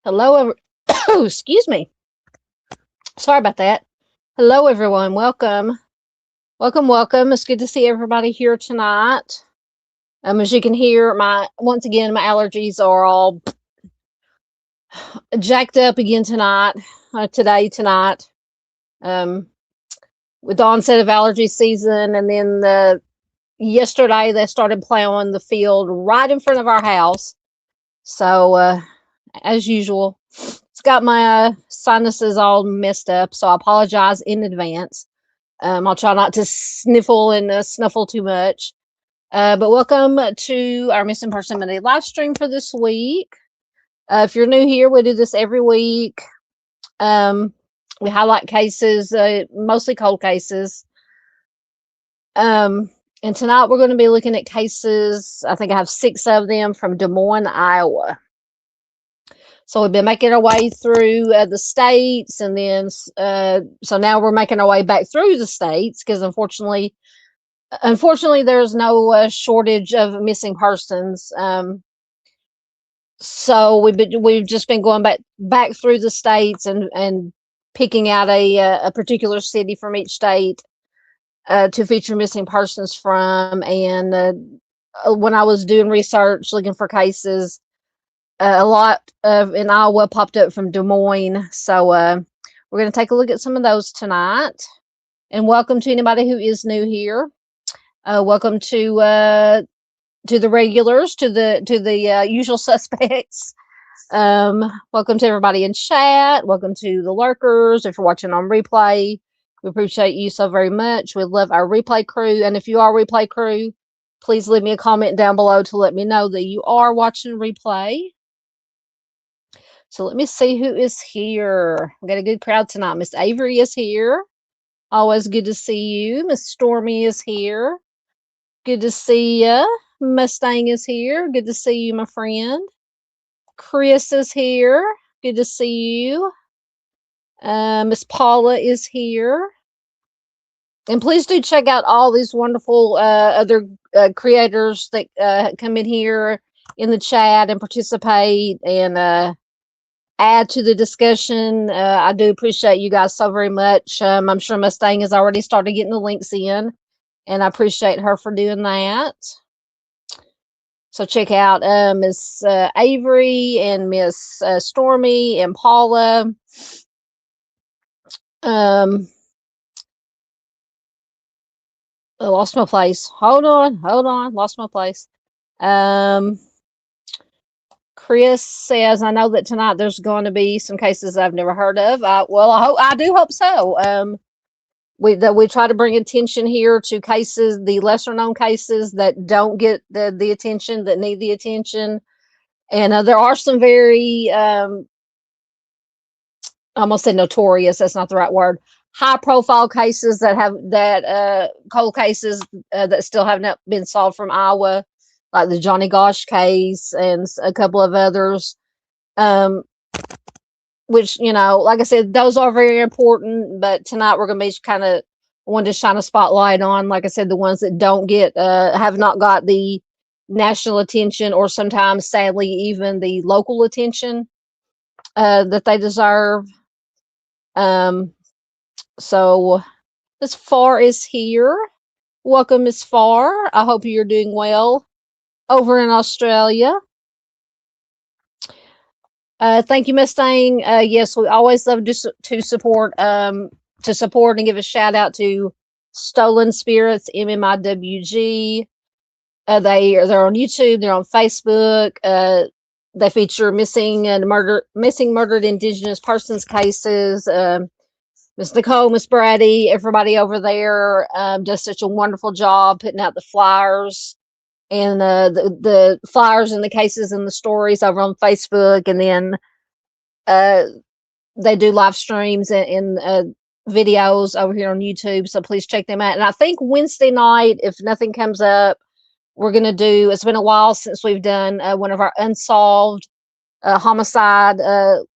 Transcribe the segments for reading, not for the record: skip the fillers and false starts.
Hello, excuse me. Sorry about that. Hello, everyone. Welcome. Welcome. It's good to see everybody here tonight. As you can hear, once again, my allergies are all jacked up again tonight. Tonight. With the onset of allergy season, and then yesterday they started plowing the field right in front of our house. So, as usual, it's got my sinuses all messed up, so I apologize in advance. I'll try not to sniffle and snuffle too much. But welcome to our Missing Person Monday live stream for this week. If you're new here, we do this every week. We highlight cases, mostly cold cases. And tonight we're going to be looking at cases. I think I have 6 of them from Des Moines, Iowa. So we've been making our way through the states, and then so now we're making our way back through the states because unfortunately, there's no shortage of missing persons. So we've just been going back through the states and picking out a particular city from each state to feature missing persons from. And when I was doing research looking for cases, a lot in Iowa popped up from Des Moines. So we're going to take a look at some of those tonight. And welcome to anybody who is new here. Welcome to the regulars, to the usual suspects. Welcome to everybody in chat. Welcome to the lurkers. If you're watching on replay, we appreciate you so very much. We love our replay crew. And if you are a replay crew, please leave me a comment down below to let me know that you are watching replay. So let me see who is here. We've got a good crowd tonight. Miss Avery is here. Always good to see you. Miss Stormy is here. Good to see you. Mustang is here. Good to see you, my friend. Chris is here. Good to see you. Miss Paula is here. And please do check out all these wonderful other creators that come in here in the chat and participate. And add to the discussion. I do appreciate you guys so very much. I'm sure Mustang has already started getting the links in, and I appreciate her for doing that. So check out Miss Avery and Miss Stormy and Paula. I lost my place. Hold on. Lost my place. Chris says, I know that tonight there's going to be some cases I've never heard of. I do hope so. We try to bring attention here to cases, the lesser known cases that don't get the attention, that need the attention. And there are some very, I almost said notorious, that's not the right word, high profile cases that have cold cases that still have not been solved from Iowa, like the Johnny Gosh case and a couple of others. Which, like I said, those are very important, but tonight we're going to be kind of wanting to shine a spotlight on, like I said, the ones that don't have not got the national attention, or sometimes, sadly, even the local attention that they deserve. So Miss Farr is here. Welcome, Miss Farr. I hope you're doing well over in Australia. Thank you, Mustang. Yes, we always love to support and give a shout out to Stolen Spirits, MMIWG. They're on YouTube. They're on Facebook. They feature missing, murdered Indigenous persons cases. Miss Nicole, Miss Brady, everybody over there does such a wonderful job putting out the flyers. And the flyers and the cases and the stories over on Facebook, and then they do live streams and videos over here on YouTube. So please check them out. And I think Wednesday night, if nothing comes up, we're going to do, it's been a while since we've done one of our unsolved homicide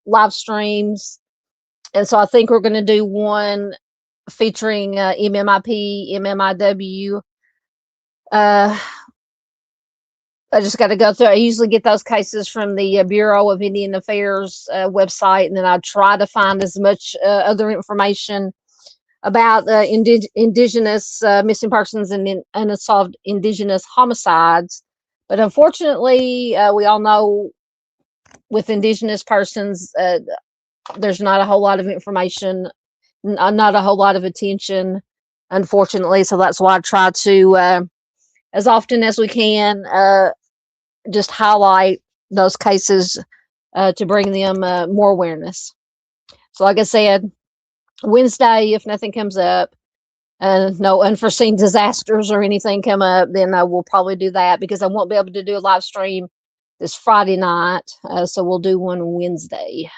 live streams. And so I think we're going to do one featuring MMIP, MMIW. I just got to go through. I usually get those cases from the Bureau of Indian Affairs website, and then I try to find as much other information about Indigenous missing persons and unsolved Indigenous homicides. But unfortunately, we all know with Indigenous persons, there's not a whole lot of information, not a whole lot of attention, unfortunately. So that's why I try to, as often as we can, just highlight those cases to bring them more awareness. So like I said, Wednesday, if nothing comes up, no unforeseen disasters or anything come up, then I will probably do that, because I won't be able to do a live stream this Friday night. So we'll do one Wednesday.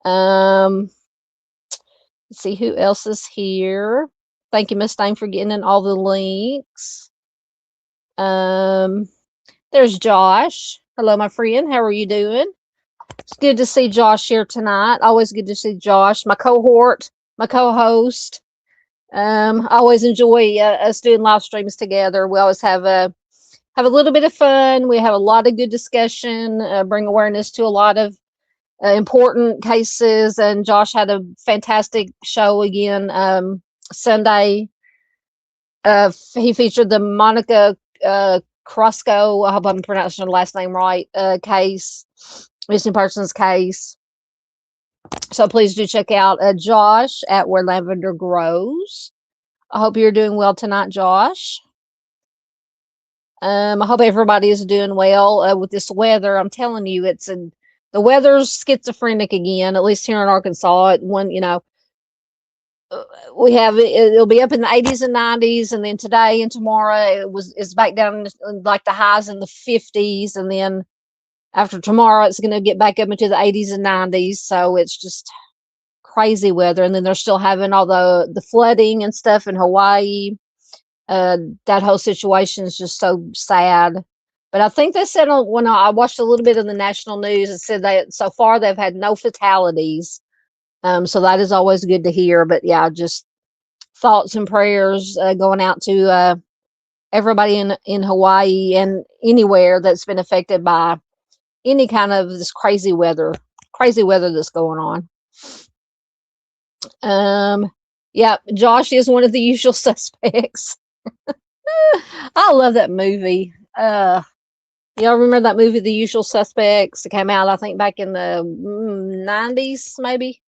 Let's see who else is here. Thank you, Miss Stein, for getting in all the links. There's Josh. Hello, my friend. How are you doing? It's good to see Josh here tonight. Always good to see Josh, my cohort, my co-host. I always enjoy us doing live streams together. We always have a little bit of fun. We have a lot of good discussion, bring awareness to a lot of important cases. And Josh had a fantastic show again Sunday. He featured the Monica Crosco, I hope I'm pronouncing her last name right, case, missing persons case. So please do check out Josh at Where Lavender Grows. I hope you're doing well tonight, Josh. I hope everybody is doing well with this weather. I'm telling you, the weather's schizophrenic again, at least here in Arkansas. We have it'll be up in the 80s and 90s, and then today and tomorrow it's back down like the highs in the 50s, and then after tomorrow it's going to get back up into the 80s and 90s. So it's just crazy weather. And then they're still having all the flooding and stuff in Hawaii. That whole situation is just so sad. But I think they said when I watched a little bit of the national news, it said that so far they've had no fatalities. So that is always good to hear. But yeah, just thoughts and prayers going out to everybody in Hawaii and anywhere that's been affected by any kind of this crazy weather. crazy weather that's going on. Yeah, Josh is one of the usual suspects. I love that movie. Y'all remember that movie, The Usual Suspects? It came out, I think, back in the 90s, maybe.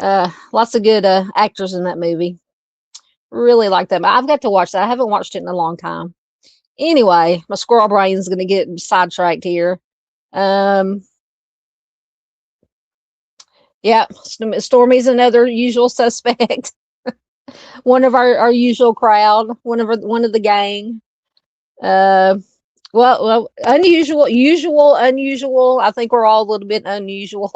Lots of good actors in that movie. Really like that. I've got to watch that. I haven't watched it in a long time. Anyway, my squirrel brain is going to get sidetracked here. Yeah, Stormy's another usual suspect. One of our usual crowd. One of the gang. Well, unusual. I think we're all a little bit unusual.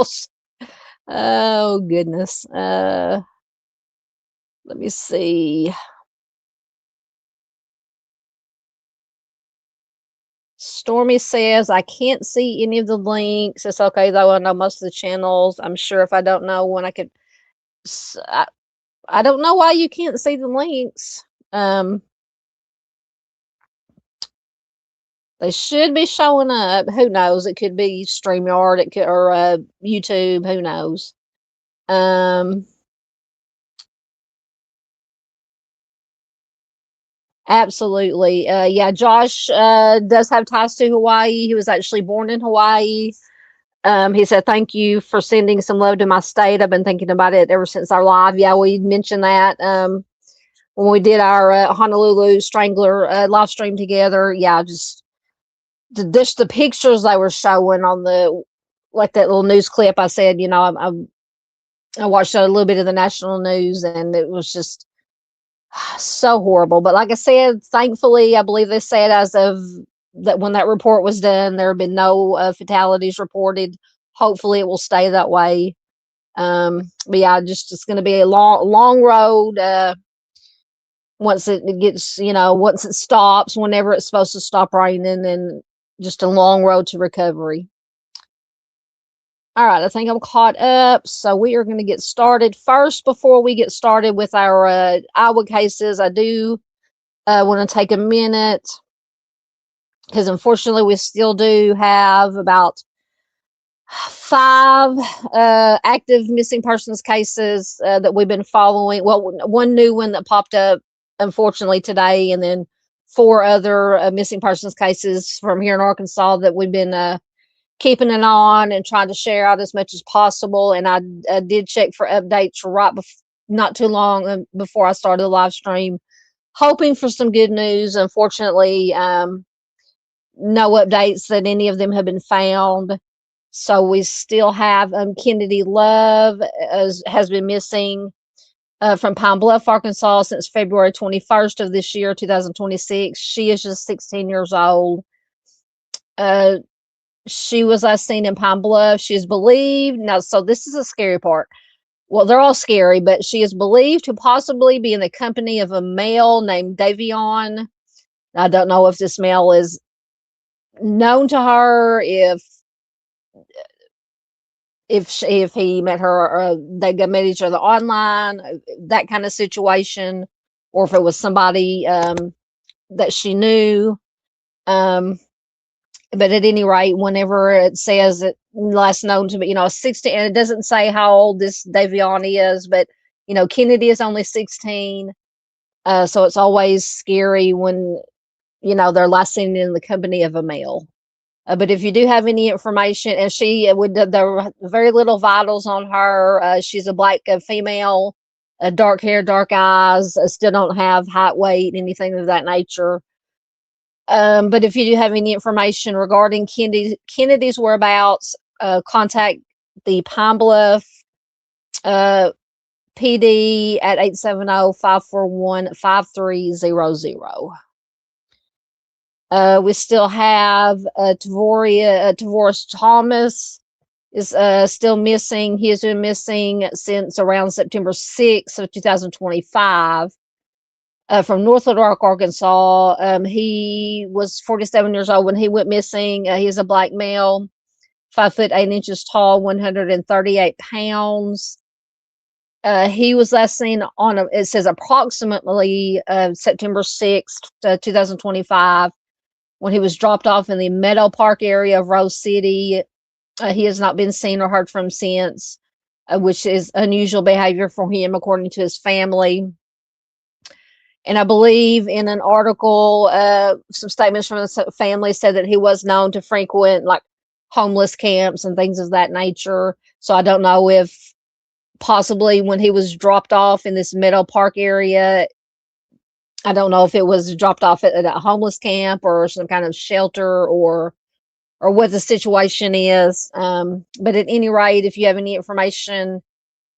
Oh goodness. Let me see. Stormy says, I can't see any of the links. It's okay, though. I know most of the channels. I'm sure if I don't know one, I could. I don't know why you can't see the links. They should be showing up. Who knows? It could be StreamYard, it could, or YouTube. Who knows? Absolutely. Yeah, Josh does have ties to Hawaii. He was actually born in Hawaii. He said, thank you for sending some love to my state. I've been thinking about it ever since our live. Yeah, we mentioned that when we did our Honolulu Strangler live stream together. Yeah, just the pictures they were showing on the, like that little news clip. I said, I watched a little bit of the national news, and it was just so horrible. But like I said, thankfully, I believe they said as of that when that report was done, there have been no fatalities reported. Hopefully, it will stay that way. But yeah, just it's going to be a long road. Once it gets, once it stops, whenever it's supposed to stop raining, and just a long road to recovery. All right, I think I'm caught up. So we are going to get started. First, before we get started with our Iowa cases, I do want to take a minute, because unfortunately we still do have about 5 active missing persons cases that we've been following. Well, one new one that popped up, unfortunately, today, and then 4 other missing persons cases from here in Arkansas that we've been keeping it on and trying to share out as much as possible. And I did check for updates not too long before I started the live stream, hoping for some good news. Unfortunately, no updates that any of them have been found. So we still have Kennedy Love has been missing from Pine Bluff, Arkansas since February 21st of this year, 2026. She is just 16 years old. She was last seen in Pine Bluff. She is believed now. So this is a scary part. Well, they're all scary, but she is believed to possibly be in the company of a male named Davion. I don't know if this male is known to her, if he met her, or they met each other online, that kind of situation, or if it was somebody that she knew. But at any rate, whenever it says it last known to be, 16, and it doesn't say how old this Davion is, but Kennedy is only 16. So it's always scary when they're last seen in the company of a male. But if you do have any information, and there were very little vitals on her. She's a black female, dark hair, dark eyes, still don't have height, weight, anything of that nature. But if you do have any information regarding Kennedy's whereabouts, contact the Pine Bluff PD at 870-541-5300. We still have Tavoris Thomas is still missing. He has been missing since around September 6th of 2025. From North Little Rock, Arkansas. He was 47 years old when he went missing. He's a black male, 5 foot 8 inches tall, 138 pounds. He was last seen it says approximately September 6th, 2025, when he was dropped off in the Meadow Park area of Rose City. He has not been seen or heard from since, which is unusual behavior for him, according to his family. And I believe in an article, some statements from the family said that he was known to frequent like homeless camps and things of that nature. So I don't know if possibly when he was dropped off in this Meadow Park area, I don't know if it was dropped off at a homeless camp or some kind of shelter, or what the situation is. But at any rate, if you have any information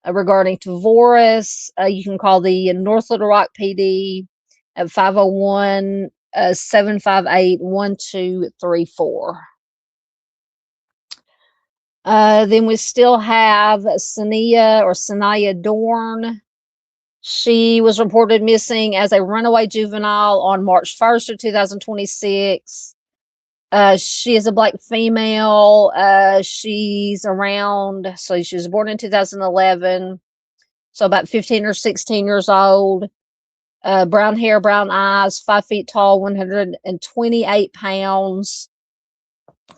regarding Tavoris, you can call the North Little Rock PD at 501 758 1234. Then we still have Sanaya Dorn. She was reported missing as a runaway juvenile on March 1st of 2026. She is a Black female. She's around, so she was born in 2011, so about 15 or 16 years old. Brown hair, brown eyes, 5 feet tall, 128 pounds.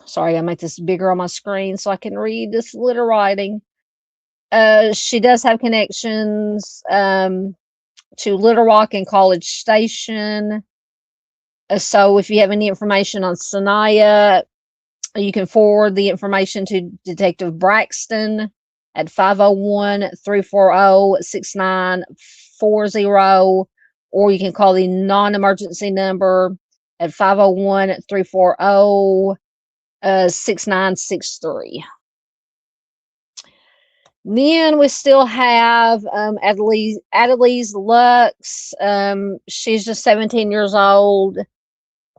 Sorry, I make this bigger on my screen so I can read this little writing. She does have connections to Little Rock and College Station. So if you have any information on Sanaya, you can forward the information to Detective Braxton at 501-340-6940, or you can call the non-emergency number at 501-340-6963. Then we still have Adelise Lux. She's just 17 years old,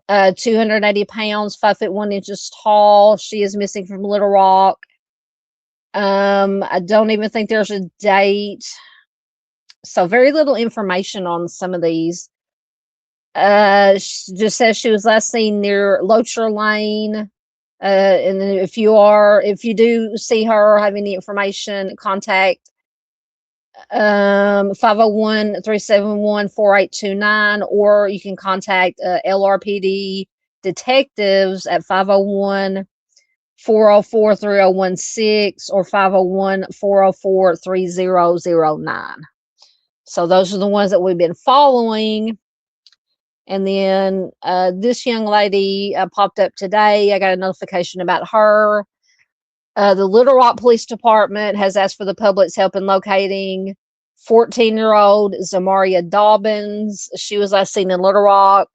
280 pounds, 5 foot 1 inches tall. She is missing from Little Rock. I don't even think there's a date. So very little information on some of these. She just says she was last seen near Locher Lane. And then if you do see her or have any information, contact 501-371-4829, or you can contact LRPD detectives at 501-404-3016 or 501-404-3009. So those are the ones that we've been following. And then this young lady popped up today. I got a notification about her. The Little Rock Police Department has asked for the public's help in locating 14-year-old Zamaria Dobbins. She was last seen in Little Rock.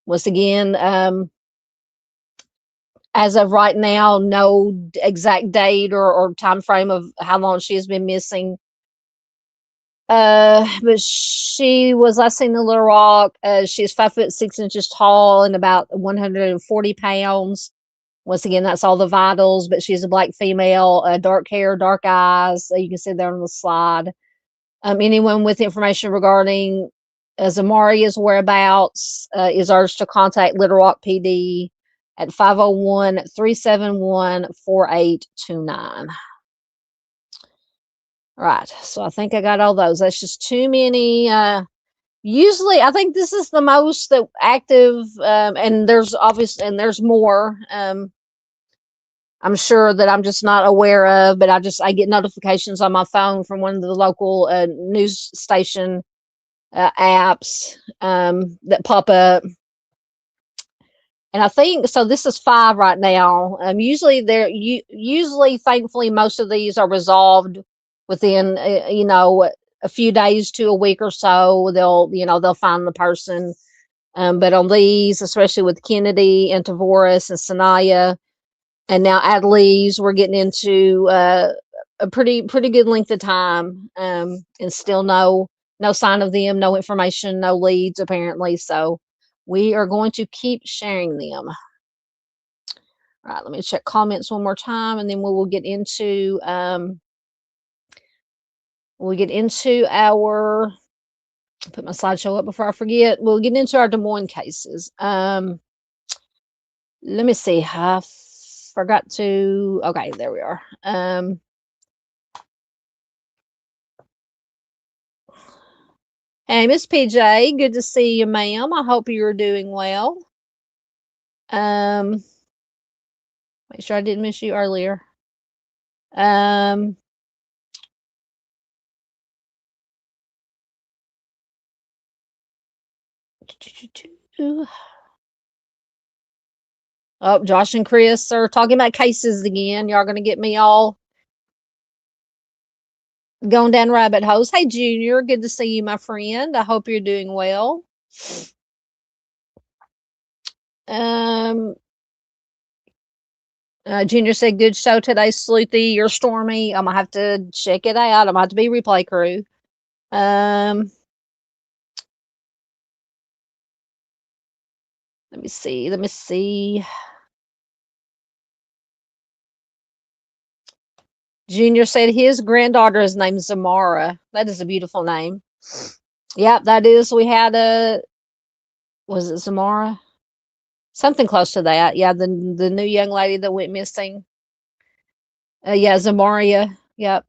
Once again, as of right now, no exact date or time frame of how long she has been missing. But she was last seen in Little Rock. She's 5 foot 6 inches tall and about 140 pounds. Once again, that's all the vitals, but she's a Black female, dark hair, dark eyes. You can see there on the slide. Anyone with information regarding Zamaria's whereabouts is urged to contact Little Rock PD at 501-371-4829. Right, so I think I got all those. That's just too many. Usually, I think this is the most active, and there's more. I'm sure that I'm just not aware of, but I get notifications on my phone from one of the local news station apps that pop up. And I think so. This is 5 right now. Usually, thankfully, most of these are resolved within a few days to a week or so. They'll find the person. But on these, especially with Kennedy and Tavoris and Sanaya, and now Adelise, we're getting into a pretty good length of time, and still no sign of them, no information, no leads apparently. So we are going to keep sharing them. All right, let me check comments one more time, and then we will get into our, put my slideshow up before I forget. We'll get into our Des Moines cases. Let me see. I forgot to. Okay, there we are. Hey, Miss PJ, good to see you, ma'am. I hope you're doing well. Make sure I didn't miss you earlier. Um, oh, Josh and Chris are talking about cases again. Y'all going to get me all going down rabbit holes. Hey, Junior, good to see you, my friend. I hope you're doing well. Junior said, good show today, Sleuthy or Stormy. I'm going to have to check it out. I'm going to have to be replay crew. Let me see. Let me see. Junior said his granddaughter is named Zamara. That is a beautiful name. Yep, that is. We had was it Zamara? Something close to that. Yeah, the new young lady that went missing. Yeah, Zamaria. Yep.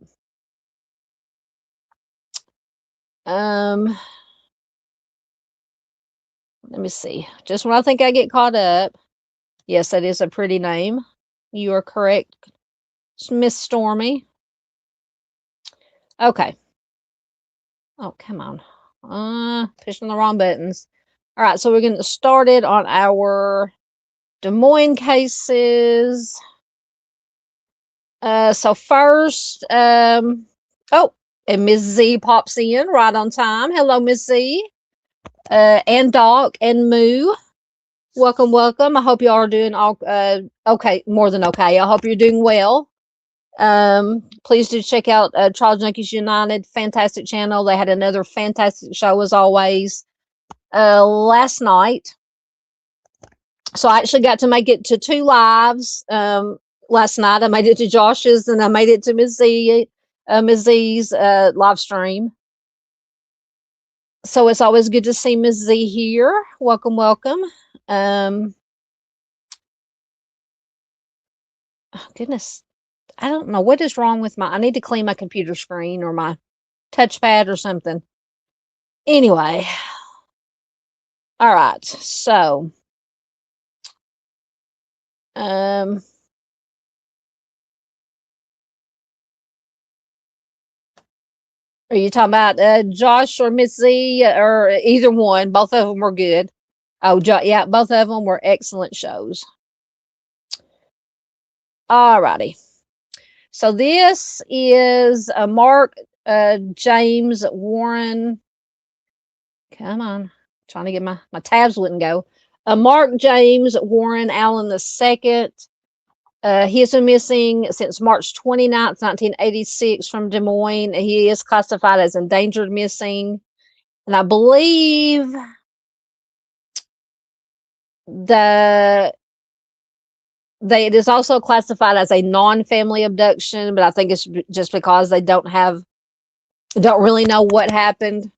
Let me see. Just when I think I get caught up. Yes, that is a pretty name. You are correct, Miss Stormy. Okay. Oh, come on. Pushing the wrong buttons. All right, so we're getting started on our Des Moines cases. So first, and Miss Z pops in right on time. Hello, Miss Z. And Doc and Moo. Welcome, welcome. I hope you all are doing all okay, more than okay. I hope you're doing well. Please do check out Trial Junkies United, fantastic channel. They had another fantastic show as always last night. So I actually got to make it to 2 lives last night. I made it to Josh's and I made it to Ms. Z's live stream. So it's always good to see Ms. Z here. Welcome, welcome. Oh, goodness. I don't know what is wrong with I need to clean my computer screen or my touchpad or something. Anyway. All right. So, are you talking about Josh or Miss Z or either one? Both of them were good. Oh, yeah, both of them were excellent shows. All righty. So this is Mark James Warren. Come on. Trying to get my tabs wouldn't go. Mark James Warren Allen II. He has been missing since March 29th, 1986 from Des Moines. He is classified as endangered missing. And I believe it is also classified as a non-family abduction, but I think it's just because they don't really know what happened.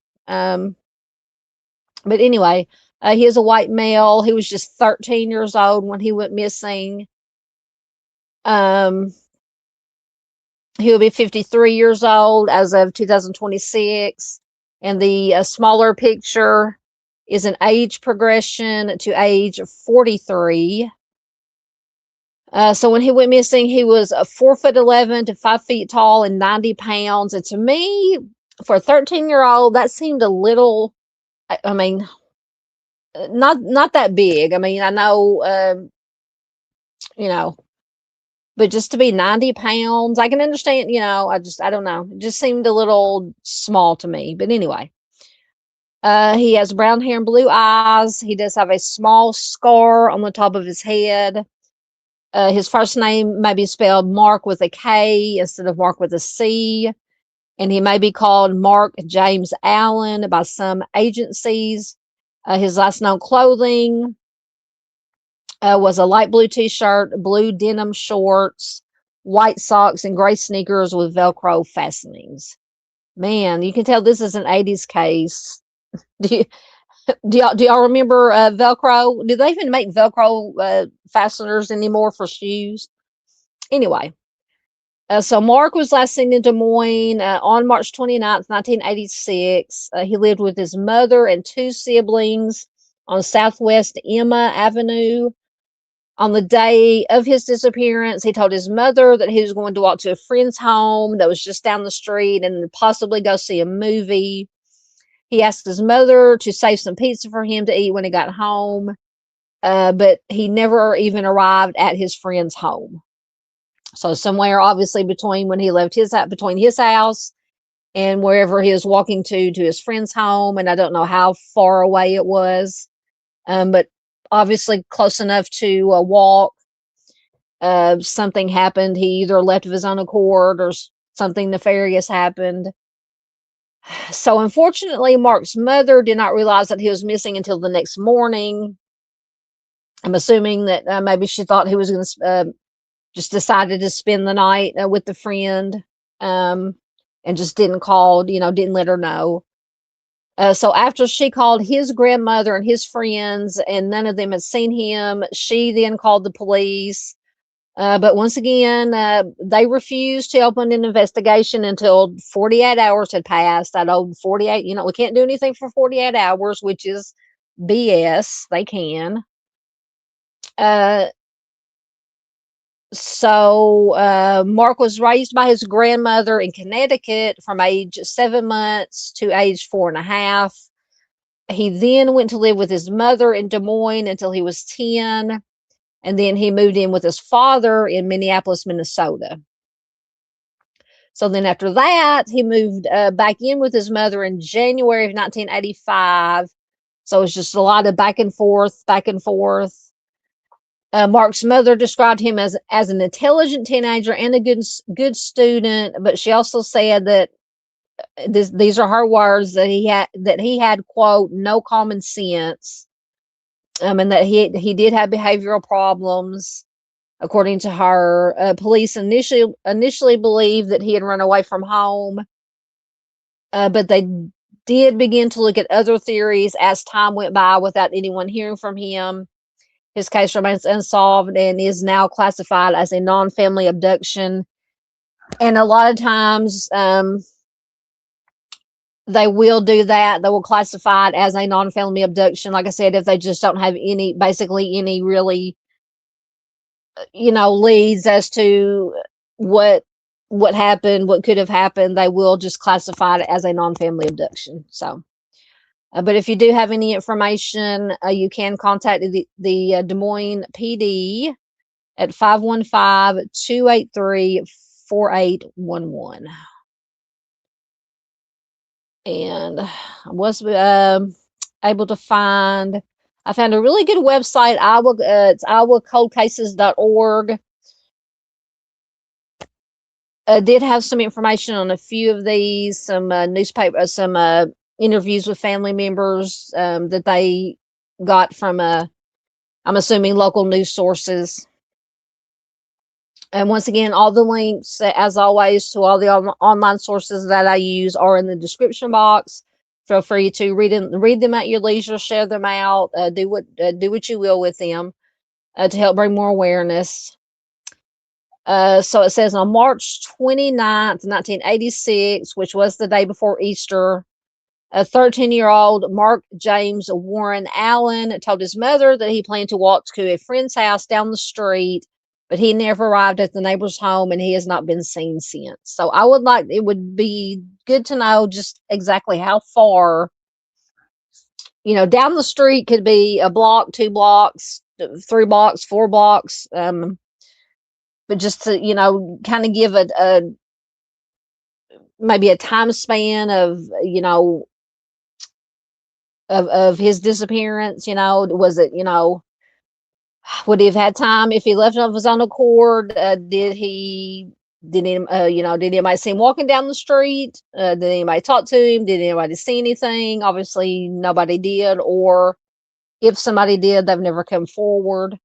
But anyway, he is a white male. He was just 13 years old when he went missing. He will be 53 years old as of 2026. And the smaller picture is an age progression to age 43. So when he went missing, he was 4'11" to 5 feet tall and 90 pounds. And to me, for a 13-year-old, that seemed a little, I mean, not that big. I mean, I know, but just to be 90 pounds, I can understand, I don't know. It just seemed a little small to me. But anyway, he has brown hair and blue eyes. He does have a small scar on the top of his head. His first name may be spelled Mark with a K instead of Mark with a C. And he may be called Mark James Allen by some agencies. His last known clothing was a light blue t-shirt, blue denim shorts, white socks, and gray sneakers with Velcro fastenings. Man, you can tell this is an 80s case. Do y'all remember Velcro? Do they even make Velcro fasteners anymore for shoes? Anyway, so Mark was last seen in Des Moines on March 29th, 1986. He lived with his mother and 2 siblings on Southwest Emma Avenue. On the day of his disappearance, he told his mother that he was going to walk to a friend's home that was just down the street and possibly go see a movie. He asked his mother to save some pizza for him to eat when he got home, but he never even arrived at his friend's home. So somewhere, obviously, between when he left between his house and wherever he was walking to his friend's home, and I don't know how far away it was, but obviously close enough to walk. Something happened. He either left of his own accord or something nefarious happened. So unfortunately, Mark's mother did not realize that he was missing until the next morning. I'm assuming that maybe she thought he was going to just decided to spend the night with the friend, and just didn't call, didn't let her know. So after she called his grandmother and his friends, and none of them had seen him, she then called the police. But once again, they refused to open an investigation until 48 hours had passed. That old 48, we can't do anything for 48 hours, which is BS. They can. So Mark was raised by his grandmother in Connecticut from age 7 months to age 4.5. He then went to live with his mother in Des Moines until he was 10. And then he moved in with his father in Minneapolis, Minnesota. So then after that, he moved back in with his mother in January of 1985. So it's just a lot of back and forth, back and forth. Mark's mother described him as an intelligent teenager and a good student, but she also said that these are her words, that he had quote no common sense, and that he did have behavioral problems. According to her, police initially believed that he had run away from home, but they did begin to look at other theories as time went by without anyone hearing from him. His case remains unsolved and is now classified as a non-family abduction. And a lot of times, they will do that. They will classify it as a non-family abduction. Like I said, if they just don't have any really, leads as to what happened, what could have happened, they will just classify it as a non-family abduction. So. But if you do have any information, you can contact the Des Moines PD at 515-283-4811. And I was able to find, I found a really good website, it's iowacoldcases.org. Did have some information on a few of these, some interviews with family members that they got from I'm assuming local news sources. And once again, all the links, as always, to all the online sources that I use are in the description box. Feel free to read them at your leisure, share them out, do what you will with them to help bring more awareness. So it says on March 29th, 1986, which was the day before Easter, a 13-year-old Mark James Warren Allen told his mother that he planned to walk to a friend's house down the street, but he never arrived at the neighbor's home and he has not been seen since. So it would be good to know just exactly how far, down the street could be a block, 2 blocks, 3 blocks, 4 blocks. But just to, kind of give maybe a time span of, of his disappearance, was it, would he have had time if he left of his own accord? Did anybody see him walking down the street? Did anybody talk to him? Did anybody see anything? Obviously nobody did, or if somebody did, they've never come forward.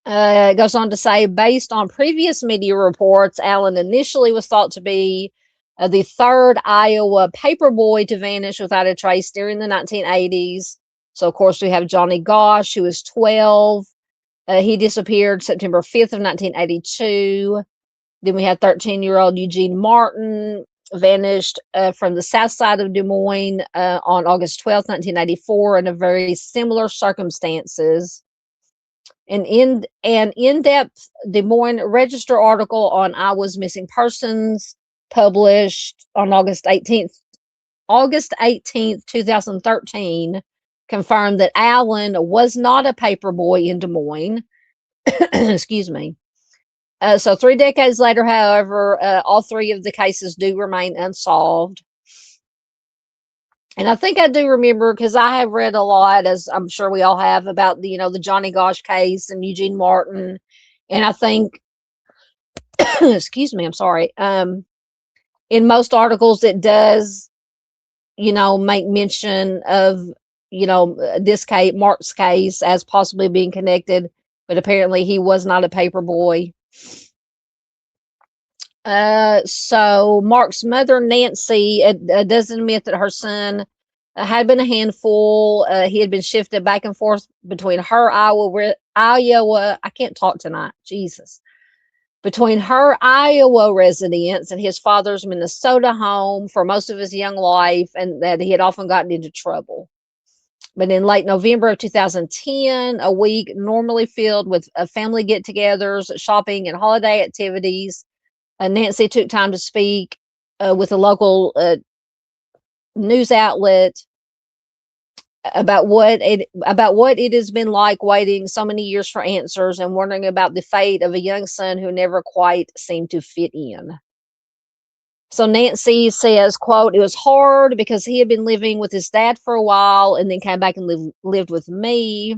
It goes on to say, based on previous media reports, Allen initially was thought to be the third Iowa paperboy to vanish without a trace during the 1980s. So, of course, we have Johnny Gosch, who was 12. He disappeared September 5th of 1982. Then we had 13-year-old Eugene Martin, vanished from the south side of Des Moines on August 12th, 1984, in a very similar circumstances. An in-depth Des Moines Register article on Iowa's missing persons, published on August 18th, 2013, confirmed that Allen was not a paper boy in Des Moines. Excuse me. So 3 decades later, however, all three of the cases do remain unsolved. And I think I do remember, because I have read a lot, as I'm sure we all have, about the Johnny Gosch case and Eugene Martin. And I think, excuse me, I'm sorry. In most articles, it does, make mention of, this case, Mark's case, as possibly being connected, but apparently he was not a paper boy. So Mark's mother, Nancy, does admit that her son had been a handful. He had been shifted back and forth between her Iowa, I can't talk tonight, Jesus, between her Iowa residence and his father's Minnesota home for most of his young life, and that he had often gotten into trouble. But in late November of 2010, a week normally filled with family get-togethers, shopping, and holiday activities, Nancy took time to speak with a local news outlet about what it has been like waiting so many years for answers and wondering about the fate of a young son who never quite seemed to fit in. So Nancy says, quote, "It was hard because he had been living with his dad for a while and then came back and lived with me.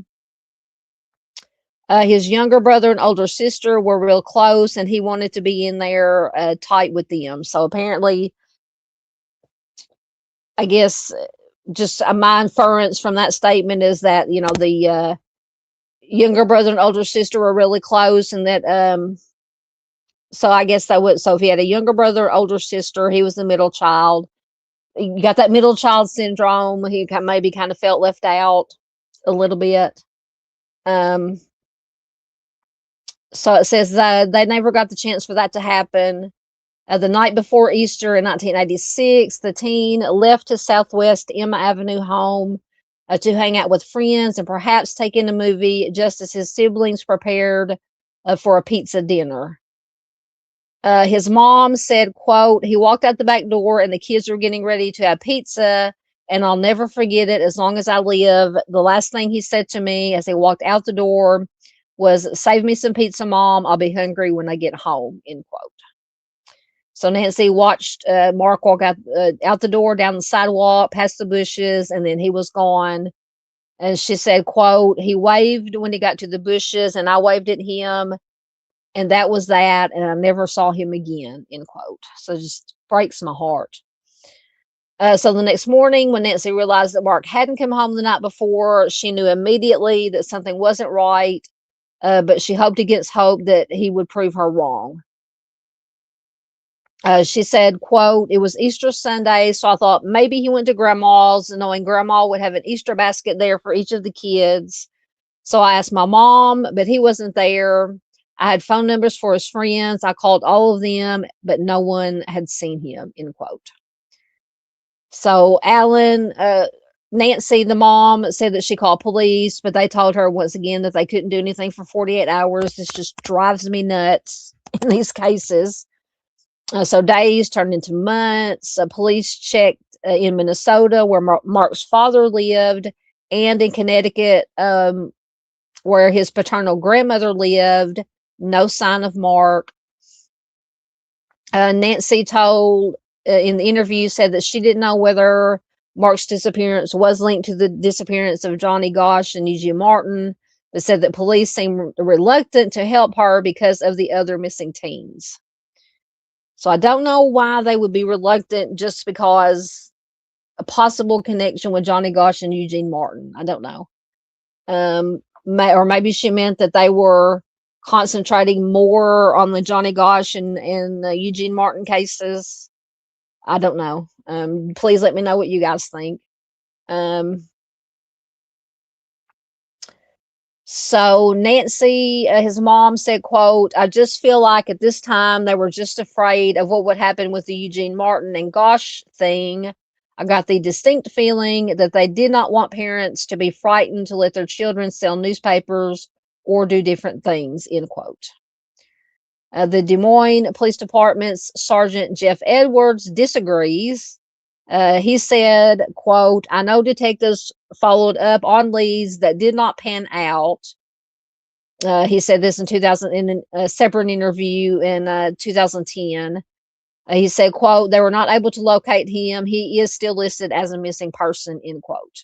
His younger brother and older sister were real close, and he wanted to be in there tight with them." So apparently, I guess, just my inference from that statement is that, the younger brother and older sister were really close, and that, so I guess so if he had a younger brother, older sister, he was the middle child. You got that middle child syndrome. He maybe kind of felt left out a little bit. So it says that they never got the chance for that to happen. The night before Easter in 1986, the teen left his Southwest Emma Avenue home to hang out with friends and perhaps take in a movie, just as his siblings prepared for a pizza dinner. His mom said, quote, "He walked out the back door and the kids were getting ready to have pizza, and I'll never forget it as long as I live. The last thing he said to me as he walked out the door was, 'Save me some pizza, Mom. I'll be hungry when I get home,'" end quote. So Nancy watched Mark walk out the door, down the sidewalk, past the bushes, and then he was gone. And she said, quote, "He waved when he got to the bushes, and I waved at him, and that was that, and I never saw him again," end quote. So it just breaks my heart. So the next morning, when Nancy realized that Mark hadn't come home the night before, she knew immediately that something wasn't right, but she hoped against hope that he would prove her wrong. She said, quote, "It was Easter Sunday, so I thought maybe he went to Grandma's, knowing Grandma would have an Easter basket there for each of the kids. So I asked my mom, but he wasn't there. I had phone numbers for his friends. I called all of them, but no one had seen him," end quote. So Nancy, the mom, said that she called police, but they told her once again that they couldn't do anything for 48 hours. This just drives me nuts in these cases. So days turned into months. Police checked in Minnesota, where Mark's father lived, and in Connecticut, where his paternal grandmother lived. No sign of Mark. Nancy told in the interview, said that she didn't know whether Mark's disappearance was linked to the disappearance of Johnny Gosch and Eugene Martin, but said that police seemed reluctant to help her because of the other missing teens. So I don't know why they would be reluctant, just because a possible connection with Johnny Gosch and Eugene Martin. I don't know. Or maybe she meant that they were concentrating more on the Johnny Gosch and the Eugene Martin cases. I don't know. Please let me know what you guys think. So Nancy, his mom, said, quote, "I just feel like at this time they were just afraid of what would happen with the Eugene Martin and Gosch thing. I got the distinct feeling that they did not want parents to be frightened to let their children sell newspapers or do different things, end quote. The Des Moines Police Department's Sergeant Jeff Edwards disagrees. He said, quote, I know detectives followed up on leads that did not pan out. He said this in 2000 in a separate interview in 2010. He said, quote, they were not able to locate him. He is still listed as a missing person, end quote.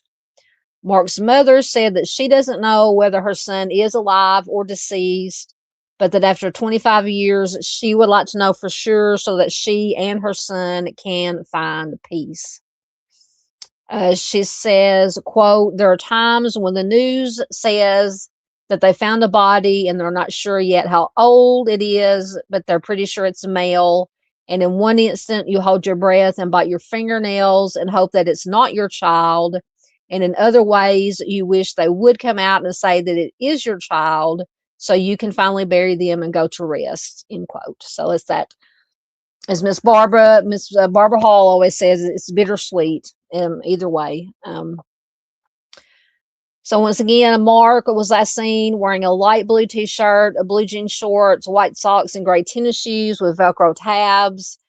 Marc's mother said that she doesn't know whether her son is alive or deceased, but that after 25 years, she would like to know for sure so that she and her son can find peace. She says, quote, there are times when the news says that they found a body and they're not sure yet how old it is, but they're pretty sure it's a male. And in one instant, you hold your breath and bite your fingernails and hope that it's not your child. And in other ways, you wish they would come out and say that it is your child so you can finally bury them and go to rest, end quote. So it's that, as Miss Barbara Hall always says, it's bittersweet either way. So once again, Marc was last seen wearing a light blue t-shirt, a blue jean shorts, white socks, and gray tennis shoes with Velcro tabs.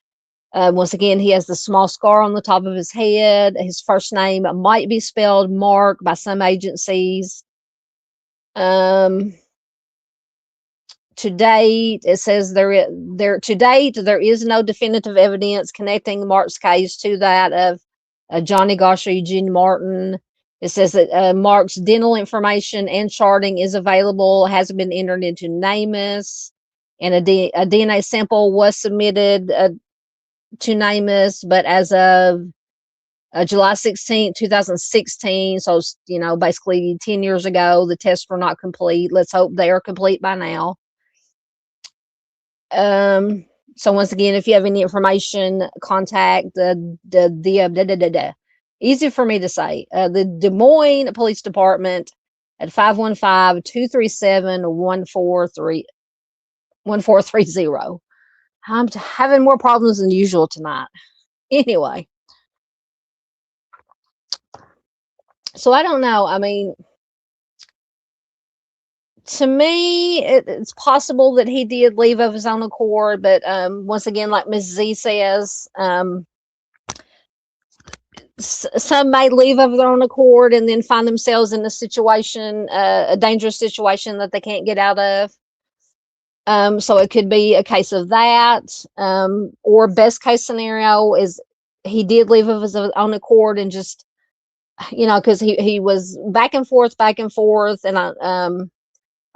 Once again, he has the small scar on the top of his head. His first name might be spelled Mark by some agencies. To date, it says there is no definitive evidence connecting Marc's case to that of Johnny Gosh or Eugene Martin. It says that Marc's dental information and charting is available, has been entered into NamUs, and a DNA sample was submitted to NamUs, but as of July 16, 2016, so, basically 10 years ago, the tests were not complete. Let's hope they are complete by now. So once again, if you have any information, contact easy for me to say, the Des Moines Police Department at 515-237-1430. I'm having more problems than usual tonight. Anyway. So I don't know. I mean, to me, it's possible that he did leave of his own accord, but once again, like Ms. Z says, some may leave of their own accord and then find themselves in a situation, a dangerous situation that they can't get out of. So it could be a case of that, or best case scenario is he did leave of his own accord and just, because he was back and forth, and I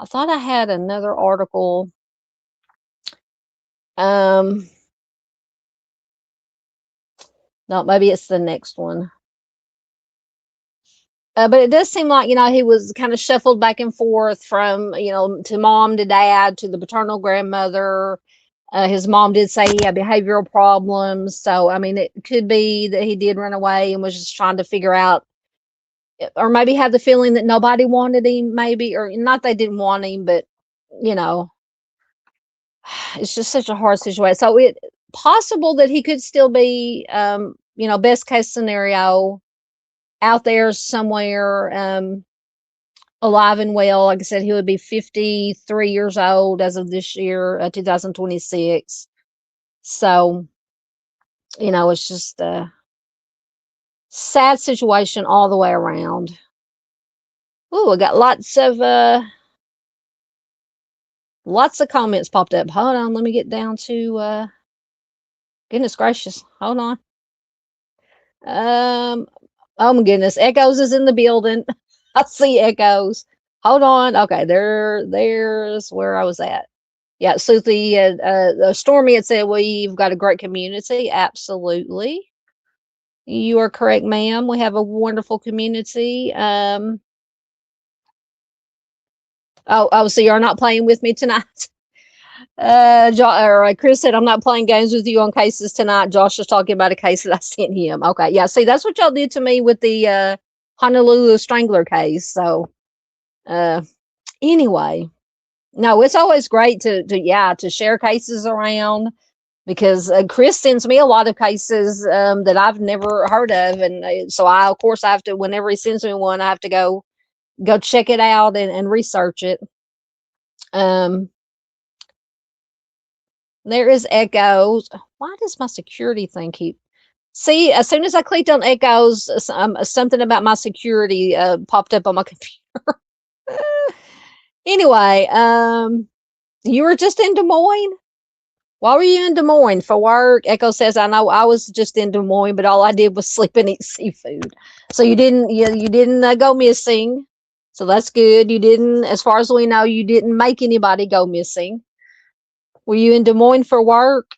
thought I had another article. No, maybe it's the next one. But it does seem like, he was kind of shuffled back and forth from, to mom, to dad, to the paternal grandmother. His mom did say he had behavioral problems. So, I mean, it could be that he did run away and was just trying to figure out, or maybe had the feeling that nobody wanted him, maybe, or not they didn't want him, but, it's just such a hard situation. So it's possible that he could still be, best case scenario, out there somewhere, alive and well. Like I said, he would be 53 years old as of this year, 2026. So, it's just a sad situation all the way around. Ooh, I got lots of comments popped up. Hold on, let me get down to goodness gracious. Hold on. Oh my goodness, Echoes is in the building. I see Echoes. Hold on. Okay, there's where I was at. Yeah, Suthi, Stormy had said, we've got a great community. Absolutely. You are correct, ma'am. We have a wonderful community. Oh, so you're not playing with me tonight? Chris said, I'm not playing games with you on cases tonight. Josh is talking about a case that I sent him. Okay, yeah, see, that's what y'all did to me with the Honolulu Strangler case. So anyway, no, it's always great to share cases around, because Chris sends me a lot of cases that I've never heard of, and so of course I have to, whenever he sends me one, I have to go check it out and research it. There is echoes. Why does my security thing keep? See, as soon as I clicked on echoes, something about my security popped up on my computer. Anyway, you were just in Des Moines? Why were you in Des Moines for work? Echo says, I know I was just in Des Moines, but all I did was sleep and eat seafood. So you didn't go missing. So that's good. You didn't, as far as we know, you didn't make anybody go missing. Were you in Des Moines for work?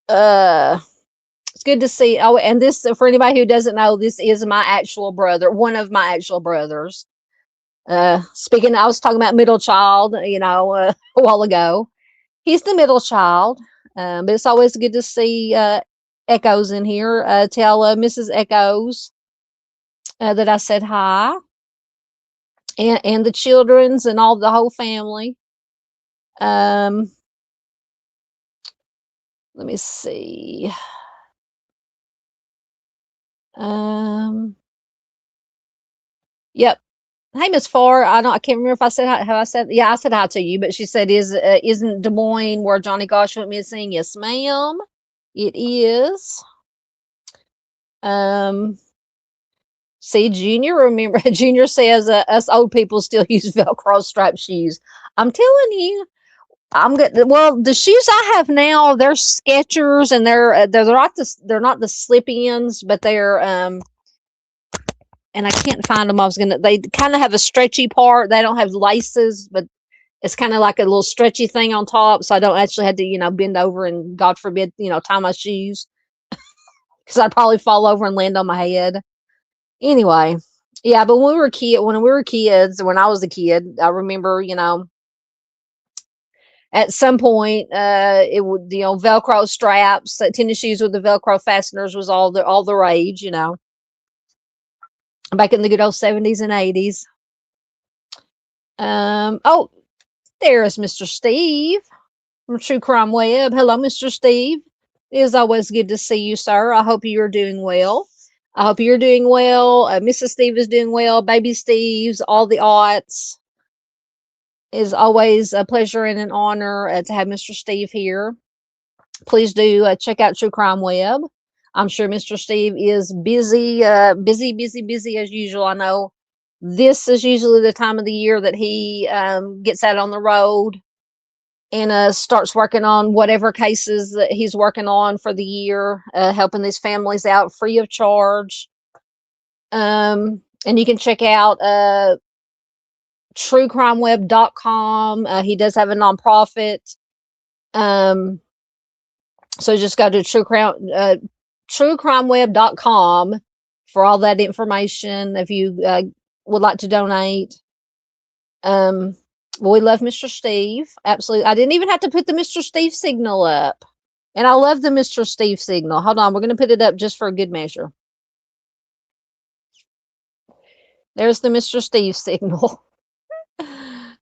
It's good to see. Oh, and this, for anybody who doesn't know, this is my actual brother, one of my actual brothers. Speaking, I was talking about middle child, a while ago. He's the middle child, but it's always good to see Echoes in here. Tell Mrs. Echoes that I said hi, and the children's and the whole family. Let me see. Yep. Hey, Miss Farr. I can't remember if I said how I said. Yeah, I said hi to you, but she said, isn't Des Moines where Johnny Gosh went missing? Yes, ma'am. It is. See, Junior says us old people still use Velcro strap shoes. I'm telling you, I'm good. Well, the shoes I have now, they're Skechers, and they're not the slip-ins, but they're and I can't find them. They kind of have a stretchy part. They don't have laces, but it's kind of like a little stretchy thing on top. So I don't actually have to, bend over and God forbid, tie my shoes because I'd probably fall over and land on my head. Anyway, yeah, but when we were kids, when I was a kid, I remember, at some point, it would, Velcro straps, tennis shoes with the Velcro fasteners was all the rage, back in the good old 70s and 80s. Oh, there's Mr. Steve from True Crime Web. Hello, Mr. Steve. It is always good to see you, sir. I hope you're doing well. I hope you're doing well. Mrs. Steve is doing well. Baby Steve's, all the aughts. It is always a pleasure and an honor to have Mr. Steve here. Please do check out True Crime Web. I'm sure Mr. Steve is busy as usual. I know this is usually the time of the year that he gets out on the road and starts working on whatever cases that he's working on for the year, helping these families out free of charge. And you can check out truecrimeweb.com. He does have a nonprofit. So just go to truecrimeweb.com for all that information if you would like to donate. We love Mr. Steve. Absolutely. I didn't even have to put the Mr. Steve signal up. And I love the Mr. Steve signal. Hold on. We're going to put it up just for a good measure. There's the Mr. Steve signal.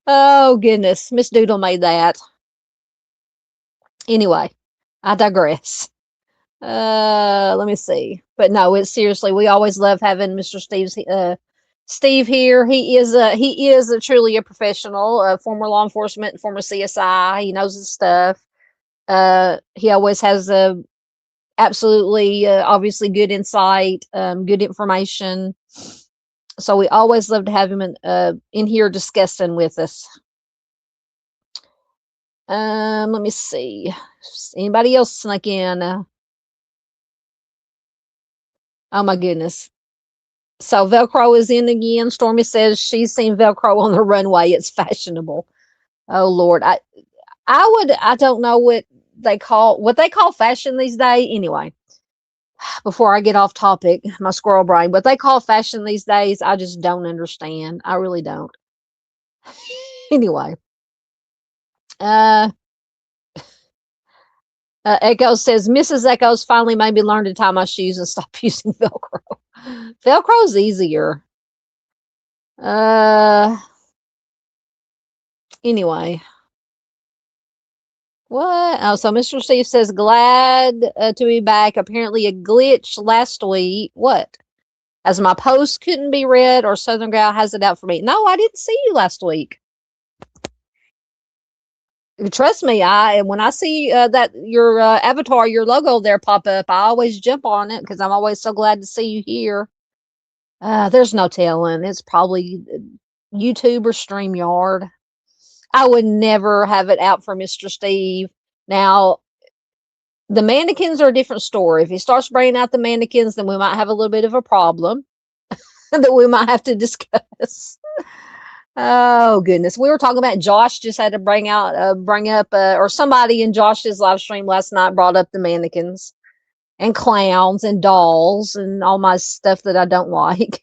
Oh, goodness. Miss Doodle made that. Anyway, I digress. Let me see. But no, it's seriously, we always love having Mr. Steve here. He is truly a professional, former law enforcement, former CSI. He knows his stuff. He always has absolutely, obviously good insight, good information. So we always love to have him in here discussing with us. Let me see. Anybody else snuck in? Oh my goodness. So Velcro is in again. Stormy says she's seen Velcro on the runway. It's fashionable. Oh Lord. I don't know what they call fashion these days. Anyway, before I get off topic, my squirrel brain, what they call fashion these days, I just don't understand. I really don't. Anyway. Echo says, Mrs. Echoes finally made me learn to tie my shoes and stop using Velcro. Velcro's easier. Anyway. What? Oh, so Mr. Steve says, glad to be back. Apparently a glitch last week. What? As my post couldn't be read or Southern Gal has it out for me. No, I didn't see you last week. Trust me, when I see that your avatar, your logo there pop up, I always jump on it because I'm always so glad to see you here. There's no telling. It's probably YouTube or StreamYard. I would never have it out for Mr. Steve. Now, the mannequins are a different story. If he starts bringing out the mannequins, then we might have a little bit of a problem that we might have to discuss. Oh goodness, we were talking about Josh just had to bring up, or somebody in Josh's live stream last night brought up the mannequins and clowns and dolls and all my stuff that I don't like.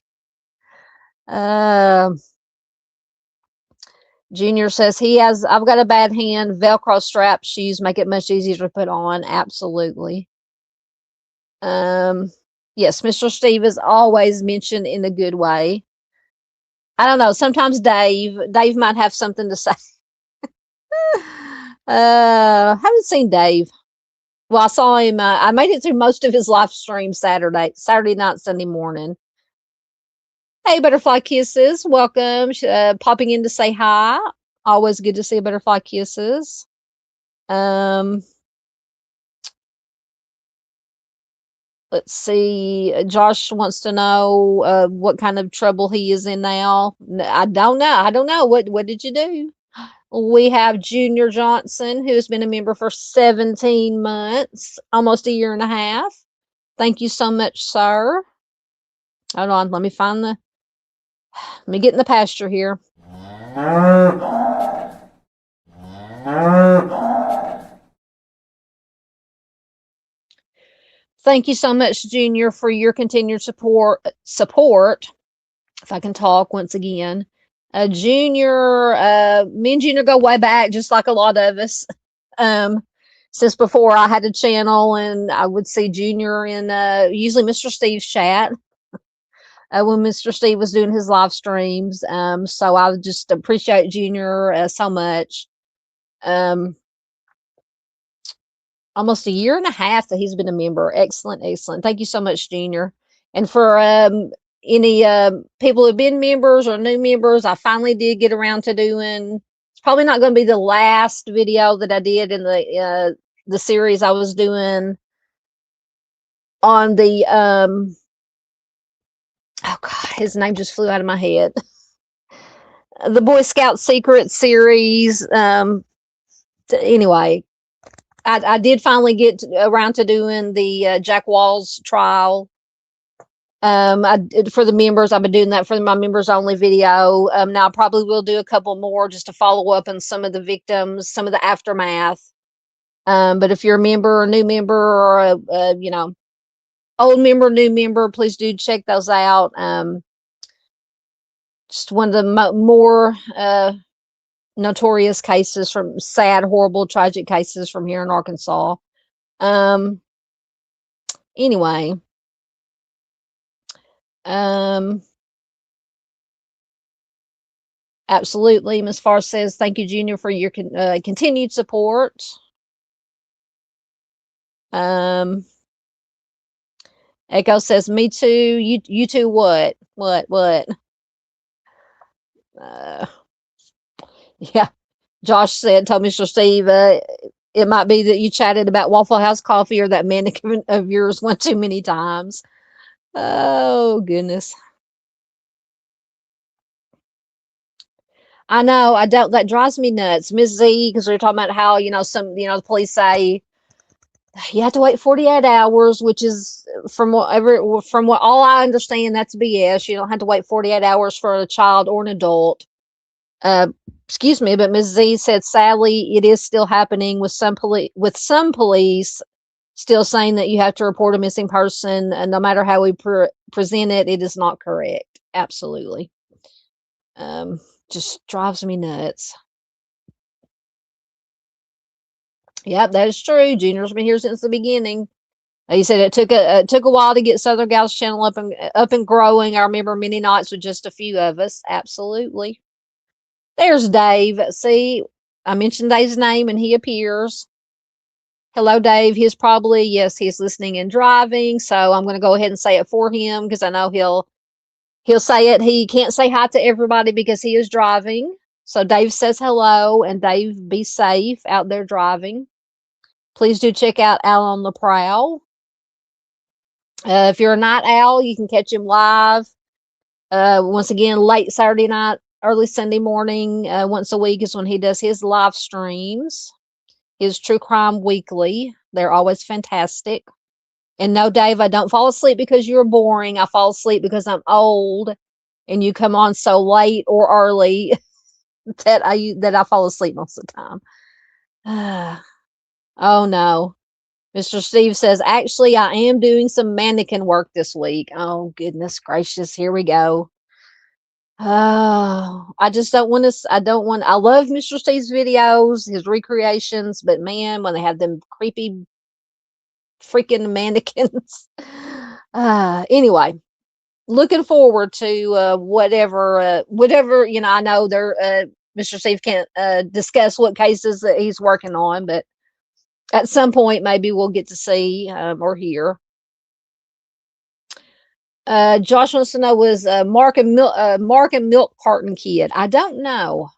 Junior says I've got a bad hand. Velcro strap shoes make it much easier to put on. Absolutely. Yes, Mr. Steve is always mentioned in a good way. I don't know. Sometimes Dave might have something to say. Haven't seen Dave. Well, I saw him. I made it through most of his live stream Saturday night, Sunday morning. Hey, Butterfly Kisses. Welcome. Popping in to say hi. Always good to see Butterfly Kisses. Let's see. Josh wants to know what kind of trouble he is in now. I don't know. What did you do? We have Junior Johnson, who has been a member for 17 months, almost a year and a half. Thank you so much, sir. Hold on. Let me get in the pasture here. Thank you so much, Junior, for your continued support. If I can talk once again. Junior, me and Junior go way back, just like a lot of us. Since before I had a channel, and I would see Junior in usually Mr. Steve's chat when Mr. Steve was doing his live streams. So I just appreciate Junior so much. Almost a year and a half that he's been a member. Excellent. Thank you so much, Junior. And for any people who've been members or new members, I finally did get around to doing. It's probably not going to be the last video that I did in the series I was doing on the oh god, his name just flew out of my head. The Boy Scout Secret series. Anyway, I did finally get around to doing the Jack Walls trial. I did for the members. I've been doing that for my members only video. Now I probably will do a couple more just to follow up on some of the victims, some of the aftermath. But if you're a member, a new member, or a old member, new member, please do check those out. Just one of the more notorious cases from sad, horrible, tragic cases from here in Arkansas. Anyway, absolutely. Ms. Farr says, thank you, Junior, for your continued support. Echo says, me too. You too. What? Yeah. Josh told Mr. Steve, it might be that you chatted about Waffle House coffee or that mannequin of yours one too many times. Oh, goodness. I know. That drives me nuts. Miss Z, because we are talking about how, the police say you have to wait 48 hours, which is from what all I understand, that's BS. You don't have to wait 48 hours for a child or an adult. Excuse me, but Ms. Z said, sadly, it is still happening with some police still saying that you have to report a missing person, and no matter how we present it, it is not correct. Absolutely. Just drives me nuts. Yep, that is true. Junior's been here since the beginning. He said it took a while to get Southern Gal's channel up and growing. I remember many nights with just a few of us. Absolutely. There's Dave. See, I mentioned Dave's name and he appears. Hello, Dave. He's listening and driving. So I'm going to go ahead and say it for him because I know he'll say it. He can't say hi to everybody because he is driving. So Dave says hello, and Dave, be safe out there driving. Please do check out Al on the Prowl. If you're a night owl, you can catch him live. Once again, late Saturday night, early Sunday morning, once a week is when he does his live streams. His True Crime Weekly. They're always fantastic. And no, Dave, I don't fall asleep because you're boring. I fall asleep because I'm old and you come on so late or early that I fall asleep most of the time. Oh no. Mr. Steve says, actually, I am doing some mannequin work this week. Oh, goodness gracious. Here we go. Oh, I just don't want to. I love Mr. Steve's videos, his recreations, but man, when they have them creepy freaking mannequins. Anyway, looking forward to whatever, I know Mr. Steve can't discuss what cases that he's working on, but at some point, maybe we'll get to see or hear. Josh wants to know, was Marc and Milk Carton Kid? I don't know.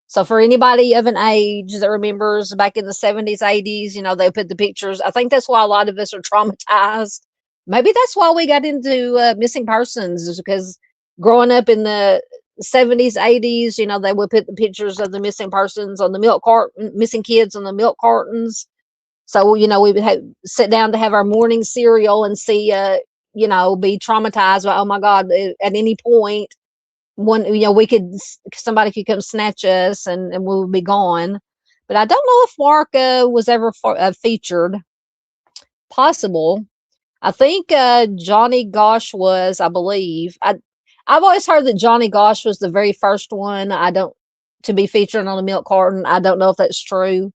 So for anybody of an age that remembers back in the 70s, 80s, they put the pictures. I think that's why a lot of us are traumatized. Maybe that's why we got into missing persons, is because growing up in the 70s, 80s, they would put the pictures of the missing persons on the milk carton, missing kids on the milk cartons. So, we would sit down to have our morning cereal and see, be traumatized by, oh my God, at any point, somebody could come snatch us and we would be gone. But I don't know if Marc was ever featured. Possible. I think Johnny Gosh was, I believe. I've always heard that Johnny Gosh was the very first one to be featured on a milk carton. I don't know if that's true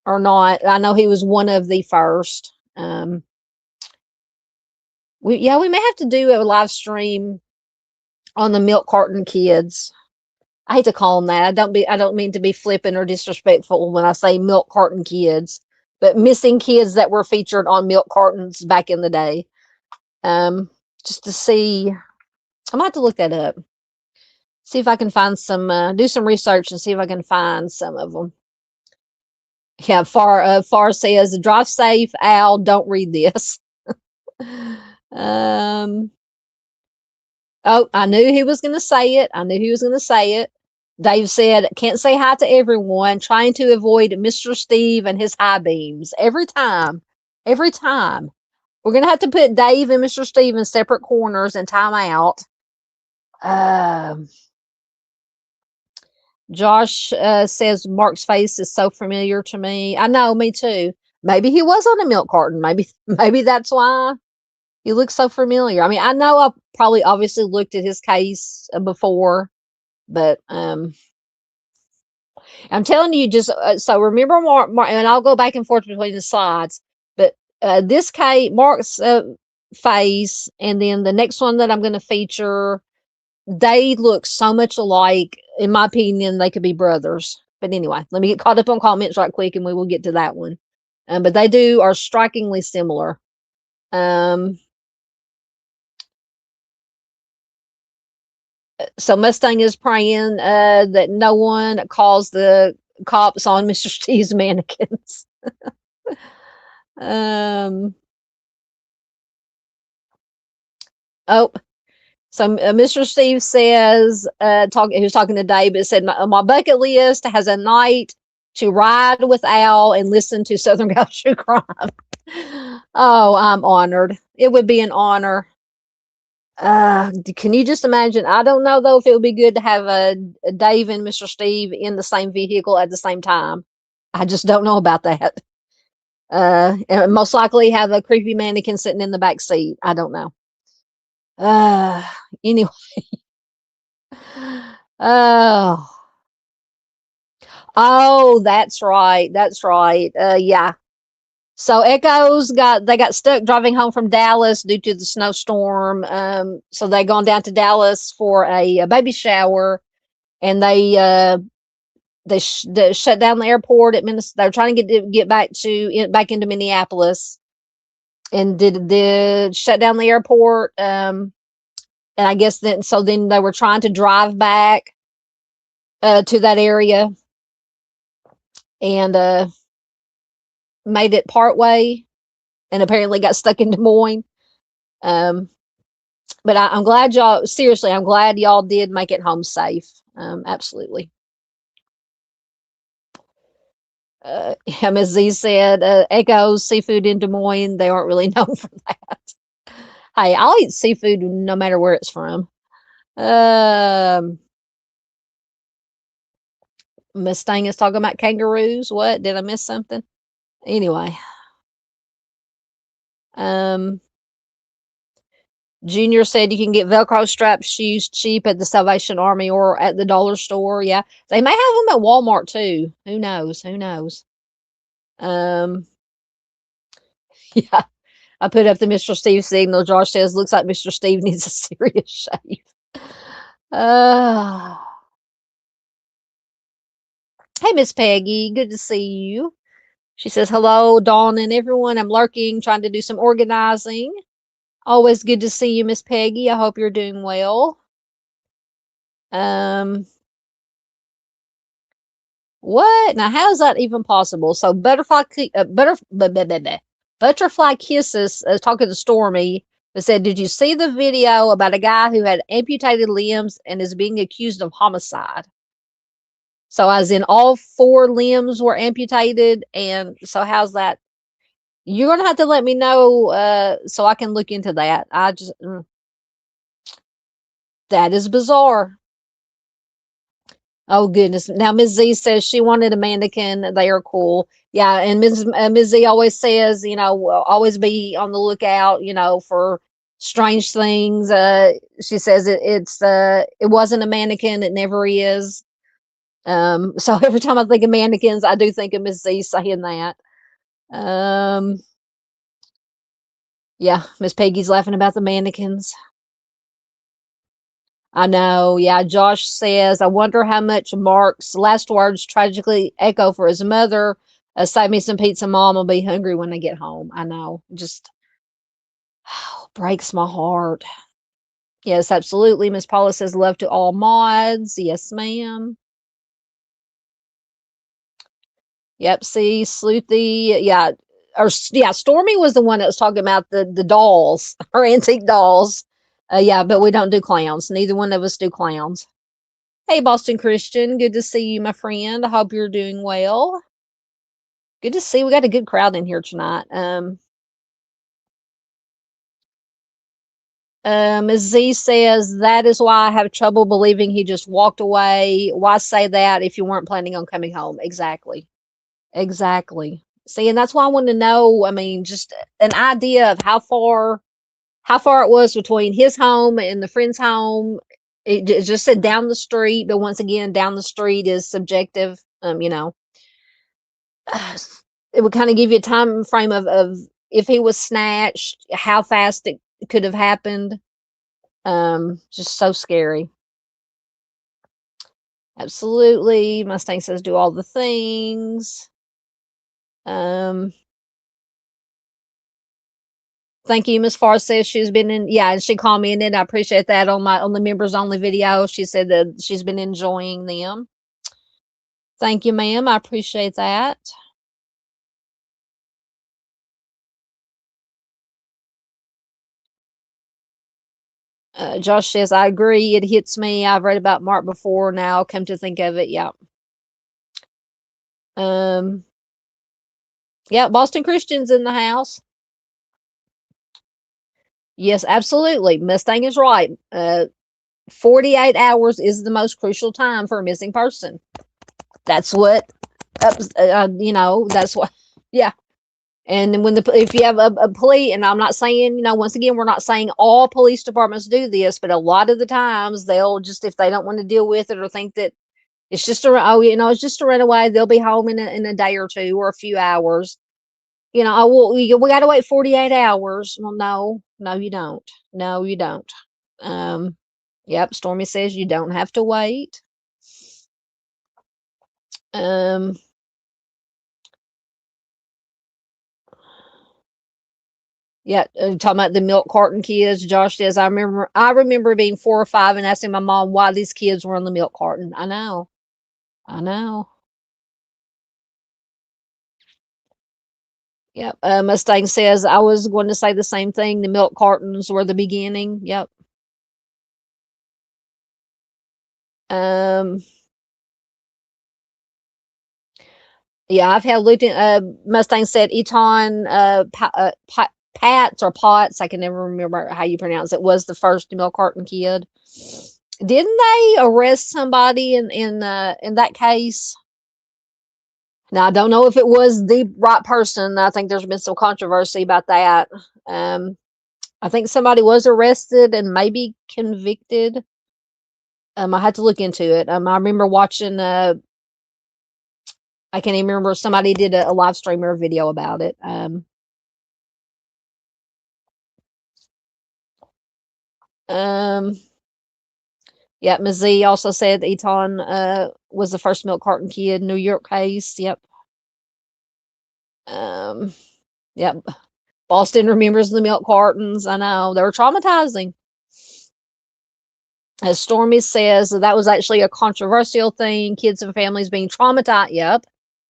or not. I know he was one of the first. We may have to do a live stream on the milk carton kids. I hate to call them that. I don't mean to be flippant or disrespectful when I say milk carton kids, but missing kids that were featured on milk cartons back in the day. Just to see, I might have to look that up. See if I can find do some research and see if I can find some of them. Yeah, Far says, drive safe, Al, don't read this. Oh, I knew he was going to say it. Dave said, can't say hi to everyone, trying to avoid Mr. Steve and his high beams. Every time. We're going to have to put Dave and Mr. Steve in separate corners and time out. Josh says, Marc's face is so familiar to me. I know, me too. Maybe he was on a milk carton. Maybe that's why he looks so familiar. I mean, I know I've probably obviously looked at his case before, but I'm telling you, just so remember Marc, and I'll go back and forth between the slides, but this case, Marc's face, and then the next one that I'm going to feature, they look so much alike. In my opinion, they could be brothers. But anyway, let me get caught up on comments right quick, and we will get to that one. But they are strikingly similar. So Mustang is praying that no one calls the cops on Mr. Steve's mannequins. So Mr. Steve says, he was talking to Dave, but said, my bucket list has a night to ride with Al and listen to Southern Gal True Crime. Oh, I'm honored. It would be an honor. Can you just imagine? I don't know though if it would be good to have a Dave and Mr. Steve in the same vehicle at the same time. I just don't know about that. And most likely have a creepy mannequin sitting in the back seat. I don't know. Anyway. Oh, that's right. Yeah. So Echoes got stuck driving home from Dallas due to the snowstorm. So they gone down to Dallas for a baby shower, and they shut down the airport at Minnesota. They were trying to get back into Minneapolis, and did shut down the airport. And I guess then they were trying to drive back. to that area, and made it part way, and apparently got stuck in Des Moines. But I'm glad y'all, seriously, I'm glad y'all did make it home safe. Absolutely. Ms. Z said, Echo's seafood in Des Moines, they aren't really known for that. Hey, I'll eat seafood no matter where it's from. Mustang is talking about kangaroos. What? Did I miss something? Anyway. Junior said you can get Velcro strap shoes cheap at the Salvation Army or at the dollar store. Yeah. They may have them at Walmart too. Who knows? Who knows? Yeah. I put up the Mr. Steve signal. Josh says, looks like Mr. Steve needs a serious shave. Hey, Miss Peggy. Good to see you. She says, hello, Dawn and everyone. I'm lurking, trying to do some organizing. Always good to see you, Miss Peggy. I hope you're doing well. What? Now, how is that even possible? So, Butterfly Kisses talking to Stormy, that said, did you see the video about a guy who had amputated limbs and is being accused of homicide? So, as in all 4 limbs were amputated. And so, how's that? You're going to have to let me know so I can look into that. That is bizarre. Oh, goodness. Now, Ms. Z says she wanted a mannequin. They are cool. Yeah. And Ms. Z always says, always be on the lookout, for strange things. She says it wasn't a mannequin. It never is. So every time I think of mannequins, I do think of Ms. Z saying that. Yeah, Miss Peggy's laughing about the mannequins. I know. Yeah, Josh says, I wonder how much Mark's last words tragically echo for his mother. Save me some pizza, Mom. I'll be hungry when I get home. I know. Just breaks my heart. Yes, absolutely. Miss Paula says, love to all mods. Yes, ma'am. Yep. See, Sleuthy. Yeah. Stormy was the one that was talking about the dolls, her antique dolls. Yeah, but we don't do clowns. Neither one of us do clowns. Hey, Boston Christian. Good to see you, my friend. I hope you're doing well. Good to see. We got a good crowd in here tonight. Ms. Z says, that is why I have trouble believing he just walked away. Why say that if you weren't planning on coming home? Exactly. Exactly. See, and that's why I want to know, I mean, just an idea of how far it was between his home and the friend's home. It just said down the street, but once again, down the street is subjective. It would kind of give you a time frame of if he was snatched, how fast it could have happened. Just so scary. Absolutely. Mustang says do all the things. Thank you. Miss Farr says she's been in, yeah, and she commented. I appreciate that on the members only video. She said that she's been enjoying them. Thank you, ma'am. I appreciate that. Josh says, I agree. It hits me. I've read about Mark before now. Come to think of it. Yeah. Yeah, Boston Christian's in the house. Yes, absolutely. Mustang is right. 48 hours is the most crucial time for a missing person. That's what, that's what, yeah. And if you have a police, and I'm not saying, once again, we're not saying all police departments do this, but a lot of the times they'll just, if they don't want to deal with it or think that it's just it's just a runaway, they'll be home in a day or two or a few hours. We got to wait 48 hours. Well, no, you don't. No, you don't. Yep. Stormy says you don't have to wait. Yeah, talking about the milk carton kids. Josh says, I remember being 4 or 5 and asking my mom why these kids were on the milk carton. I know. I know. Yep. Mustang says I was going to say the same thing. The milk cartons were the beginning. Yep. Um, yeah, I've had looked in, Mustang said Eton, Pats or Potts. I can never remember how you pronounce it. Was the first milk carton kid. Didn't they arrest somebody in that case? Now I don't know if it was the right person. I think there's been some controversy about that. Um, I think somebody was arrested and maybe convicted. I had to look into it. I remember watching. I can't even remember. Somebody did a live stream or a video about it. Um, yeah, Mazie also said Eton was the first milk carton kid. New York case. Yep. Um, yep. Boston remembers the milk cartons. I know they were traumatizing. As Stormy says, that was actually a controversial thing. Kids and families being traumatized. Yep.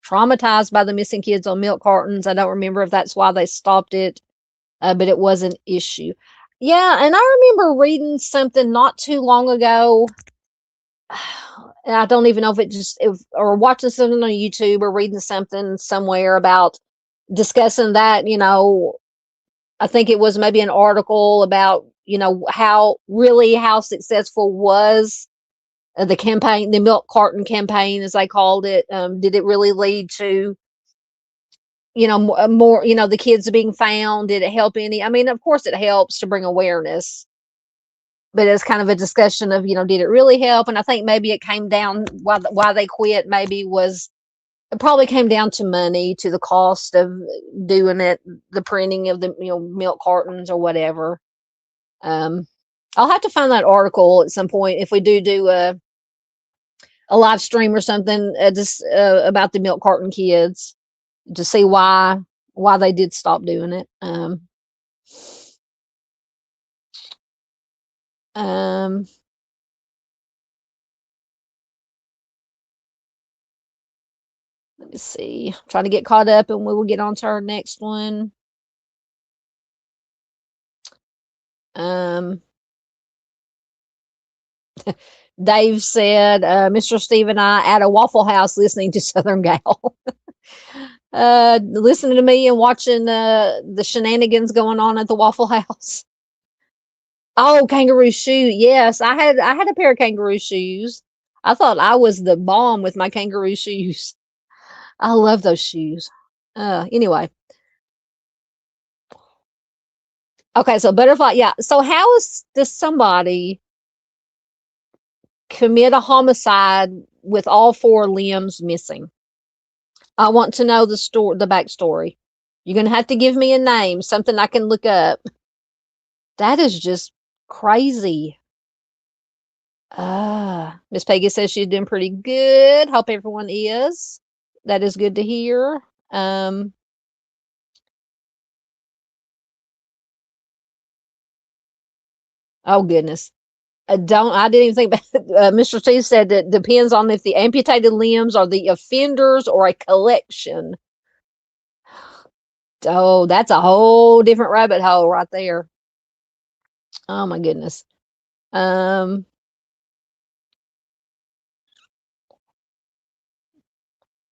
Traumatized by the missing kids on milk cartons. I don't remember if that's why they stopped it, but it was an issue. Yeah, and I remember reading something not too long ago. And I don't even know if it just or watching something on YouTube or reading something somewhere about discussing that, I think it was maybe an article about, how successful was the campaign, the milk carton campaign, as they called it. Did it really lead to, more, the kids being found? Did it help any? I mean, of course it helps to bring awareness, but it's kind of a discussion of, did it really help? And I think maybe it came down why they quit. Maybe was it probably came down to money, to the cost of doing it, the printing of the milk cartons or whatever. Um, I'll have to find that article at some point if we do a live stream or something, just about the milk carton kids, to see why they did stop doing it. Um, let me see. I'm trying to get caught up, and we will get on to our next one. Um, Dave said, Mr. Steve and I at a Waffle House listening to Southern Gal. Listening to me and watching the shenanigans going on at the Waffle House. Oh, kangaroo shoe. Yes, I had a pair of kangaroo shoes. I thought I was the bomb with my kangaroo shoes. I love those shoes. Anyway. Okay, so butterfly, yeah. So does somebody commit a homicide with all four limbs missing? I want to know the backstory. You're gonna have to give me a name, something I can look up. That is just crazy. Miss Peggy says she's doing pretty good. Hope everyone is. That is good to hear. Um, oh goodness. I didn't even think about it. Mr. Steve said that depends on if the amputated limbs are the offenders or a collection. Oh, that's a whole different rabbit hole right there. Oh my goodness. Um,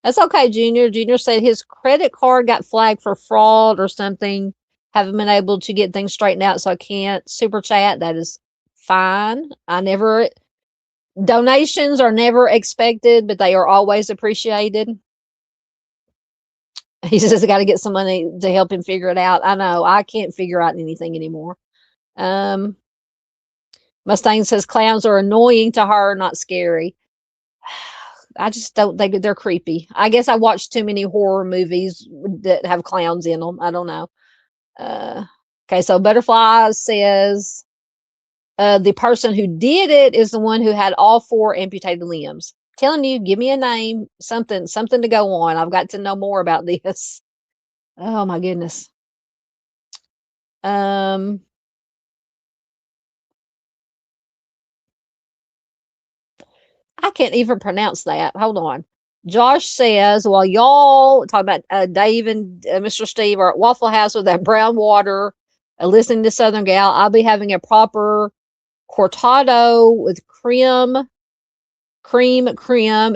that's okay, Junior. Junior said his credit card got flagged for fraud or something. Haven't been able to get things straightened out, so I can't super chat. That is fine. Donations are never expected, but they are always appreciated. He says I got to get some money to help him figure it out. I know I can't figure out anything anymore. Um, Mustang says clowns are annoying to her, not scary. I just don't think they're creepy. I guess I watched too many horror movies that have clowns in them. I don't know. Uh, okay, so Butterfly says the person who did it is the one who had all four amputated limbs. Telling you, give me a name, something to go on. I've got to know more about this. Oh my goodness. Um, I can't even pronounce that. Hold on. Josh says, while y'all talk about Dave and Mr. Steve are at Waffle House with that brown water, listening to Southern Gal, I'll be having a proper cortado with cream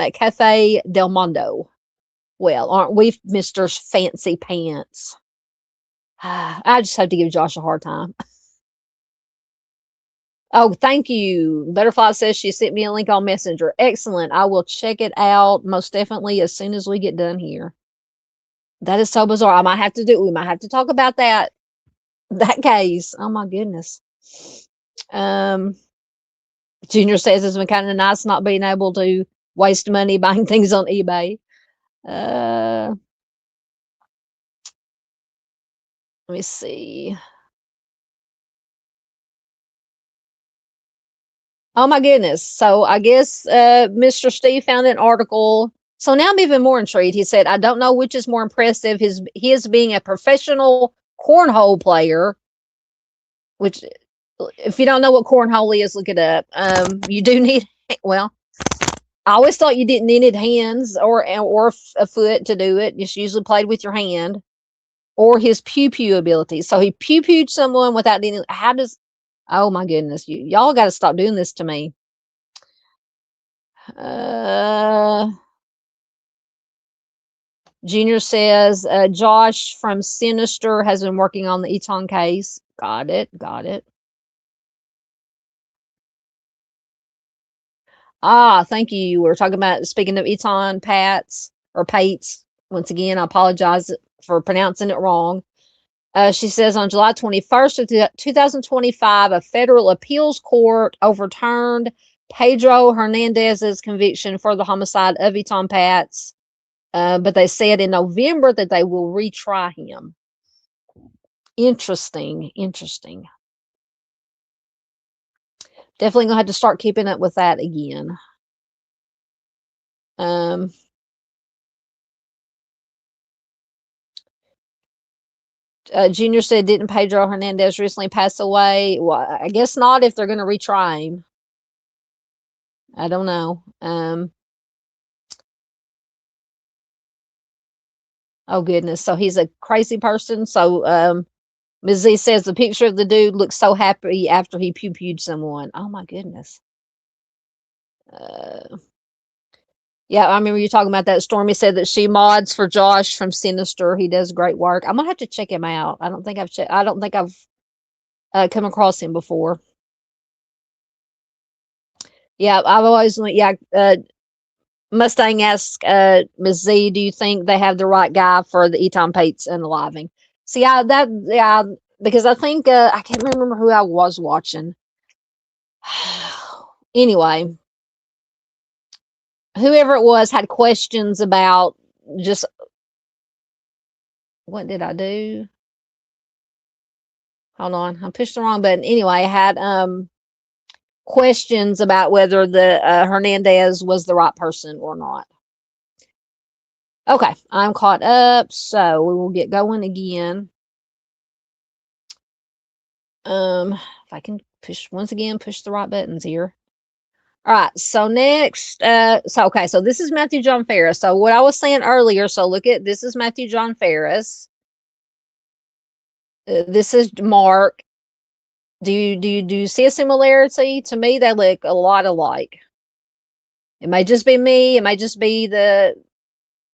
at Cafe Del Mondo. Well, aren't we Mr. Fancy Pants? I just have to give Josh a hard time. Oh, thank you. Butterfly says she sent me a link on Messenger. Excellent. I will check it out most definitely as soon as we get done here. That is so bizarre. We might have to talk about that case. Oh my goodness. Junior says it's been kind of nice not being able to waste money buying things on eBay. Let me see. Oh my goodness. So I guess Mr. Steve found an article. So now I'm even more intrigued. He said, I don't know which is more impressive, his being a professional cornhole player, which if you don't know what cornhole is, look it up. You do need, well, I always thought you didn't need hands or a foot to do it. Just usually played with your hand, or his pew pew ability. So he pew pewed someone without any. How does? Oh my goodness, y'all got to stop doing this to me. Junior says Josh from Sinister has been working on the Eton case. Got it. Thank you. We're talking about, speaking of Eton Pats or Pates. Once again, I apologize for pronouncing it wrong. She says on July 21st of 2025, a federal appeals court overturned Pedro Hernandez's conviction for the homicide of Eton Pats. But they said in November that they will retry him. Interesting. Definitely gonna have to start keeping up with that again. Junior said, didn't Pedro Hernandez recently pass away? Well, I guess not if they're going to retry him. I don't know. Oh, goodness. So he's a crazy person. So Ms. Z says the picture of the dude looks so happy after he pew-pewed someone. Oh, my goodness. Yeah, I remember you talking about that. Stormy said that she mods for Josh from Sinister. He does great work. I'm gonna have to check him out. I don't think I've come across him before. Yeah, I've always Mustang asked Ms. Z, do you think they have the right guy for the Eton Pates unaliving? See, because I think I can't remember who I was watching. Anyway, whoever it was had questions about just what did I do? Hold on, I pushed the wrong button. Anyway, I had questions about whether the Hernandez was the right person or not. Okay, I'm caught up, so we will get going again. If I can push the right buttons here. All right, so next, so this is Matthew John Ferris. So what I was saying earlier, so look at, this is Matthew John Ferris. This is Mark. Do you see a similarity? To me, they look a lot alike. It may just be me. It may just be the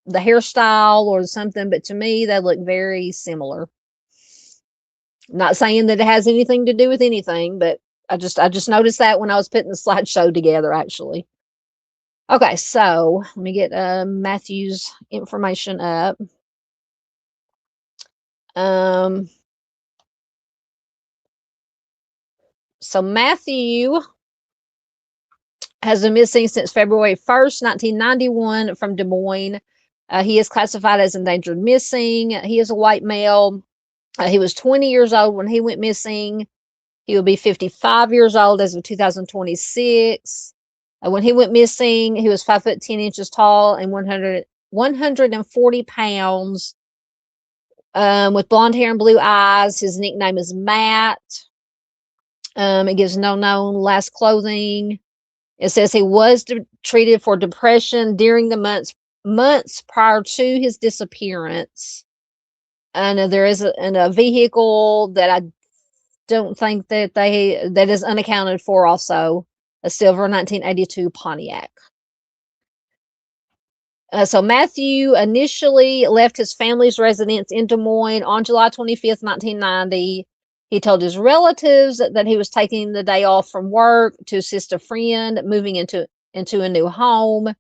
hairstyle or something, but to me, they look very similar. I'm not saying that it has anything to do with anything, but I just noticed that when I was putting the slideshow together, actually. Okay, so let me get Matthew's information up. So Matthew has been missing since February 1st, 1991 from Des Moines. He is classified as endangered missing. He is a white male. He was 20 years old when he went missing. He will be 55 years old as of 2026. When he went missing, he was 5 foot 10 inches tall and 140 pounds, with blonde hair and blue eyes. His nickname is Matt. It gives no known last clothing. It says he was treated for depression during the months prior to his disappearance. And there is a vehicle that I don't think that that is unaccounted for, also a silver 1982 Pontiac. So Matthew initially left his family's residence in Des Moines on July 25th, 1990. He told his relatives that he was taking the day off from work to assist a friend moving into a new home.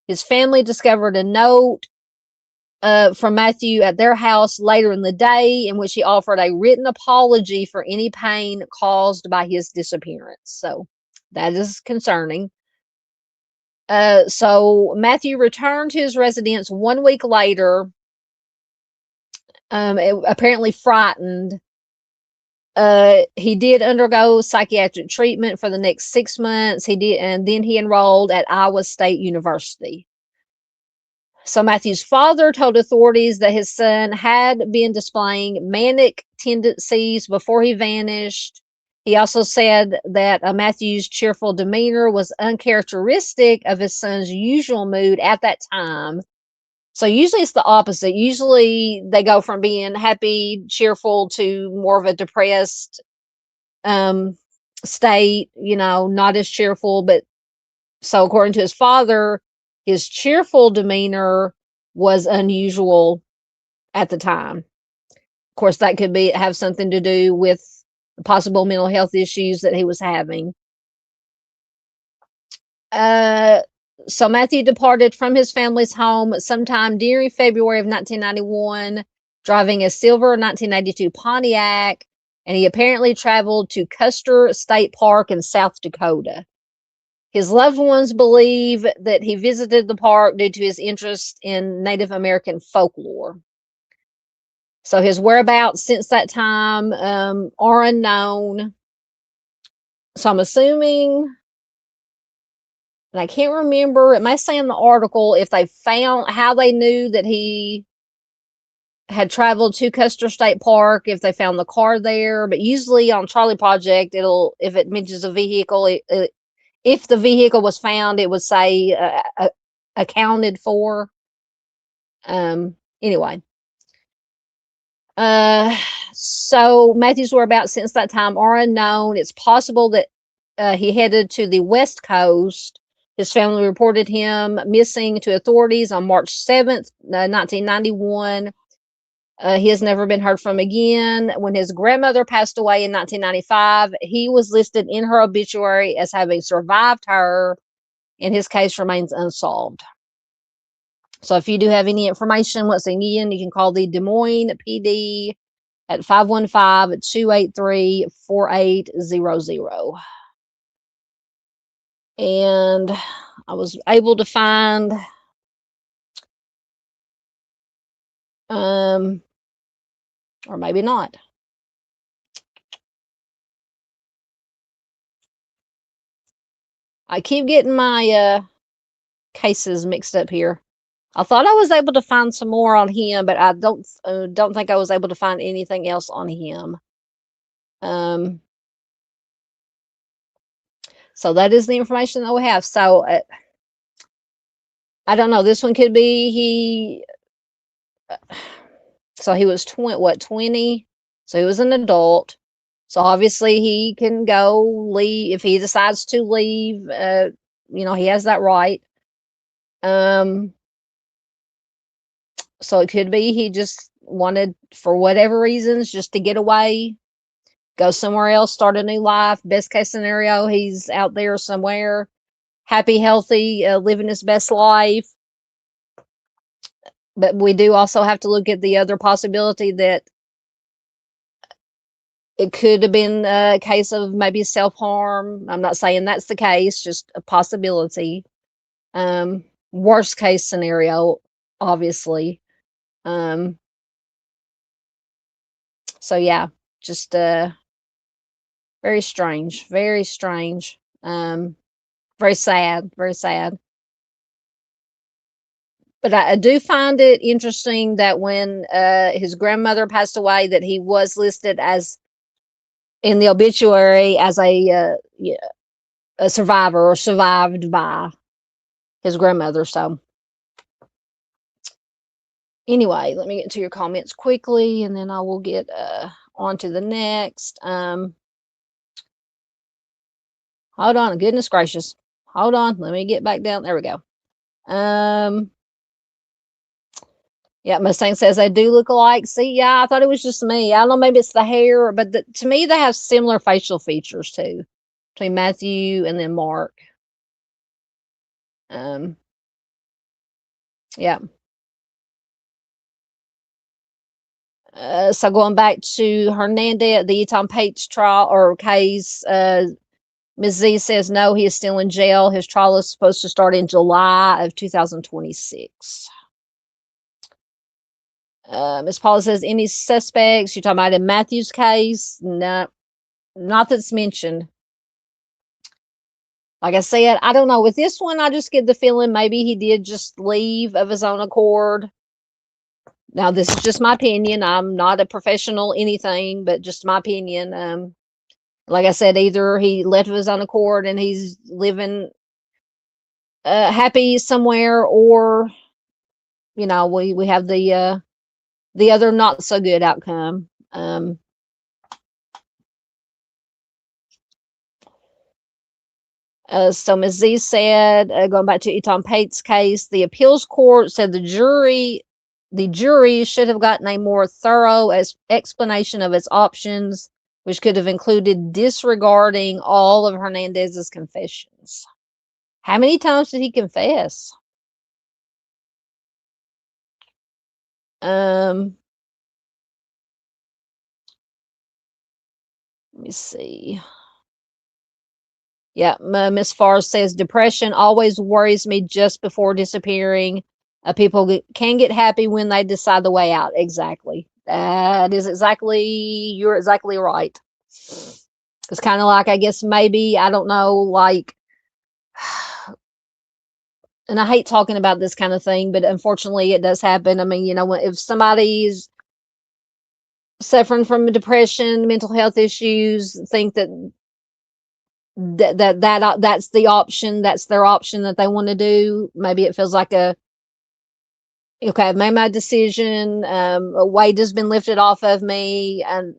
His family discovered a note from Matthew at their house later in the day, in which he offered a written apology for any pain caused by his disappearance. So that is concerning. So Matthew returned to his residence 1 week later, apparently frightened. He did undergo psychiatric treatment for the next 6 months. And then he enrolled at Iowa State University. So Matthew's father told authorities that his son had been displaying manic tendencies before he vanished. He also said that Matthew's cheerful demeanor was uncharacteristic of his son's usual mood at that time. So usually it's the opposite. Usually they go from being happy, cheerful to more of a depressed state, not as cheerful. But so according to his father, his cheerful demeanor was unusual at the time. Of course, that could have something to do with the possible mental health issues that he was having. So Matthew departed from his family's home sometime during February of 1991, driving a silver 1982 Pontiac, and he apparently traveled to Custer State Park in South Dakota. His loved ones believe that he visited the park due to his interest in Native American folklore. So his whereabouts since that time are unknown. So I'm assuming, and I can't remember, it may say in the article if they found how they knew that he had traveled to Custer State Park, if they found the car there. But usually on Charley Project, if it mentions a vehicle, if the vehicle was found, it would say accounted for. Anyway. So Matthew's whereabouts since that time are unknown. It's possible that he headed to the West Coast. His family reported him missing to authorities on March 7th, 1991. He has never been heard from again. When his grandmother passed away in 1995, he was listed in her obituary as having survived her, and his case remains unsolved. So if you do have any information, once again, you can call the Des Moines PD at 515-283-4800. And I was able to find or maybe not. I keep getting my cases mixed up here. I thought I was able to find some more on him, but I don't think I was able to find anything else on him. So that is the information that we have. So I don't know. This one could be he was 20? So he was an adult. So obviously he can go leave if he decides to leave. He has that right. So it could be he just wanted, for whatever reasons, just to get away, go somewhere else, start a new life. Best case scenario, he's out there somewhere, happy, healthy, living his best life. But we do also have to look at the other possibility that it could have been a case of maybe self-harm. I'm not saying that's the case, just a possibility. Worst case scenario, obviously. So yeah, just very strange, very strange. Very sad, very sad. But I do find it interesting that when his grandmother passed away, that he was listed as in the obituary as a a survivor or survived by his grandmother. So anyway, let me get to your comments quickly, and then I will get on to the next. Hold on, goodness gracious. Hold on, let me get back down. There we go. Yeah, Mustang says they do look alike. See, yeah, I thought it was just me. I don't know, maybe it's the hair, but to me, they have similar facial features too, between Matthew and then Mark. Yeah. So going back to Hernandez, the Eton Pates trial or case, Ms. Z says no, he is still in jail. His trial is supposed to start in July of 2026. Ms. Paula says, any suspects? You're talking about in Matthew's case? No, not that's mentioned. Like I said, I don't know. With this one, I just get the feeling maybe he did just leave of his own accord. Now, this is just my opinion. I'm not a professional anything, but just my opinion. Like I said, either he left of his own accord and he's living happy somewhere, or we have the other not so good outcome. So Ms. Z said, going back to Eton Pate's case, the appeals court said the jury should have gotten a more thorough explanation of its options, which could have included disregarding all of Hernandez's confessions. How many times did he confess? Let me see. Yeah, Miss Farr says depression always worries me just before disappearing. People can get happy when they decide the way out. Exactly. You're exactly right. It's kind of like, I guess maybe, I don't know, like, and I hate talking about this kind of thing, but unfortunately it does happen. I mean, if somebody's suffering from depression, mental health issues, think that's the option, that's their option that they want to do. Maybe it feels like okay, I've made my decision, a weight has been lifted off of me, and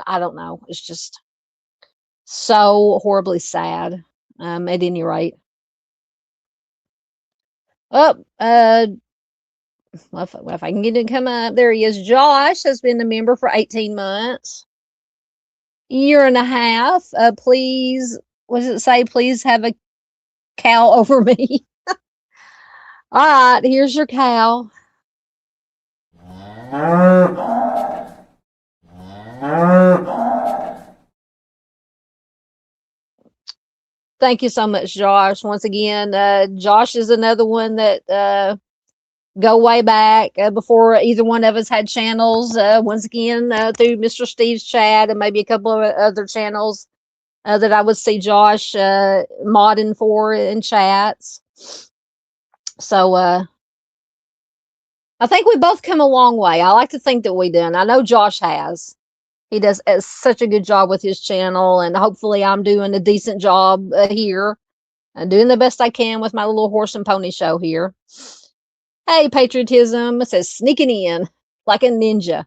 I don't know, it's just so horribly sad. At any rate, well, if I can get him to come up, there he is. Josh has been a member for 18 months, year and a half. Please, what does it say? Please have a cow over me. All right, here's your cow. Thank you so much, Josh. Once again, Josh is another one that go way back before either one of us had channels. Once again, through Mr. Steve's chat and maybe a couple of other channels that I would see Josh modding for in chats. So I think we both come a long way. I like to think that we do, and I know Josh has. He does such a good job with his channel, and hopefully I'm doing a decent job here. I'm doing the best I can with my little horse and pony show here. Hey, patriotism, it says sneaking in like a ninja.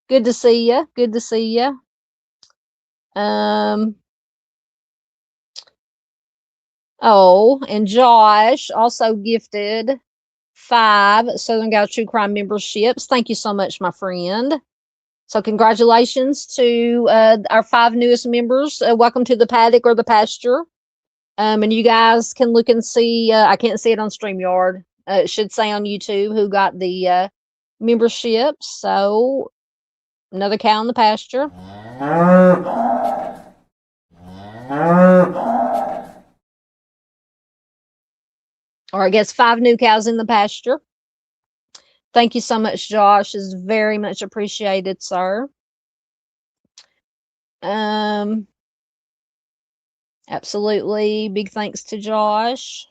Good to see you. Good to see you. Oh, and Josh also gifted 5 Southern Gal True Crime memberships. Thank you so much, my friend. So congratulations to our 5 newest members. Welcome to the paddock or the pasture. And you guys can look and see. I can't see it on StreamYard. It should say on YouTube who got the membership. So another cow in the pasture. Or I guess 5 new cows in the pasture. Thank you so much, Josh. Is very much appreciated, sir. Absolutely. Big thanks to Josh.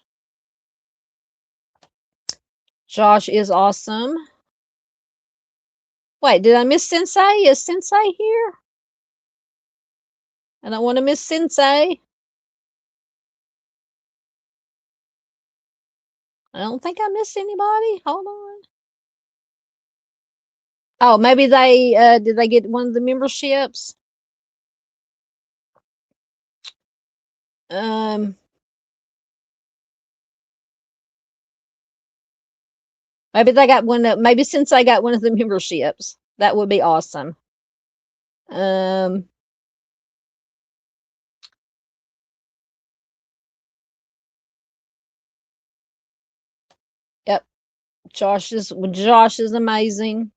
Josh is awesome. Wait, did I miss Sensei? Is Sensei here? I don't want to miss Sensei. I don't think I missed anybody. Hold on. Oh, maybe they did they get one of the memberships? Um, maybe they got one. Maybe since they got one of the memberships, that would be awesome. Um, yep. Josh is amazing.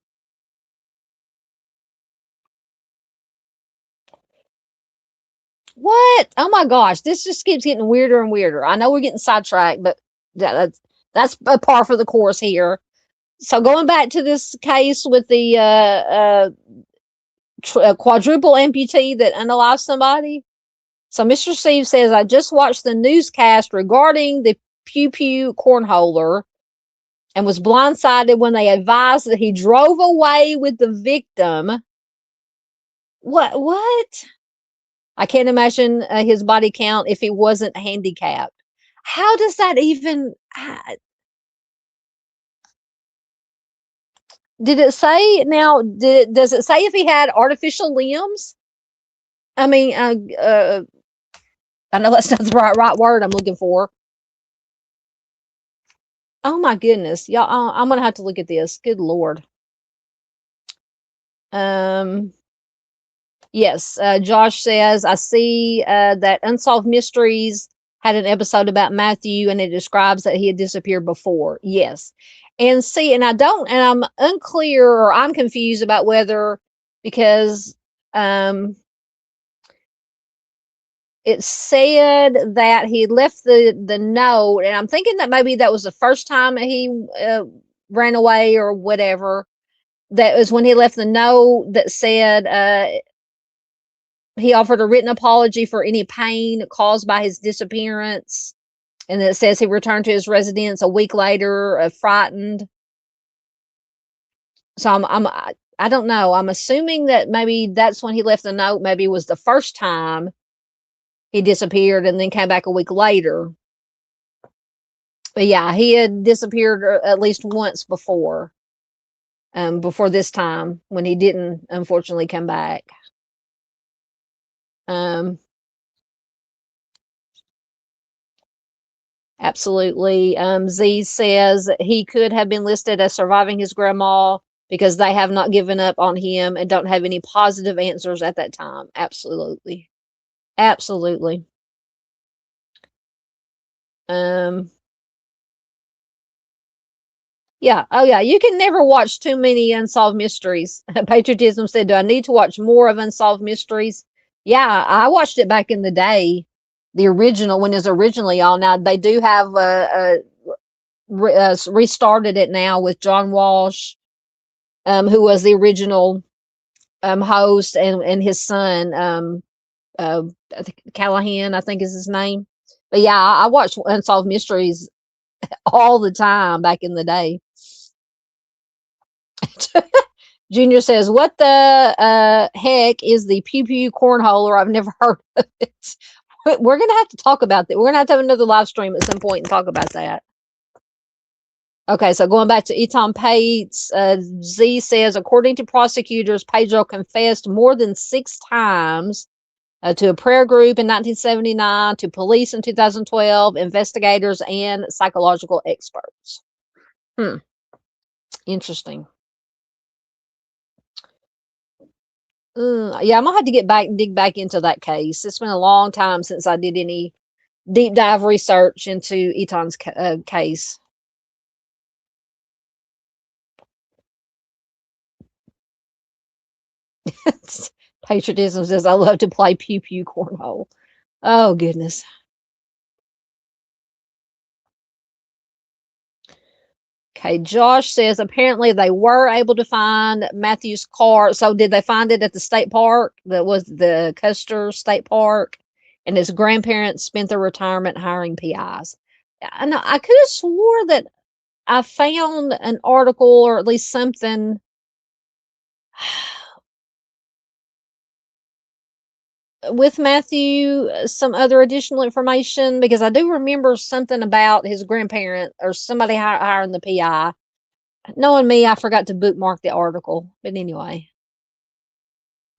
What? Oh my gosh, this just keeps getting weirder and weirder. I know we're getting sidetracked, but that's a par for the course here. So going back to this case with the quadruple amputee that unalived somebody. So Mr. Steve says, I just watched the newscast regarding the Pew Pew cornholer and was blindsided when they advised that he drove away with the victim. What? I can't imagine his body count if he wasn't handicapped. How does that even? Did it say now? Does it say if he had artificial limbs? I mean, I know that's not the right word I'm looking for. Oh my goodness, y'all! I'm gonna have to look at this. Good lord. Um. Yes, Josh says, I see that Unsolved Mysteries had an episode about Matthew and it describes that he had disappeared before. Yes. And see, and I'm unclear or I'm confused about whether because it said that he left the note, and I'm thinking that maybe that was the first time he ran away or whatever. That was when he left the note that said, he offered a written apology for any pain caused by his disappearance. And it says he returned to his residence a week later, frightened. So I don't know. I'm assuming that maybe that's when he left the note. Maybe it was the first time he disappeared and then came back a week later. But yeah, he had disappeared at least once before this time when he didn't unfortunately come back. Absolutely. Z says he could have been listed as surviving his grandma because they have not given up on him and don't have any positive answers at that time. Absolutely. Absolutely. Yeah. Oh, yeah. You can never watch too many unsolved mysteries. Patriotism said, do I need to watch more of Unsolved Mysteries? Yeah, I watched it back in the day. The original, when it was originally on. Now, they do have restarted it now with John Walsh, who was the original host, and his son, I think Callahan, I think is his name. But yeah, I watched Unsolved Mysteries all the time back in the day. Junior says, what the heck is the Pew Pew cornholer? I've never heard of it. We're going to have to talk about that. We're going to have another live stream at some point and talk about that. Okay, so going back to Eton Pates, Z says, according to prosecutors, Pedro confessed more than 6 times to a prayer group in 1979, to police in 2012, investigators, and psychological experts. Interesting. Yeah, I'm gonna have to dig back into that case. It's been a long time since I did any deep dive research into Eton's case. Patriotism says, I love to play pew pew cornhole. Oh, goodness. Okay, Josh says apparently they were able to find Matthew's car. So did they find it at the state park? That was the Custer State Park. And his grandparents spent their retirement hiring PIs. I know I could have swore that I found an article or at least something. with Matthew some other additional information? Because I do remember something about his grandparent or somebody hiring the PI. Knowing me, I forgot to bookmark the article. But anyway,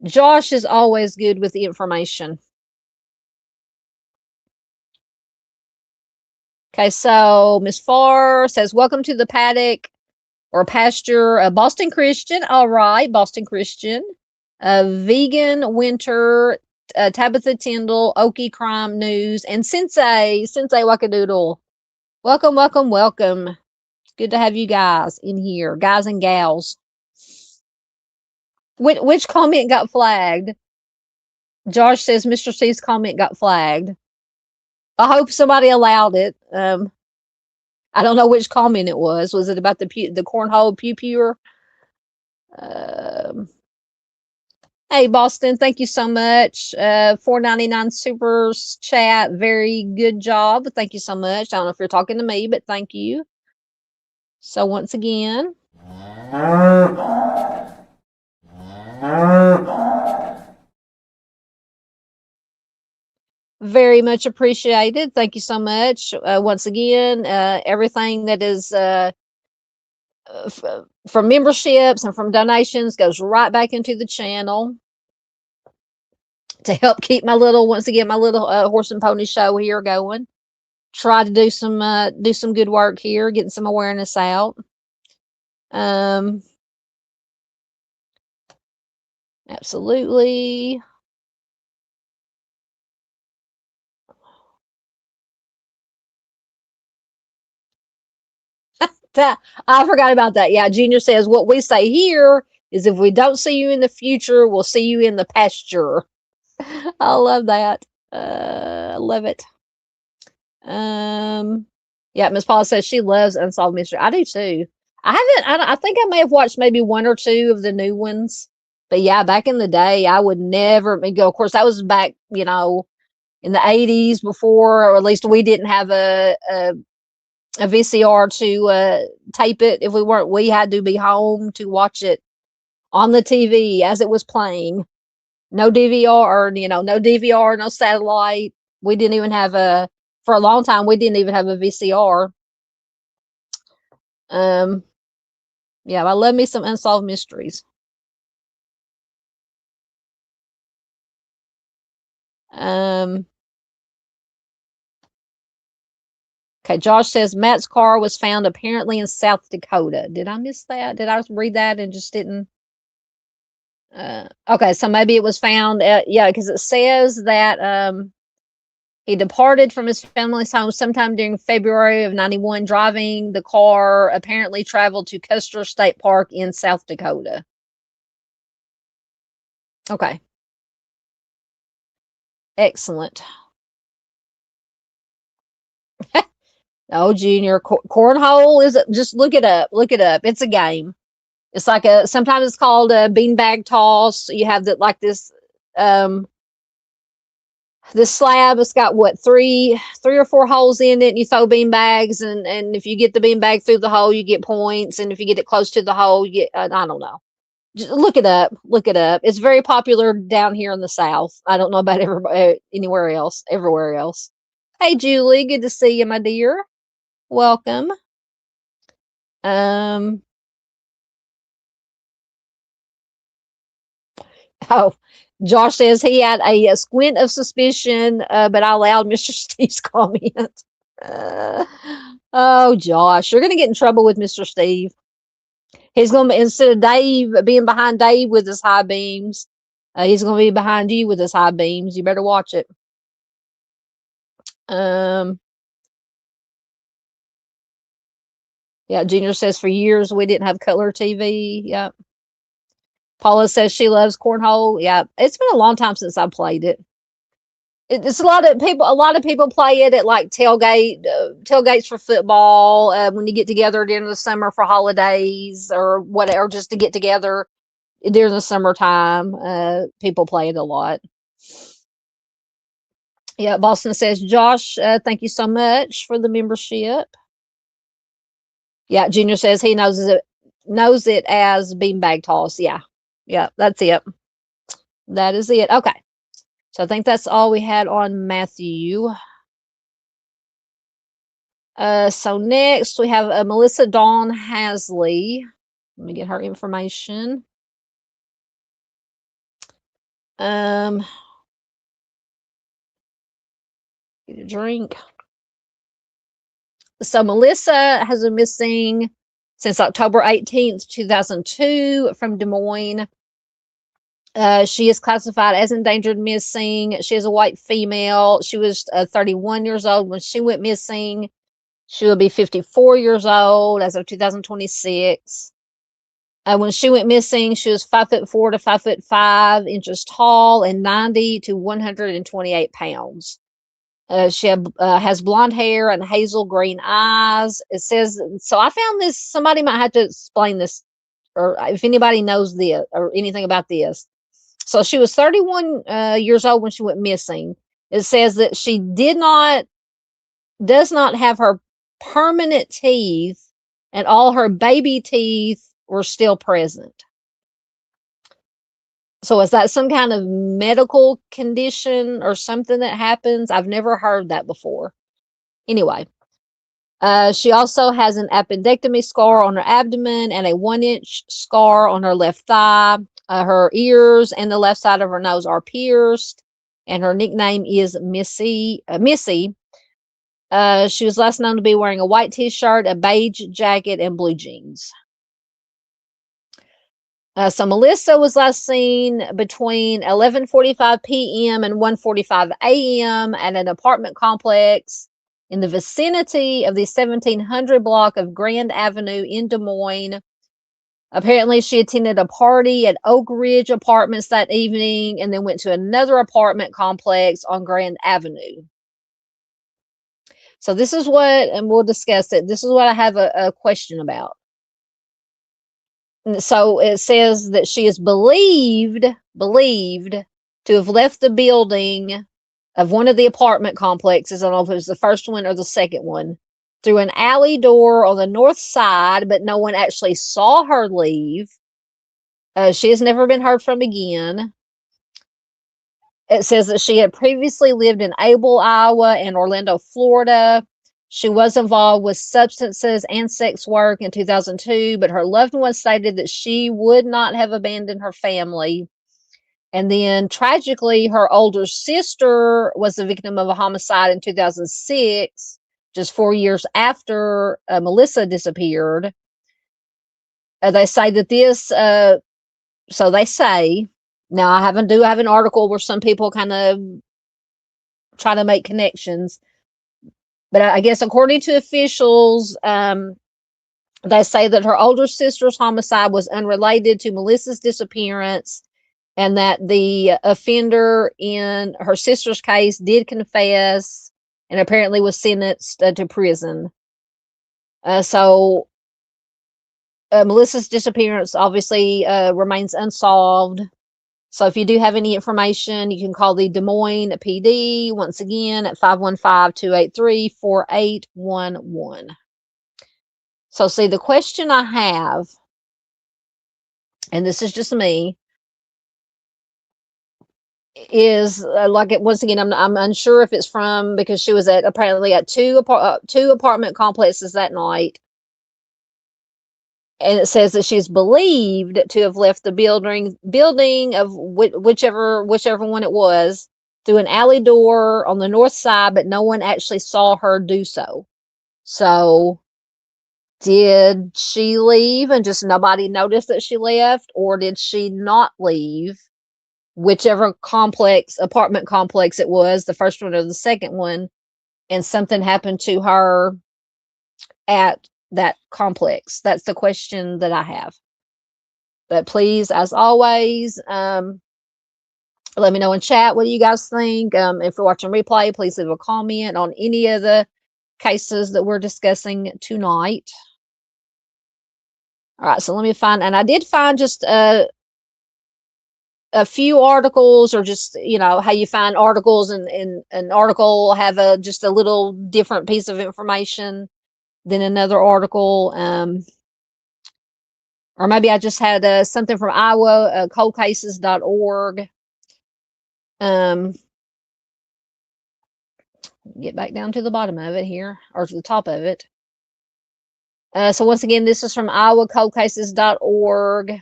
Josh is always good with the information. Okay, so Miss Farr says, welcome to the paddock or pasture, Boston Christian. All right, Boston Christian. Vegan Winter, Tabitha Tyndall, Okie Crime News, and Sensei Wackadoodle. Welcome, welcome, welcome. It's good to have you guys in here, guys and gals. Which comment got flagged? Josh says Mr. C's comment got flagged. I hope somebody allowed it. I don't know which comment it was. Was it about the cornhole pew pewer? Hey Boston, thank you so much. $4.99 super chat. Very good job. Thank you so much. I don't know if you're talking to me, but thank you. So once again. Very much appreciated. Thank you so much. Once again, everything that is from memberships and from donations goes right back into the channel to help keep my little horse and pony show here going. Try to do some good work here, getting some awareness out. Absolutely. I forgot about that. Yeah, Junior says what we say here is if we don't see you in the future, we'll see you in the pasture. I love that. I love it. Yeah, Miss Paula says she loves Unsolved Mystery. I do too. I think I may have watched maybe one or two of the new ones. But yeah, back in the day, I would never go. Of course, that was back, in the 80s before, or at least we didn't have a VCR to tape it. If we had to be home to watch it on the TV as it was playing. No DVR, no DVR, no satellite. We didn't even have for a long time, we didn't even have a VCR. Yeah, I love me some Unsolved Mysteries. Okay, Josh says Matt's car was found apparently in South Dakota. Did I miss that? Did I read that and just didn't? Okay, so maybe it was found yeah, because it says that he departed from his family's home sometime during February of 91. Driving the car apparently traveled to Custer State Park in South Dakota. Okay. Excellent. Oh, Junior, cornhole is just look it up. Look it up. It's a game. It's like sometimes it's called a beanbag toss. You have this slab. It's got what three or four holes in it. And you throw bean bags, and if you get the bean bag through the hole, you get points. And if you get it close to the hole, you get I don't know. Just look it up. Look it up. It's very popular down here in the South. I don't know about everywhere else. Hey, Julie, good to see you, my dear. Welcome. Oh, Josh says he had a squint of suspicion, but I allowed Mr. Steve's comment. Oh, Josh, you're going to get in trouble with Mr. Steve. He's going to be, instead of Dave being behind Dave with his high beams, he's going to be behind you with his high beams. You better watch it. Yeah, Junior says for years we didn't have color TV. Yeah. Paula says she loves cornhole. Yeah, it's been a long time since I played it. It's a lot of people play it at like tailgates for football, when you get together during the summer for holidays or whatever, just to get together during the summertime. People play it a lot. Yeah, Boston says, Josh, thank you so much for the membership. Yeah, Junior says he knows it as beanbag toss. Yeah, that's it. That is it. Okay. So I think that's all we had on Matthew. So next we have Melissa Dawn Hasley. Let me get her information. Get a drink. So Melissa has been missing since October 18th, 2002 from Des Moines. She is classified as endangered missing. She is a white female. She was 31 years old when she went missing. She will be 54 years old as of 2026. When she went missing, she was 5'4" to 5'5" tall and 90 to 128 pounds. She has blonde hair and hazel green eyes. It says, so I found this, somebody might have to explain this, or if anybody knows this or anything about this. So she was 31 years old when she went missing. It says that she does not have her permanent teeth, and all her baby teeth were still present. So is that some kind of medical condition or something that happens? I've never heard that before. Anyway, she also has an appendectomy scar on her abdomen and a 1-inch scar on her left thigh. Her ears and the left side of her nose are pierced, and her nickname is Missy. She was last known to be wearing a white t-shirt, a beige jacket, and blue jeans. So Melissa was last seen between 11:45 p.m. and 1:45 a.m. at an apartment complex in the vicinity of the 1700 block of Grand Avenue in Des Moines. Apparently, she attended a party at Oak Ridge Apartments that evening and then went to another apartment complex on Grand Avenue. So this is what, and we'll discuss it, this is what I have a question about. So it says that she is believed to have left the building of one of the apartment complexes, I don't know if it was the first one or the second one, through an alley door on the north side, but no one actually saw her leave. She has never been heard from again. It says that she had previously lived in Abel, Iowa, and Orlando, Florida. She was involved with substances and sex work in 2002, but her loved ones stated that she would not have abandoned her family. And then tragically, her older sister was the victim of a homicide in 2006, just 4 years after Melissa disappeared. They say that this, so they say, now I have an article where some people kind of try to make connections, but I guess according to officials, they say that her older sister's homicide was unrelated to Melissa's disappearance, and that the offender in her sister's case did confess and apparently was sentenced to prison. So Melissa's disappearance obviously remains unsolved. So if you do have any information, you can call the Des Moines PD once again at 515-283-4811. So see, the question I have, and this is just me, is like it once again, I'm unsure if it's from, because she was apparently at two apartment complexes that night, and it says that she's believed to have left the building of whichever one it was through an alley door on the north side, but no one actually saw her do so. So did she leave and just nobody noticed that she left, or did she not leave? Whichever apartment complex it was, the first one or the second one, and something happened to her at that complex. That's the question that I have. But please, as always, let me know in chat what you guys think. If you're watching replay, please leave a comment on any of the cases that we're discussing tonight. All right, so let me find, and I did find just a few articles, or just, how you find articles, and an article have just a little different piece of information than another article. Or maybe I just had something from Iowa, coldcases.org. Get back down to the bottom of it here, or to the top of it. So once again, this is from iowacoldcases.org.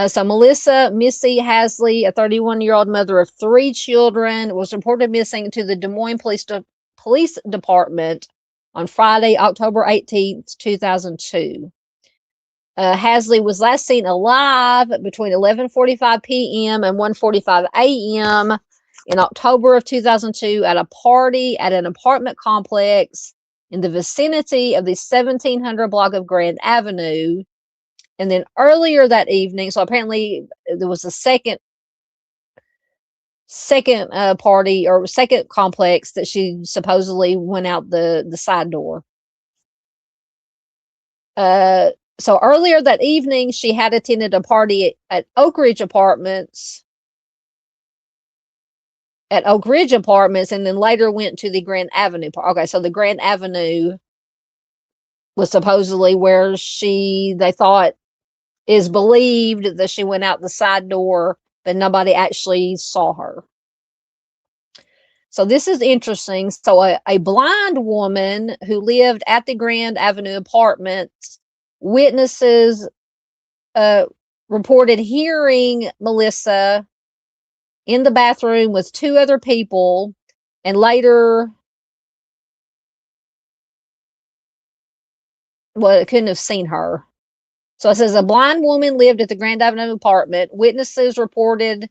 So Melissa Missy Hasley, a 31-year-old mother of 3 children, was reported missing to the Des Moines Police Department on Friday, October 18th, 2002. Hasley was last seen alive between 11:45 p.m. and 1:45 a.m. in October of 2002 at a party at an apartment complex in the vicinity of the 1700 block of Grand Avenue. And then earlier that evening, so apparently there was a second party or second complex that she supposedly went out the side door. So earlier that evening, she had attended a party at Oak Ridge Apartments, and then later went to the Grand Avenue. Okay, so the Grand Avenue was supposedly where they thought, is believed that she went out the side door, but nobody actually saw her. So this is interesting. So a blind woman who lived at the Grand Avenue Apartments, witnesses reported hearing Melissa in the bathroom with 2 other people, and later, well, couldn't have seen her. So it says a blind woman lived at the Grand Avenue apartment. Witnesses reported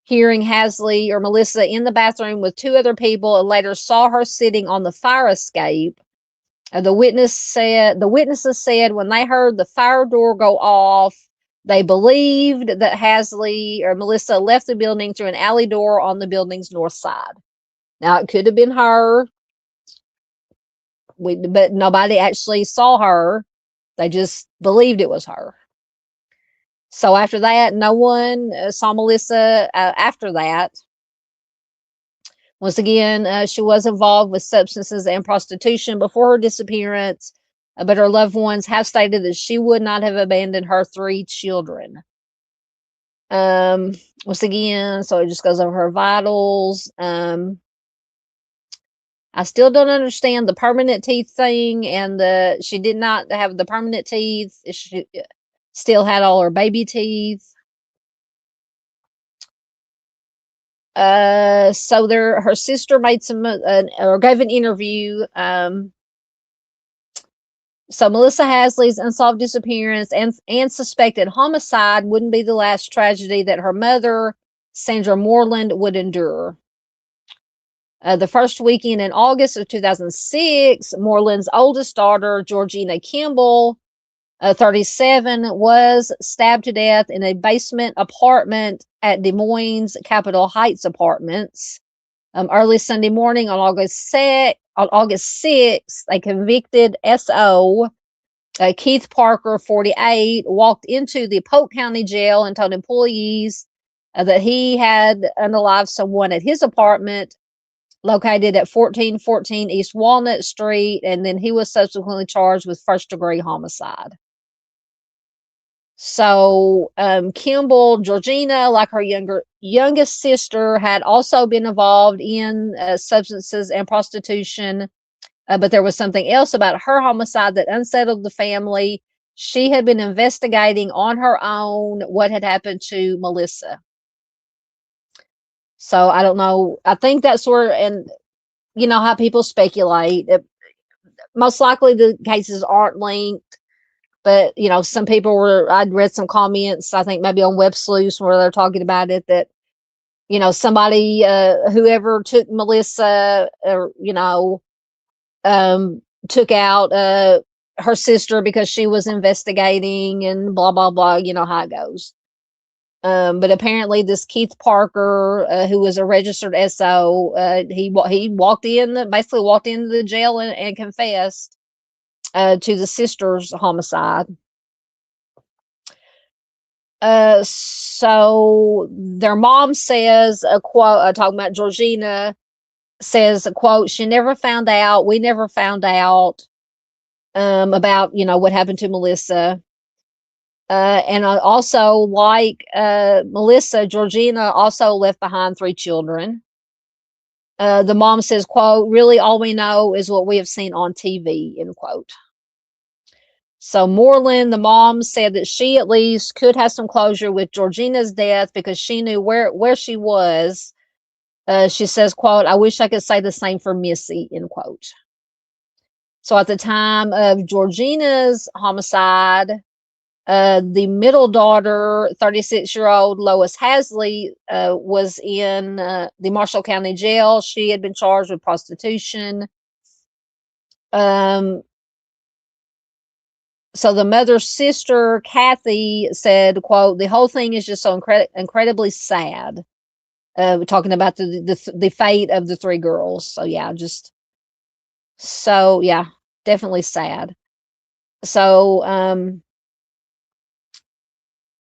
hearing Hasley or Melissa in the bathroom with 2 other people, and later saw her sitting on the fire escape. The witnesses said when they heard the fire door go off, they believed that Hasley or Melissa left the building through an alley door on the building's north side. Now, it could have been her, but nobody actually saw her. They just believed it was her. So after that, no one saw Melissa after that. Once again, she was involved with substances and prostitution before her disappearance, but her loved ones have stated that she would not have abandoned her 3 children. Once again, so it just goes over her vitals. I still don't understand the permanent teeth thing, and she did not have the permanent teeth. She still had all her baby teeth. So her sister made or gave an interview. So Melissa Hasley's unsolved disappearance and suspected homicide wouldn't be the last tragedy that her mother, Sandra Moreland, would endure. The first weekend in August of 2006, Moreland's oldest daughter, Georgina Kimball, 37, was stabbed to death in a basement apartment at Des Moines Capitol Heights Apartments. Early Sunday morning on August 6th, a convicted SO, Keith Parker, 48, walked into the Polk County Jail and told employees that he had unalived someone at his apartment located at 1414 East Walnut Street, and then he was subsequently charged with first-degree homicide. So Kimball, Georgina, like her youngest sister, had also been involved in substances and prostitution, but there was something else about her homicide that unsettled the family. She had been investigating on her own what had happened to Melissa. So I don't know. I think that's where, and you know how people speculate. Most likely the cases aren't linked, but you know, some people I'd read some comments, I think maybe on Web Sleuths where they're talking about it, that, you know, somebody, whoever took Melissa, or, you know, took out her sister because she was investigating and blah, blah, blah, you know how it goes. But apparently this Keith Parker, who was a registered SO, he basically walked into the jail and confessed to the sister's homicide. So their mom says, a quote, talking about Georgina, says, a quote, we never found out about, you know, what happened to Melissa. And also, like Melissa, Georgina also left behind 3 children. The mom says, quote, really all we know is what we have seen on TV, end quote. So Moreland, the mom, said that she at least could have some closure with Georgina's death because she knew where she was. She says, quote, I wish I could say the same for Missy, end quote. So at the time of Georgina's homicide, the middle daughter, 36-year-old Lois Hasley, was in the Marshall County Jail. She had been charged with prostitution. So the mother's sister, Kathy, said, quote, the whole thing is just so incredibly sad. We're talking about the fate of the 3 girls. So yeah, definitely sad. So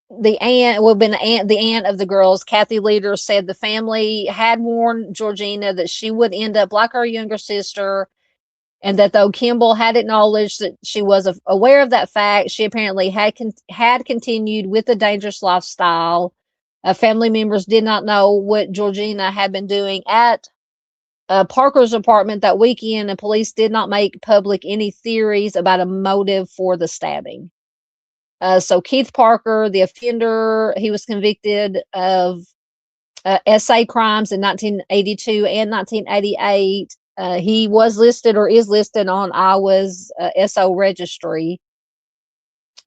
the aunt of the girls, Kathy Leader, said the family had warned Georgina that she would end up like her younger sister, and that though Kimball had acknowledged that she was aware of that fact, she apparently had continued with the dangerous lifestyle. Family members did not know what Georgina had been doing at Parker's apartment that weekend, and police did not make public any theories about a motive for the stabbing. So Keith Parker, the offender, he was convicted of SA crimes in 1982 and 1988. He was listed or is listed on Iowa's SO registry.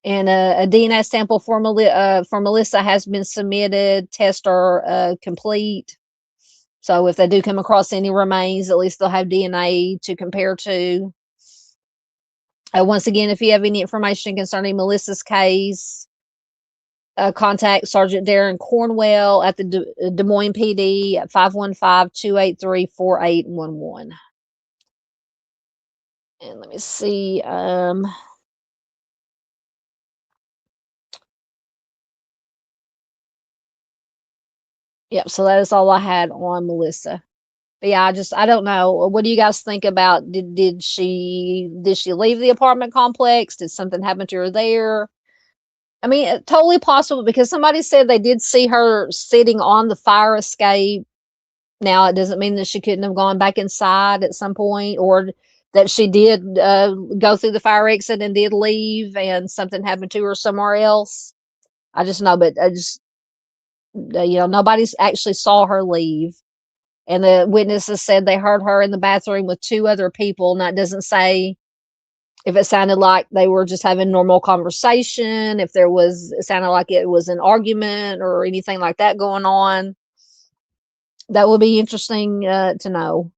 And a DNA sample for Melissa has been submitted. Tests are complete. So if they do come across any remains, at least they'll have DNA to compare to. Once again, if you have any information concerning Melissa's case, contact Sergeant Darren Cornwell at the Des Moines PD at 515-283-4811. And let me see. Yep, so that is all I had on Melissa. But yeah, I don't know. What do you guys think about did she leave the apartment complex? Did something happen to her there? I mean, totally possible because somebody said they did see her sitting on the fire escape. Now, it doesn't mean that she couldn't have gone back inside at some point, or that she did go through the fire exit and did leave and something happened to her somewhere else. I just know, but nobody's actually saw her leave. And the witnesses said they heard her in the bathroom with 2 other people. And that doesn't say if it sounded like they were just having normal conversation, if it sounded like it was an argument or anything like that going on. That would be interesting to know.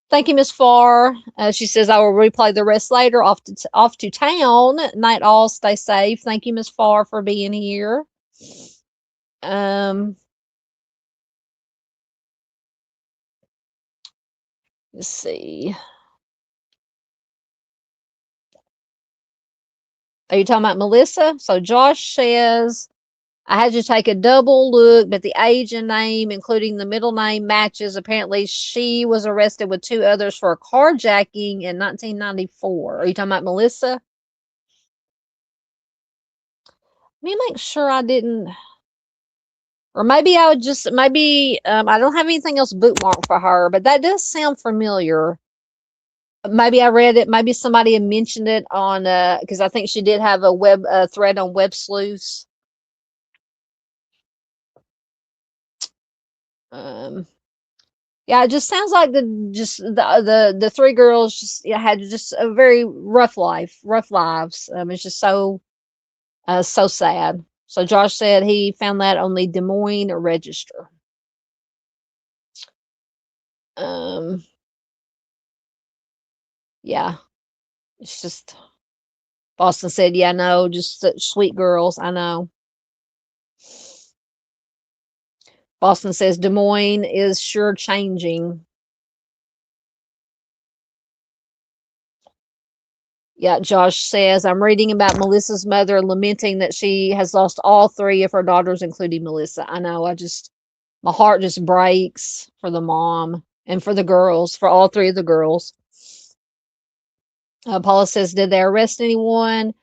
Thank you, Miss Farr. She says, I will replay the rest later. Off to town. Night all. Stay safe. Thank you, Miss Farr, for being here. Let's see. Are you talking about Melissa? So Josh says, I had to take a double look, but the age and name, including the middle name, matches. Apparently, she was arrested with 2 others for a carjacking in 1994. Are you talking about Melissa? Let me make sure I didn't. Or maybe I don't have anything else bookmarked for her, but that does sound familiar. Maybe I read it. Maybe somebody had mentioned it on, because I think she did have a web thread on Web Sleuths. Yeah, it just sounds like the 3 girls just had just a very rough lives. It's just so sad. So Josh said he found that on the Des Moines Register. Yeah, it's just, Boston said, yeah, no, just such sweet girls. I know. Boston says Des Moines is sure changing. Yeah, Josh says, I'm reading about Melissa's mother lamenting that she has lost all 3 of her daughters, including Melissa. I know, my heart just breaks for the mom and for the girls, for all 3 of the girls. Paula says, did they arrest anyone?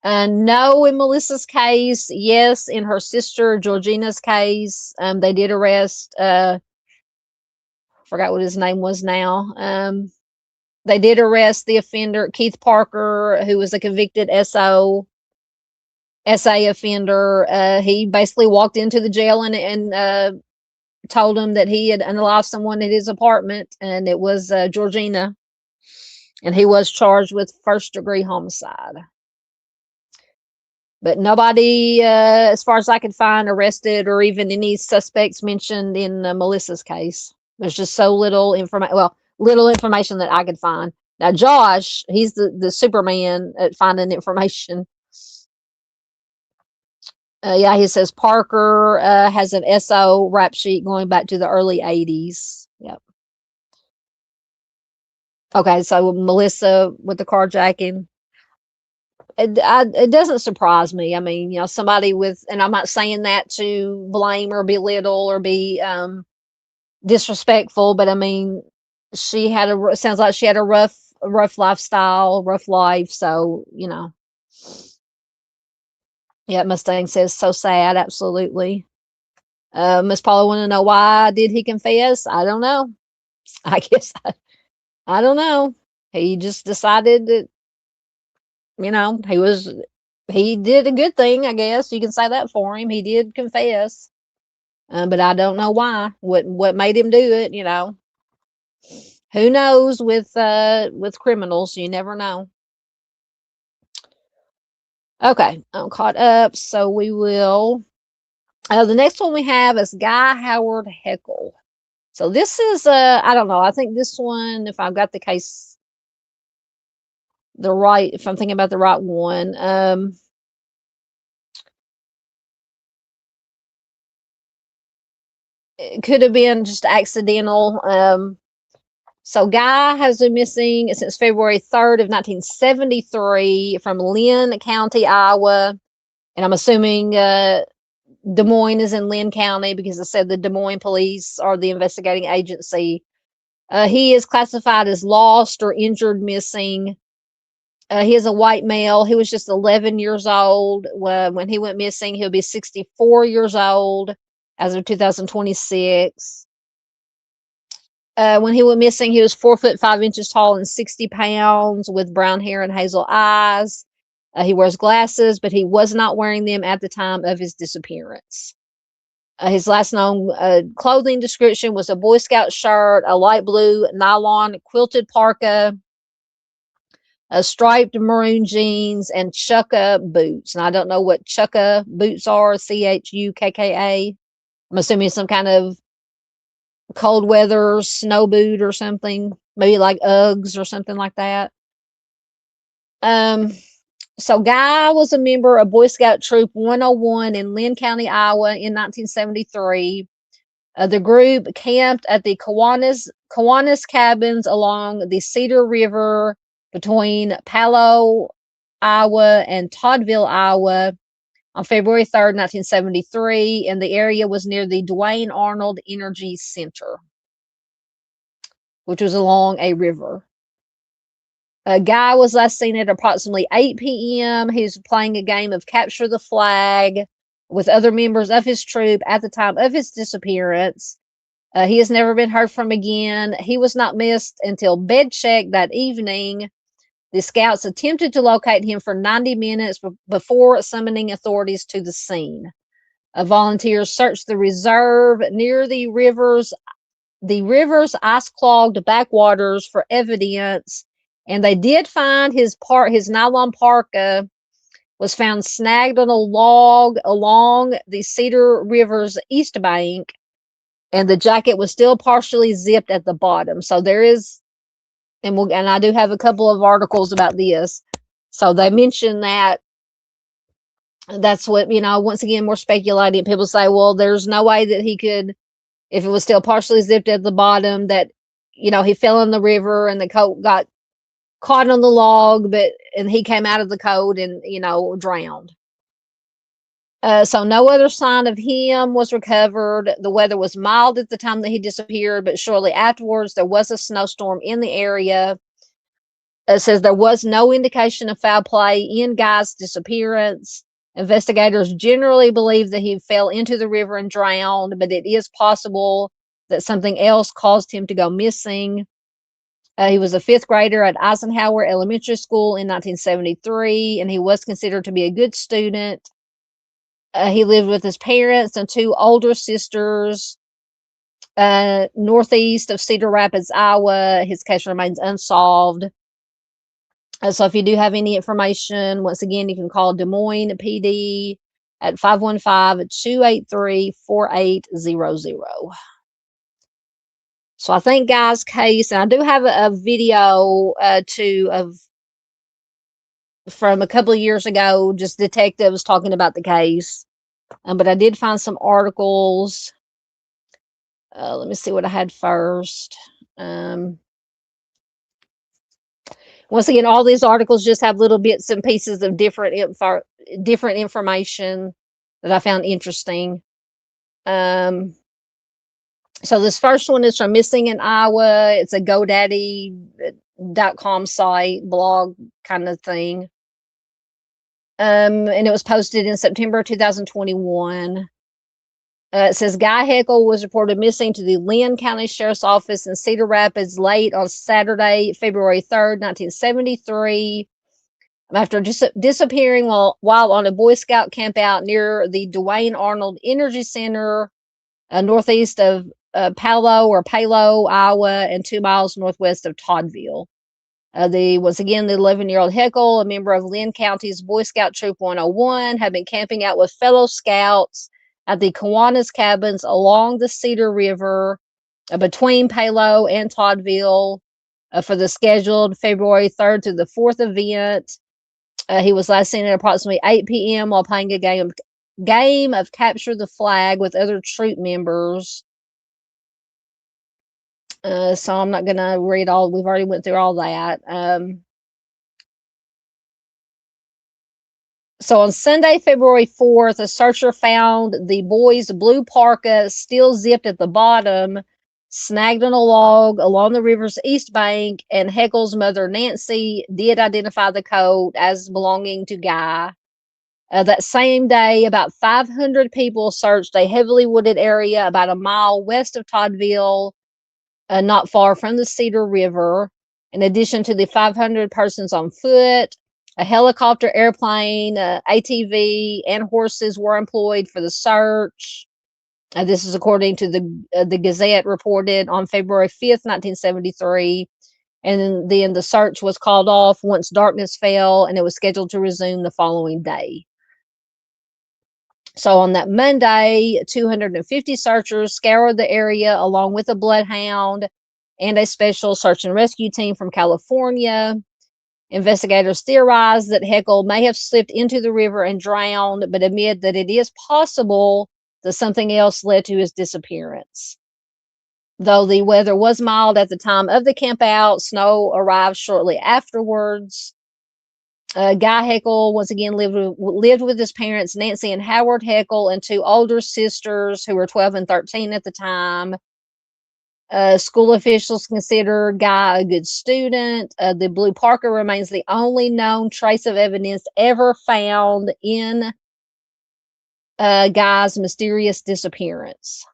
No, in Melissa's case. Yes, in her sister Georgina's case, they did arrest. Forgot what his name was now. They did arrest the offender, Keith Parker, who was a convicted SA offender. He basically walked into the jail and told him that he had unalived someone in his apartment, and it was Georgina, and he was charged with first-degree homicide. But nobody, as far as I could find, arrested or even any suspects mentioned in Melissa's case. There's just so little information. Well, little information that I could find. Now, Josh, he's the Superman at finding information. Yeah, he says Parker has an SO rap sheet going back to the early 80s. Yep. Okay, so Melissa with the carjacking. It doesn't surprise me. I mean, you know, somebody with, and I'm not saying that to blame or belittle or be disrespectful, but I mean, sounds like she had a rough lifestyle, rough life. So, you know, yeah, Mustang says so sad. Absolutely. Miss Paula want to know why did he confess? I don't know. I guess I don't know. He just decided that, you know, he did a good thing, I guess. You can say that for him. He did confess. But I don't know why. What made him do it, you know. Who knows with criminals, you never know. Okay, I'm caught up, so we will the next one we have is Guy Howard Heckle. So this is I don't know. I think this one, if I've got the case if I'm thinking about the right one, it could have been just accidental. So Guy has been missing since February 3rd of 1973 from Lynn County, Iowa. And I'm assuming Des Moines is in Lynn County because it said the Des Moines police are the investigating agency. He is classified as lost or injured missing. He is a white male. He was just 11 years old when he went missing. He'll be 64 years old as of 2026. When he went missing, he was 4 foot 5 inches tall and 60 pounds with brown hair and hazel eyes. He wears glasses, but he was not wearing them at the time of his disappearance. His last known clothing description was a Boy Scout shirt, a light blue nylon quilted parka, striped maroon jeans, and chukka boots. And I don't know what chukka boots are, Chukka. I'm assuming some kind of cold weather snow boot or something, maybe like Uggs or something like that. So Guy was a member of Boy Scout Troop 101 in Lynn County, Iowa in 1973. The group camped at the Kiwanis cabins along the Cedar River between Palo, Iowa and Toddville, Iowa on February 3rd, 1973, and the area was near the Duane Arnold Energy Center, which was along a river. A Guy was last seen at approximately 8 p.m. He was playing a game of capture the flag with other members of his troop at the time of his disappearance. He has never been heard from again. He was not missed until bed check that evening. The scouts attempted to locate him for 90 minutes before summoning authorities to the scene. Volunteers searched the reserve near the river's ice-clogged backwaters for evidence, and they did find his nylon parka was found snagged on a log along the Cedar River's east bank, and the jacket was still partially zipped at the bottom. So there is, and I do have a couple of articles about this. So they mentioned that that's what, you know, once again, we're speculating. People say, well, there's no way that he could, if it was still partially zipped at the bottom, that, you know, he fell in the river and the coat got caught on the log, and he came out of the coat and, you know, drowned. So no other sign of him was recovered. The weather was mild at the time that he disappeared, but shortly afterwards there was a snowstorm in the area. It says there was no indication of foul play in Guy's disappearance. Investigators generally believe that he fell into the river and drowned, but it is possible that something else caused him to go missing. He was a fifth grader at Eisenhower Elementary School in 1973, and he was considered to be a good student. He lived with his parents and two older sisters northeast of Cedar Rapids, Iowa. His case remains unsolved. So if you do have any information, once again, you can call Des Moines PD at 515-283-4800. So I think Guy's case, and I do have a video from a couple of years ago, just detectives talking about the case. But I did find some articles. Let me see what I had first. Once again, all these articles just have little bits and pieces of different information that I found interesting. So this first one is from Missing in Iowa. It's a GoDaddy.com site, blog kind of thing. And it was posted in September 2021. It says Guy Heckle was reported missing to the Lynn County Sheriff's Office in Cedar Rapids late on Saturday, February 3rd, 1973, after disappearing while on a Boy Scout campout near the Duane Arnold Energy Center, northeast of Palo, Iowa, and 2 miles northwest of Toddville. Once again, the 11-year-old Heckle, a member of Lynn County's Boy Scout Troop 101, had been camping out with fellow scouts at the Kiwanis cabins along the Cedar River between Palo and Toddville for the scheduled February 3rd through the 4th event. He was last seen at approximately 8 p.m. while playing a game of Capture the Flag with other troop members. So I'm not going to read all. We've already went through all that. So on Sunday, February 4th, a searcher found the boy's blue parka still zipped at the bottom, snagged on a log along the river's east bank, and Heckle's mother, Nancy, did identify the coat as belonging to Guy. That same day, about 500 people searched a heavily wooded area about a mile west of Toddville, not far from the Cedar River. In addition to the 500 persons on foot, a helicopter, airplane, ATV, and horses were employed for the search. This is according to the Gazette, reported on February 5th, 1973. And then the search was called off once darkness fell, and it was scheduled to resume the following day. So on that Monday, 250 searchers scoured the area along with a bloodhound and a special search and rescue team from California. Investigators theorized that Heckle may have slipped into the river and drowned, but admit that it is possible that something else led to his disappearance. Though the weather was mild at the time of the campout, snow arrived shortly afterwards. Guy Heckle, once again, lived with his parents, Nancy and Howard Heckle, and two older sisters who were 12 and 13 at the time. School officials considered Guy a good student. The blue parka remains the only known trace of evidence ever found in Guy's mysterious disappearance.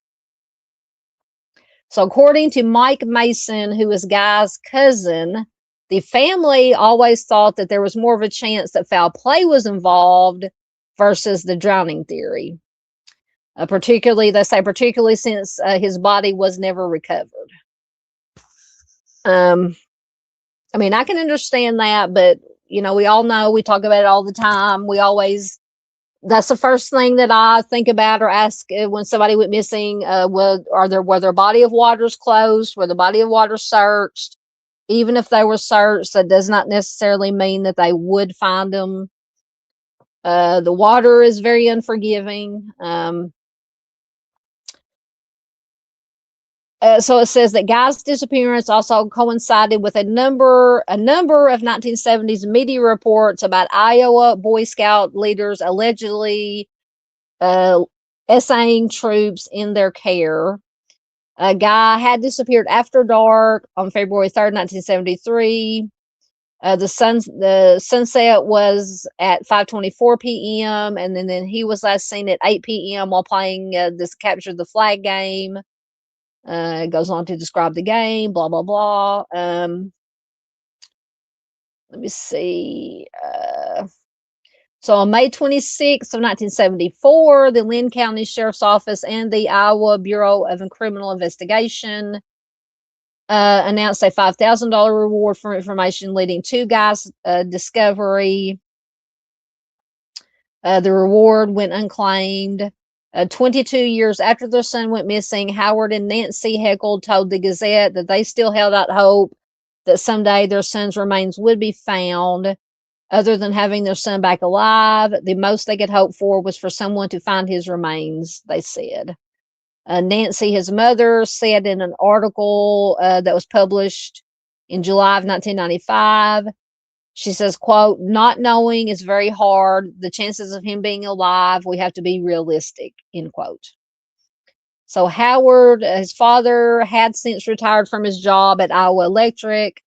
So according to Mike Mason, who is Guy's cousin, the family always thought that there was more of a chance that foul play was involved versus the drowning theory. Particularly since his body was never recovered. I mean, I can understand that, but we all know, we talk about it all the time. That's the first thing that I think about or ask when somebody went missing. Were their body of waters closed? Were the body of water searched? Even if they were searched, that does not necessarily mean that they would find them. The water is very unforgiving. So it says that Guy's disappearance also coincided with a number of 1970s media reports about Iowa Boy Scout leaders allegedly essaying troops in their care. Guy had disappeared after dark on February 3rd, 1973. The sunset was at 5:24 p.m. and then he was last seen at 8 p.m. while playing this capture the flag game. It goes on to describe the game, blah blah blah. Let me see. So on May 26th of 1974, the Lynn County Sheriff's Office and the Iowa Bureau of Criminal Investigation announced a $5,000 reward for information leading to Guy's discovery. The reward went unclaimed. 22 years after their son went missing, Howard and Nancy Heckle told the Gazette that they still held out hope that someday their son's remains would be found. Other than having their son back alive, the most they could hope for was for someone to find his remains, they said. Nancy, his mother, said in an article that was published in July of 1995, she says, quote, "Not knowing is very hard. The chances of him being alive, we have to be realistic," end quote. So Howard, his father, had since retired from his job at Iowa Electric.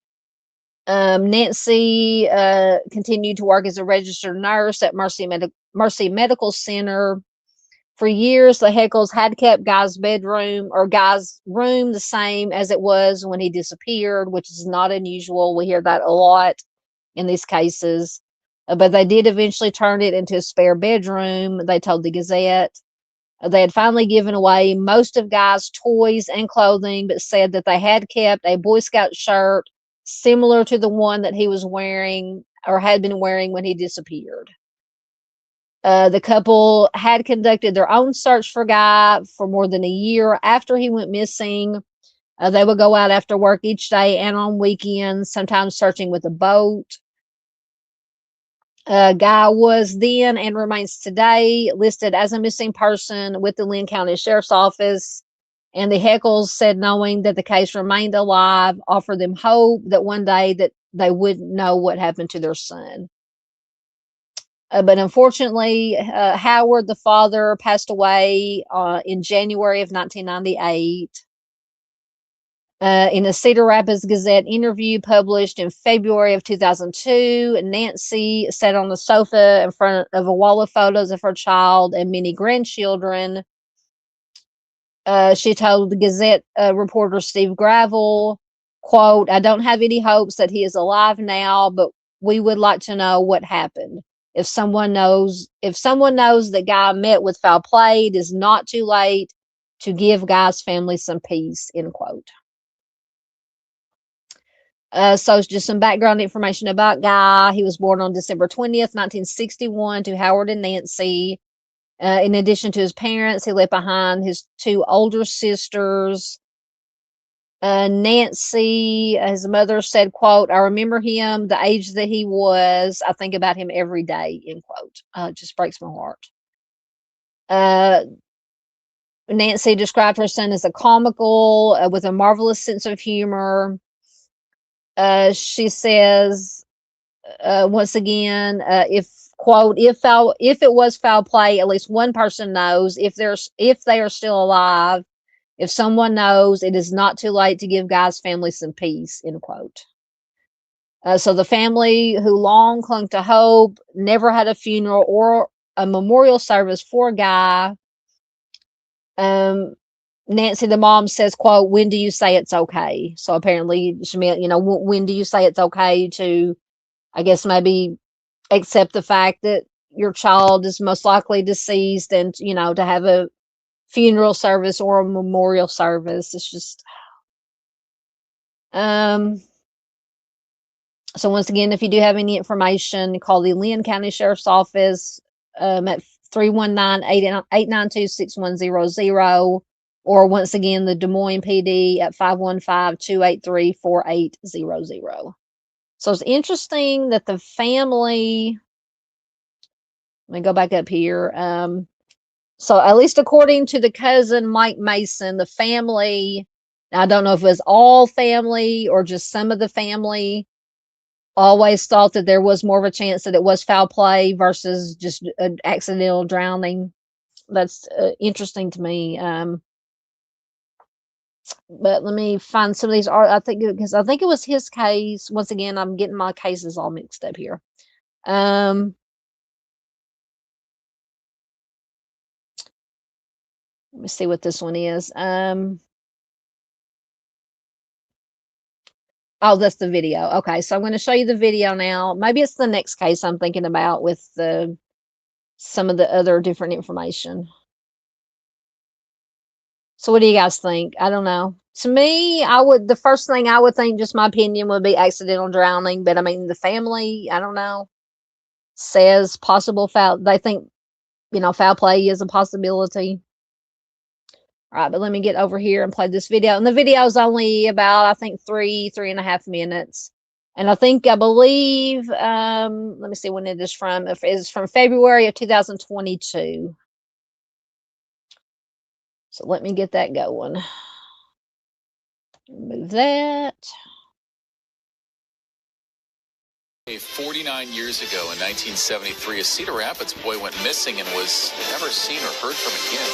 Nancy continued to work as a registered nurse at Mercy Medical Center. For years, the Heckles had kept Guy's room the same as it was when he disappeared, which is not unusual. We hear that a lot in these cases. But they did eventually turn it into a spare bedroom, they told the Gazette. They had finally given away most of Guy's toys and clothing, but said that they had kept a Boy Scout shirt similar to the one that he was wearing or had been wearing when he disappeared. The couple had conducted their own search for Guy for more than a year after he went missing. They would go out after work each day and on weekends, sometimes searching with a boat. Guy was then and remains today listed as a missing person with the Lynn County Sheriff's Office. And the Heckles said knowing that the case remained alive offered them hope that one day that they would know what happened to their son. But unfortunately, Howard, the father, passed away in January of 1998. In a Cedar Rapids Gazette interview published in February of 2002, Nancy sat on the sofa in front of a wall of photos of her child and many grandchildren. She told the Gazette reporter Steve Gravel, quote, "I don't have any hopes that he is alive now, but we would like to know what happened. If someone knows that Guy met with foul play, it is not too late to give Guy's family some peace," end quote. So just some background information about Guy. He was born on December 20th, 1961 to Howard and Nancy. In addition to his parents, he left behind his two older sisters. Nancy, his mother, said, quote, "I remember him the age that he was. I think about him every day," end quote. It just breaks my heart. Nancy described her son as a comical with a marvelous sense of humor. She says, once again, if quote, if it was foul play, at least one person knows. If they are still alive, if someone knows, it is not too late to give Guy's family some peace, end quote. So the family, who long clung to hope, never had a funeral or a memorial service for Guy. Nancy, the mom, says, quote, "When do you say it's okay?" So apparently she meant, when do you say it's okay to, I guess, maybe accept the fact that your child is most likely deceased and, to have a funeral service or a memorial service. It's just, so once again, if you do have any information, call the Lynn County Sheriff's Office at 319-892-6100, or once again, the Des Moines PD at 515-283-4800. So it's interesting that the family, let me go back up here. So at least according to the cousin, Mike Mason, the family, I don't know if it was all family or just some of the family, always thought that there was more of a chance that it was foul play versus just an accidental drowning. That's interesting to me. But let me find some of these. I think because I think it was his case. Once again, I'm getting my cases all mixed up here. Let me see what this one is. Oh, that's the video. Okay, so I'm going to show you the video now. Maybe it's the next case I'm thinking about with some of the other different information. So what do you guys think? I don't know. To me, the first thing I would think, just my opinion, would be accidental drowning. But I mean, the family, I don't know, says possible foul. They think, foul play is a possibility. All right, but let me get over here and play this video. And the video is only about, I think, 3.5 minutes. And I believe, let me see when it is from. It's from February of 2022. So let me get that going. Move that. 49 years ago in 1973, a Cedar Rapids boy went missing and was never seen or heard from again.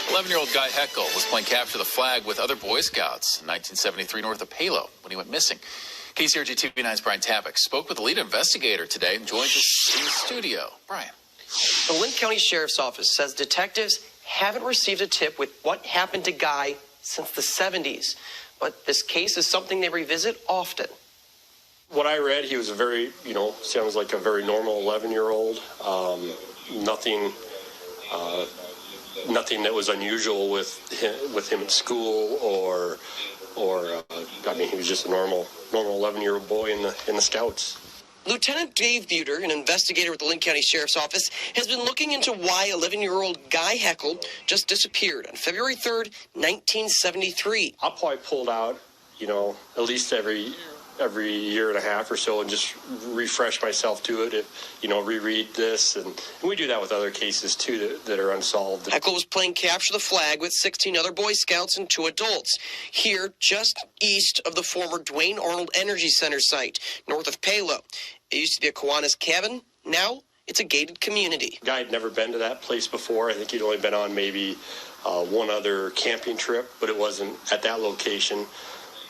11-year-old Guy Heckle was playing capture the flag with other Boy Scouts in 1973 north of Palo when he went missing. KCRG TV9's Brian Tapek spoke with the lead investigator today and joins us in the studio. Brian. The Linn County Sheriff's Office says detectives haven't received a tip with what happened to Guy since the 70s, but this case is something they revisit often. What I read, he was a very, sounds like a very normal 11-year-old. Nothing that was unusual with him at school or I mean, he was just a normal 11-year-old boy in the Scouts. Lieutenant Dave Buter, an investigator with the Linn County Sheriff's Office, has been looking into why 11-year-old Guy Heckle just disappeared on February 3rd, 1973. I'll probably pulled out, at least every year and a half or so and just refresh myself to it, reread this. And we do that with other cases, too, that are unsolved. Heckle was playing capture the flag with 16 other Boy Scouts and 2 adults, here just east of the former Duane Arnold Energy Center site, north of Palo. It used to be a Kiwanis cabin. Now it's a gated community. The guy had never been to that place before. I think he'd only been on maybe one other camping trip, but it wasn't at that location.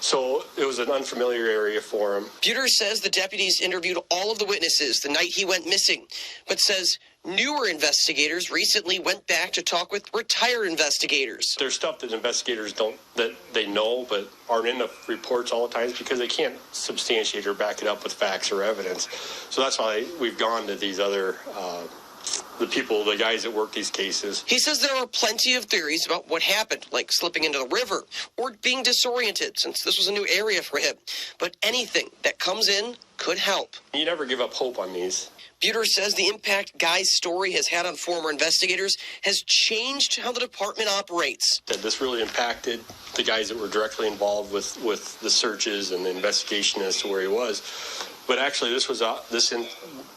So it was an unfamiliar area for him. Buter says the deputies interviewed all of the witnesses the night he went missing, but says newer investigators recently went back to talk with retired investigators. There's stuff that investigators that they know but aren't in the reports all the time because they can't substantiate or back it up with facts or evidence. So that's why we've gone to these other the guys that work these cases. He says there are plenty of theories about what happened, like slipping into the river or being disoriented, since this was a new area for him. But anything that comes in could help. You never give up hope on these. Buter says the impact Guy's story has had on former investigators has changed how the department operates. That this really impacted the guys that were directly involved with the searches and the investigation as to where he was. But actually,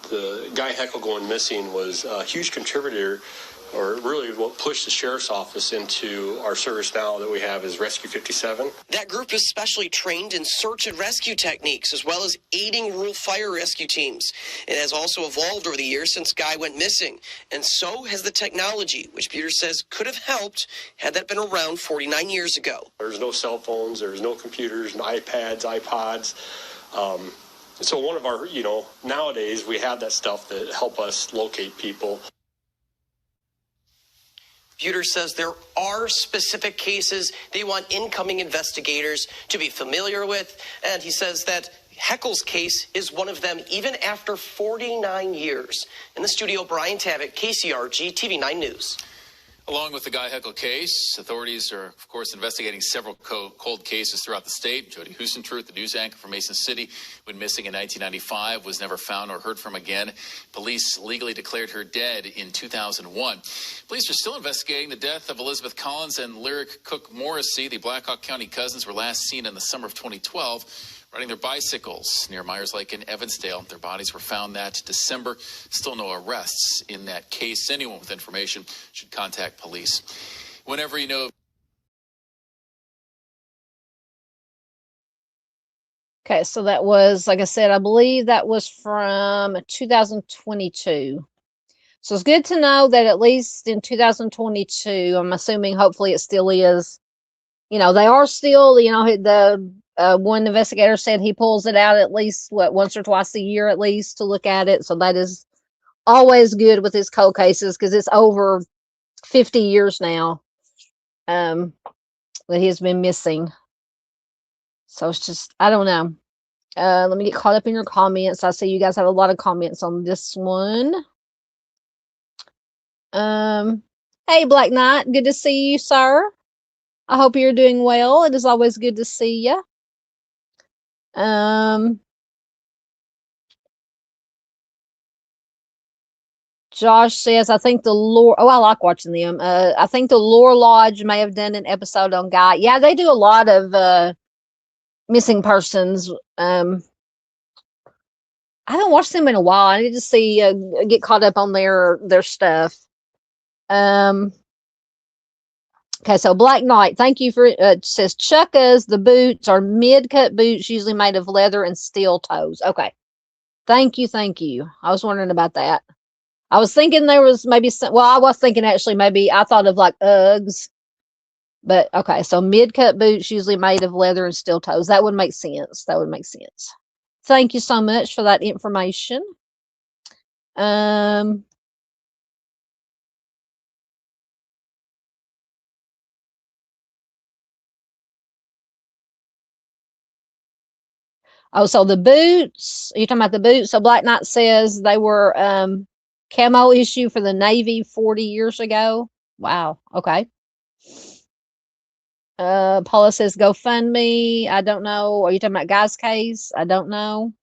the Guy Heckle going missing was a huge contributor, or really what pushed the sheriff's office into our service now that we have is Rescue 57. That group is specially trained in search and rescue techniques, as well as aiding rural fire rescue teams. It has also evolved over the years since Guy went missing, and so has the technology, which Buter says could have helped had that been around 49 years ago. There's no cell phones, there's no computers, no iPads, iPods. So one of our, nowadays we have that stuff that help us locate people. Buter says there are specific cases they want incoming investigators to be familiar with, and he says that Heckle's case is one of them, even after 49 years. In the studio, Brian Tapek, KCRG TV9 News. Along with the Guy Heckle case, authorities are, of course, investigating several cold cases throughout the state. Jody Husentruth, the news anchor from Mason City, went missing in 1995, was never found or heard from again. Police legally declared her dead in 2001. Police are still investigating the death of Elizabeth Collins and Lyric Cook Morrissey. The Blackhawk County cousins were last seen in the summer of 2012. Riding their bicycles near Myers Lake in Evansdale. Their bodies were found that December. Still no arrests in that case. Anyone with information should contact police. Whenever you know. Okay, so that was, like I said, I believe that was from 2022. So it's good to know that at least in 2022, I'm assuming hopefully it still is, they are still, the one investigator said he pulls it out at least once or twice a year at least to look at it. So that is always good with his cold cases, because it's over 50 years now that he's been missing. So it's just, I don't know. Let me get caught up in your comments. I see you guys have a lot of comments on this one. Hey, Black Knight, good to see you, sir. I hope you're doing well. It is always good to see you. Josh says, I think the lore. Oh, I like watching them. I think the Lore Lodge may have done an episode on Guy. Yeah, they do a lot of missing persons. I haven't watched them in a while. I need to see get caught up on their stuff. Okay, so Black Knight, thank you for says Chukkas. The boots are mid-cut boots, usually made of leather and steel toes. Okay, thank you. I was wondering about that. I was thinking there was maybe some. Well, I was thinking actually maybe I thought of like Uggs, but okay. So mid-cut boots, usually made of leather and steel toes. That would make sense. Thank you so much for that information. Oh, so the boots, you're talking about the boots. So Black Knight says they were camo issue for the Navy 40 years ago. Wow. Okay. Paula says GoFundMe. I don't know. Are you talking about Guy's case? I don't know.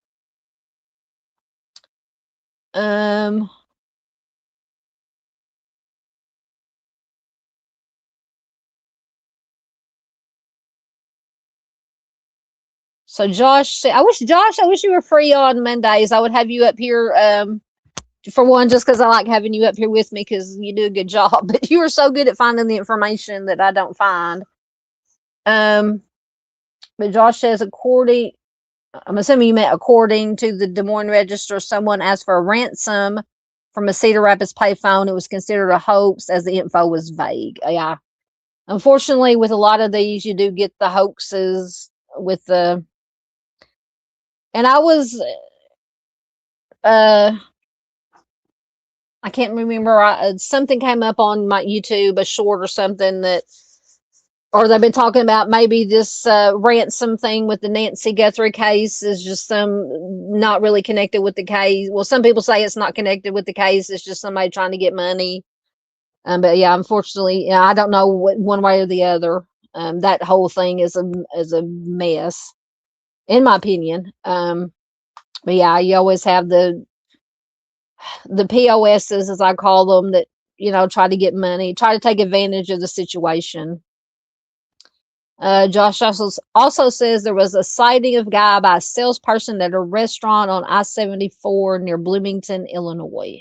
So Josh said, I wish you were free on Mondays. I would have you up here for one, just because I like having you up here with me, because you do a good job. But you are so good at finding the information that I don't find. But Josh says, I'm assuming you meant according to the Des Moines Register, someone asked for a ransom from a Cedar Rapids payphone. It was considered a hoax as the info was vague. Yeah. Unfortunately, with a lot of these, you do get the hoaxes with the, and I was, I can't remember, something came up on my YouTube, a short or something or they've been talking about maybe this ransom thing with the Nancy Guthrie case is just not really connected with the case. Well, some people say it's not connected with the case. It's just somebody trying to get money. But yeah, unfortunately, I don't know one way or the other. That whole thing is a mess, in my opinion. But yeah, you always have the POSs, as I call them, that try to get money, try to take advantage of the situation. Josh also says there was a sighting of Guy by a salesperson at a restaurant on I-74 near Bloomington, Illinois.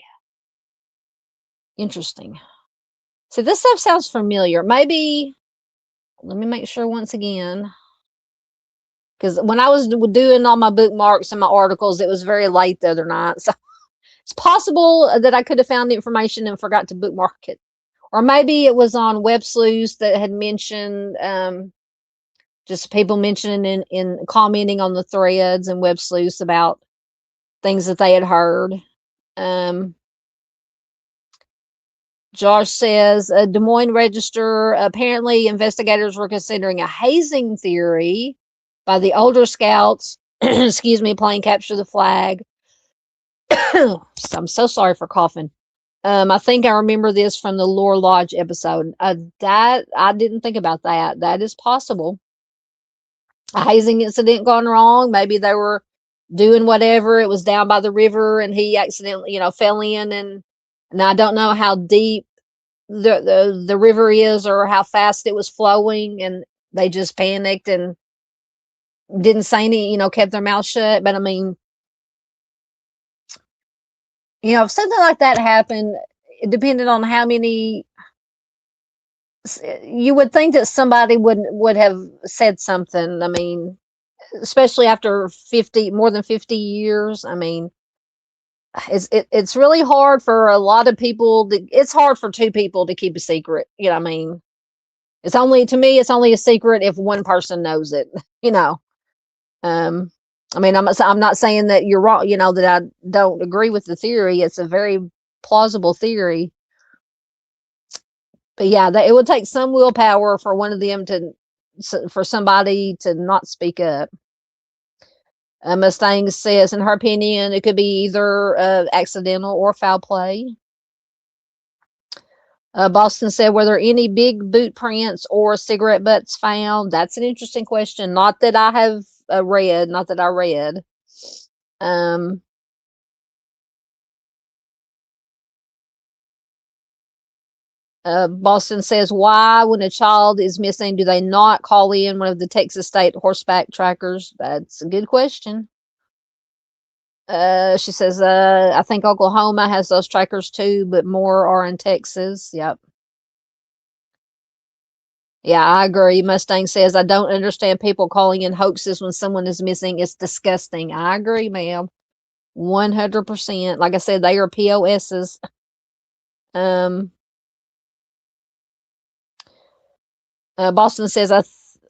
Interesting. So this stuff sounds familiar. Maybe, let me make sure once again, because when I was doing all my bookmarks and my articles, it was very late the other night. So it's possible that I could have found the information and forgot to bookmark it. Or maybe it was on Web Sleuths that had mentioned, just people mentioning in commenting on the threads and Web Sleuths about things that they had heard. Josh says, Des Moines Register, apparently investigators were considering a hazing theory by the older scouts, excuse me, playing capture the flag. I'm so sorry for coughing. I think I remember this from the Lore Lodge episode. That I didn't think about that. That is possible. A hazing incident gone wrong. Maybe they were doing whatever. It was down by the river, and he accidentally, fell in, and I don't know how deep the river is or how fast it was flowing, and they just panicked and didn't say any, kept their mouth shut. But I mean, if something like that happened, it depended on how many. You would think that somebody would have said something. I mean, especially after more than 50 years. I mean, it's really hard for a lot of people. It's hard for two people to keep a secret. I mean, To me, it's only a secret if one person knows it, you know. I mean, I'm not saying that you're wrong, you know, that I don't agree with the theory. It's a very plausible theory. But yeah, it would take some willpower for one of them for somebody to not speak up. Mustang says, in her opinion, it could be either accidental or foul play. Boston said, were there any big boot prints or cigarette butts found? That's an interesting question. Not that I have read. Not that I read. Boston says, why, when a child is missing, do they not call in one of the Texas State horseback trackers? That's a good question. She says, I think Oklahoma has those trackers too, but more are in Texas. Yep. Yeah, I agree. Mustang says, I don't understand people calling in hoaxes when someone is missing. It's disgusting. I agree, ma'am. 100%. Like I said, they are POSs. Boston says,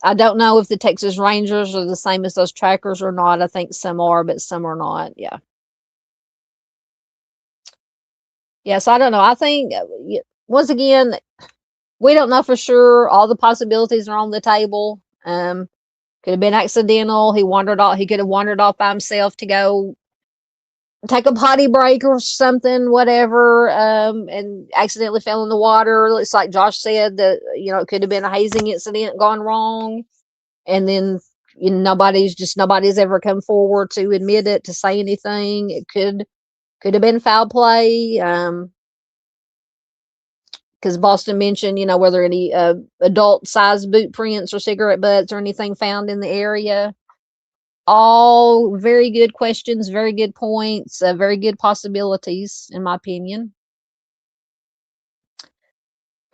I don't know if the Texas Rangers are the same as those trackers or not. I think some are, but some are not. Yeah. Yeah, so I don't know. I think, once again, we don't know for sure. All the possibilities are on the table. Could have been accidental. He could have wandered off by himself to go take a potty break or something, whatever, and accidentally fell in the water. It's like Josh said, that, you know, it could have been a hazing incident gone wrong. And then, you know, nobody's ever come forward to admit it, to say anything. It could have been foul play. Because Boston mentioned, you know, were there any adult sized boot prints or cigarette butts or anything found in the area? All very good questions, very good points, very good possibilities, in my opinion.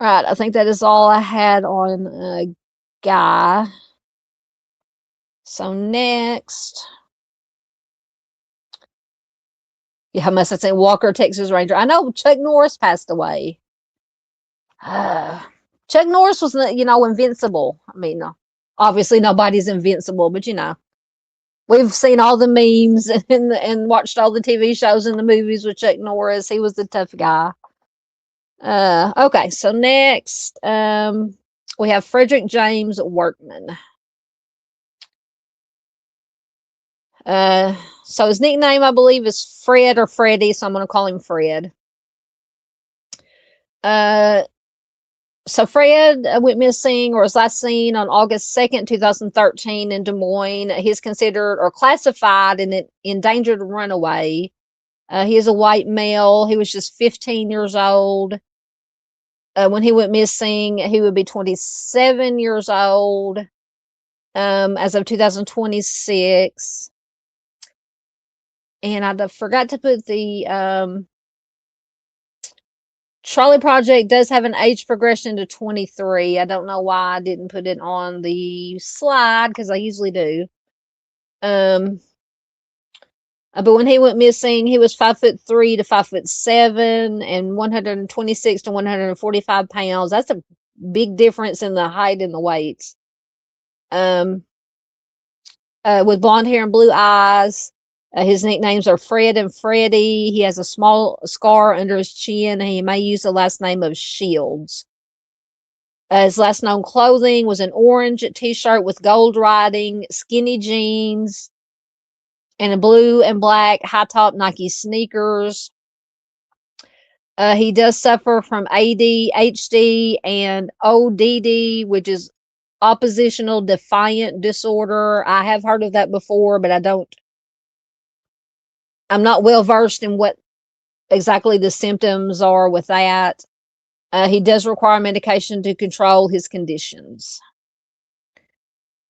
All right, I think that is all I had on Guy. So next, yeah, I must have said Walker, Texas Ranger. I know Chuck Norris passed away. Chuck Norris was, you know, invincible. I mean, obviously nobody's invincible, but you know, we've seen all the memes and watched all the TV shows and the movies with Chuck Norris. He was the tough guy. Okay, so next, we have Fredrick James Workman. So his nickname, I believe, is Fred or Freddie, so I'm going to call him Fred. So Fred went missing, or was last seen on August 2nd, 2013 in Des Moines. He's considered or classified an endangered runaway. He is a white male. He was just 15 years old. When he went missing, he would be 27 years old as of 2026. And I forgot to put the Charley Project does have an age progression to 23. I don't know why I didn't put it on the slide, because I usually do. But when he went missing, he was 5'3" to 5'7" and 126 to 145 pounds. That's a big difference in the height and the weights. With blonde hair and blue eyes. His nicknames are Fred and Freddie. He has a small scar under his chin, and he may use the last name of Shields. His last known clothing was an orange t-shirt with gold writing, skinny jeans, and a blue and black high-top Nike sneakers. He does suffer from ADHD and ODD, which is oppositional defiant disorder. I have heard of that before, but I'm not well versed in what exactly the symptoms are with that. He does require medication to control his conditions.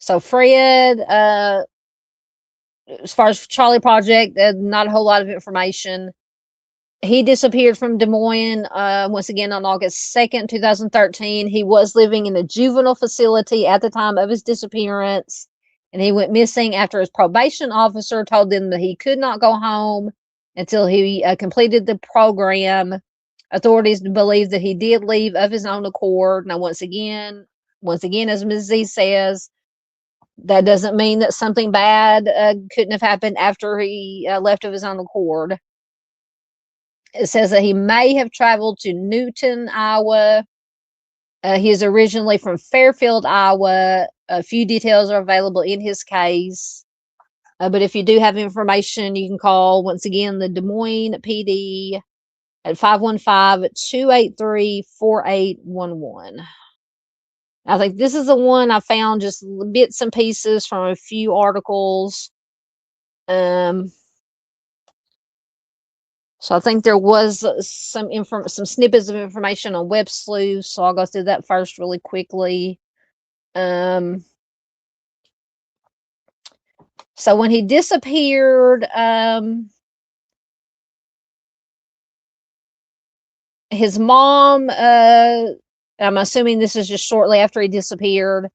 So Fred, as far as Charley Project, not a whole lot of information. He disappeared from Des Moines once again on August 2nd, 2013. He was living in a juvenile facility at the time of his disappearance. And he went missing after his probation officer told him that he could not go home until he completed the program. Authorities believe that he did leave of his own accord. Now, once again, once again, as Ms. Z says, that doesn't mean that something bad couldn't have happened after he left of his own accord. It says that he may have traveled to Newton, Iowa. He is originally from Fairfield, Iowa. A few details are available in his case. But if you do have information, you can call, once again, the Des Moines PD at 515-283-4811. I think this is the one I found just bits and pieces from a few articles. So I think there was some snippets of information on Web Sleuth, so I'll go through that first really quickly. So when he disappeared, his mom, I'm assuming this is just shortly after he disappeared,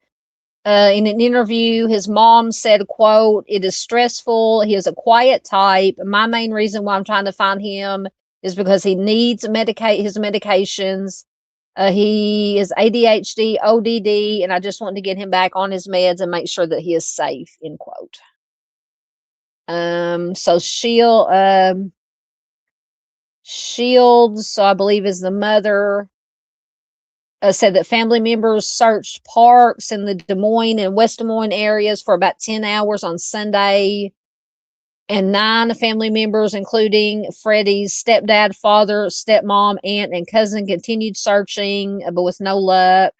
in an interview, his mom said, quote, "It is stressful. He is a quiet type. My main reason why I'm trying to find him is because he needs his medications. He is ADHD, ODD, and I just want to get him back on his meds and make sure that he is safe," end quote. So Shields, so I believe is the mother, said that family members searched parks in the Des Moines and West Des Moines areas for about 10 hours on Sunday. And 9 family members, including Freddie's stepdad, father, stepmom, aunt, and cousin, continued searching, but with no luck.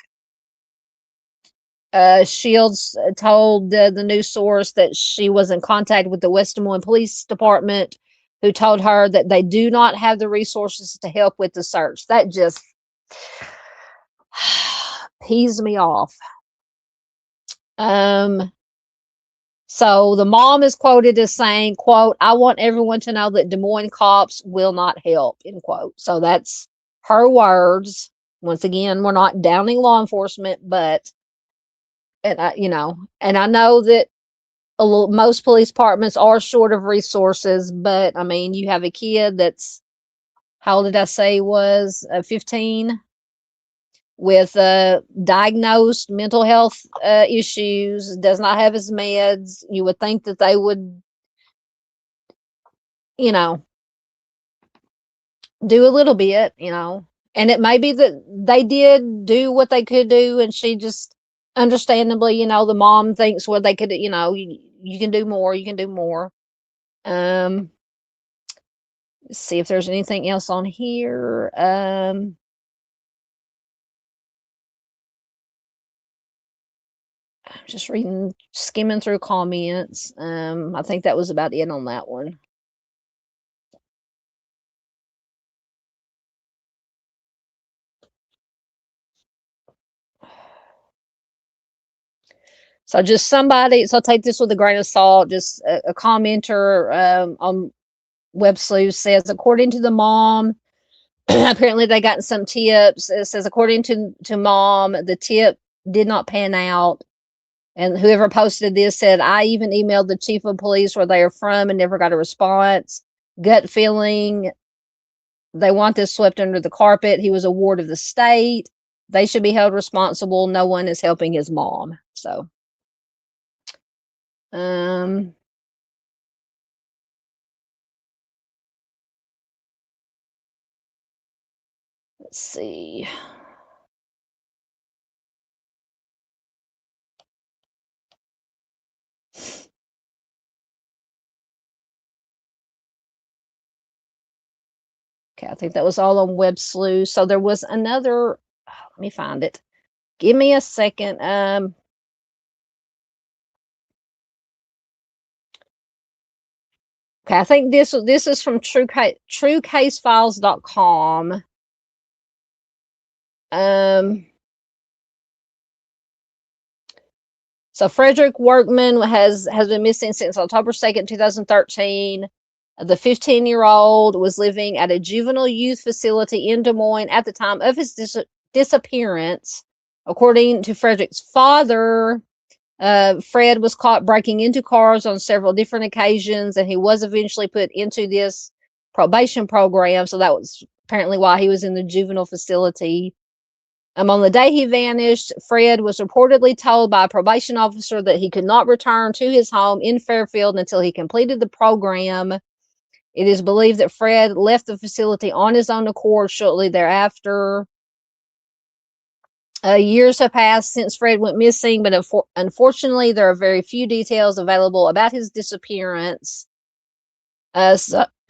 Shields told the news source that she was in contact with the West Des Moines Police Department, who told her that they do not have the resources to help with the search. That just pees me off. So the mom is quoted as saying, quote, "I want everyone to know that Des Moines cops will not help," end quote. So that's her words. Once again, we're not downing law enforcement, but, and I know that most police departments are short of resources, but I mean, you have a kid that's, how old did I say was, 15, with diagnosed mental health issues, does not have his meds. You would think that they would, do a little bit, and it may be that they did do what they could do, and she just, understandably, the mom thinks, well, they could, you can do more, you can do more. Let's see if there's anything else on here. Just skimming through comments. I think that was about it on that one. So just somebody, so take this with a grain of salt, just a commenter on Web Sleuth says, according to the mom, apparently they got some tips. It says, according to mom, the tip did not pan out. And whoever posted this said, I even emailed the chief of police where they are from and never got a response. Gut feeling, they want this swept under the carpet. He was a ward of the state. They should be held responsible. No one is helping his mom. So, let's see. Okay, I think that was all on Web Sleuth. So there was another, let me find it. Give me a second. Okay, I think this is from truecasefiles.com. So Fredrick Workman has been missing since October 2nd, 2013. The 15-year-old was living at a juvenile youth facility in Des Moines at the time of his disappearance. According to Fredrick's father, Fred was caught breaking into cars on several different occasions, and he was eventually put into this probation program. So that was apparently why he was in the juvenile facility. On the day he vanished, Fred was reportedly told by a probation officer that he could not return to his home in Fairfield until he completed the program. It is believed that Fred left the facility on his own accord shortly thereafter. Years have passed since Fred went missing, but unfortunately, there are very few details available about his disappearance.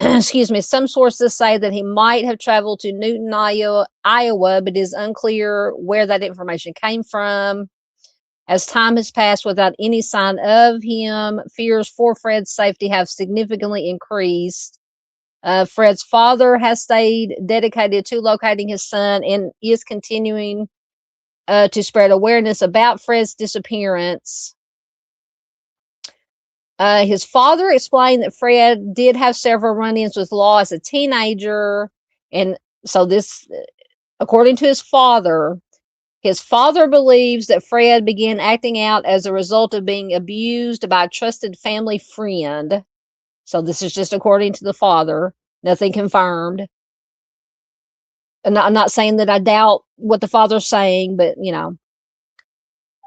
Excuse me. Some sources say that he might have traveled to Newton, Iowa, but it is unclear where that information came from. As time has passed without any sign of him, fears for Fred's safety have significantly increased. Fred's father has stayed dedicated to locating his son and is continuing to spread awareness about Fred's disappearance. His father explained that Fred did have several run-ins with law as a teenager. And so this, according to his father believes that Fred began acting out as a result of being abused by a trusted family friend. So this is just according to the father, nothing confirmed. And I'm not saying that I doubt what the father's saying, but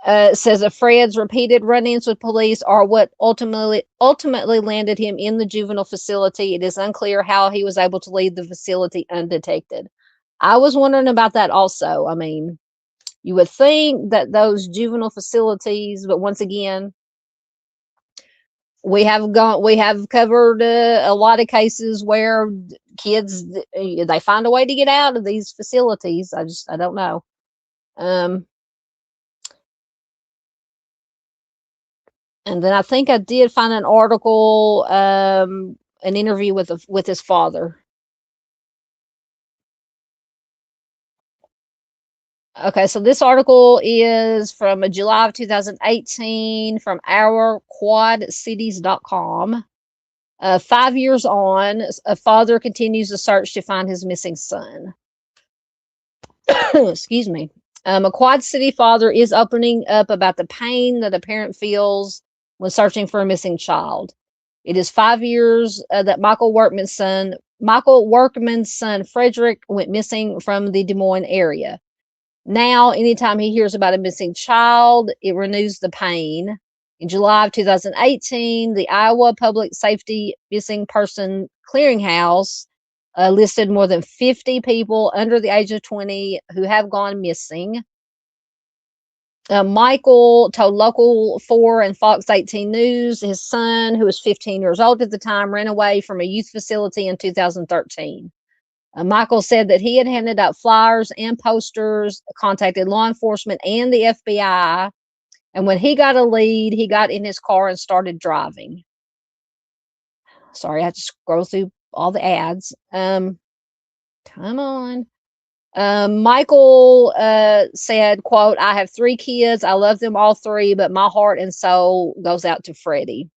it says that Fred's repeated run-ins with police are what ultimately landed him in the juvenile facility. It is unclear how he was able to leave the facility undetected. I was wondering about that also. I mean, you would think that those juvenile facilities, but once again, we have covered a lot of cases where kids, they find a way to get out of these facilities. I don't know. And then I think I did find an article, an interview with his father. Okay, so this article is from July of 2018 from ourquadcities.com. 5 years on, a father continues the search to find his missing son. Excuse me. A Quad City father is opening up about the pain that a parent feels when searching for a missing child. It is 5 years that Michael Workman's son, Fredrick, went missing from the Des Moines area. Now, anytime he hears about a missing child, it renews the pain. In July of 2018, the Iowa Public Safety Missing Person Clearinghouse listed more than 50 people under the age of 20 who have gone missing. Michael told Local 4 and Fox 18 News his son, who was 15 years old at the time, ran away from a youth facility in 2013. Michael said that he had handed out flyers and posters, contacted law enforcement and the FBI, and when he got a lead, he got in his car and started driving. Sorry, I have to scroll through all the ads. Come on. Michael said, quote, "I have 3 kids. I love them all 3, but my heart and soul goes out to Freddie."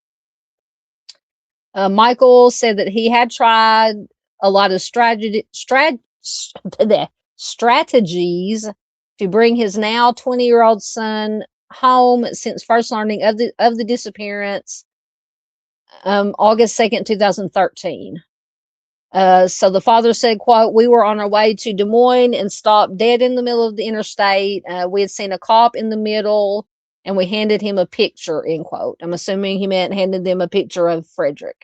Michael said that he had tried a lot of strategies to bring his now 20-year-old son home since first learning of the disappearance August 2nd, 2013. So the father said, quote, "We were on our way to Des Moines and stopped dead in the middle of the interstate. We had seen a cop in the middle and we handed him a picture," end quote. I'm assuming he meant handed them a picture of Fredrick.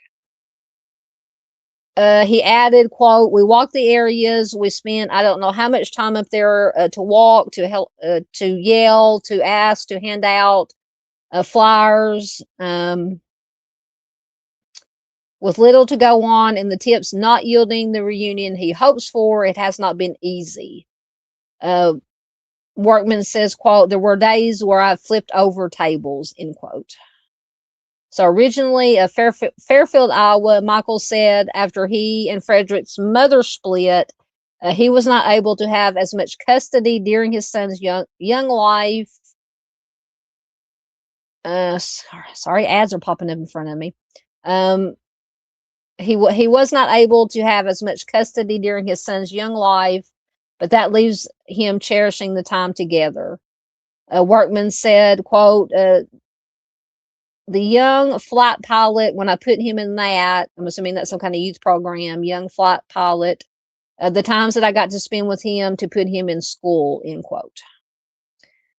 He added, quote, "We walked the areas. We spent, I don't know how much time up there to walk, to help, to yell, to ask, to hand out flyers. With little to go on and the tips not yielding the reunion he hopes for, it has not been easy." Workman says, quote, "There were days where I flipped over tables," end quote. So originally, Fairfield, Iowa, Michael said after he and Frederick's mother split, he was not able to have as much custody during his son's young life. Sorry, ads are popping up in front of me. He was not able to have as much custody during his son's young life, but that leaves him cherishing the time together. Workman said, quote, "The young flight pilot, when I put him in that," I'm assuming that's some kind of youth program, young flight pilot, The times that I got to spend with him to put him in school, end quote.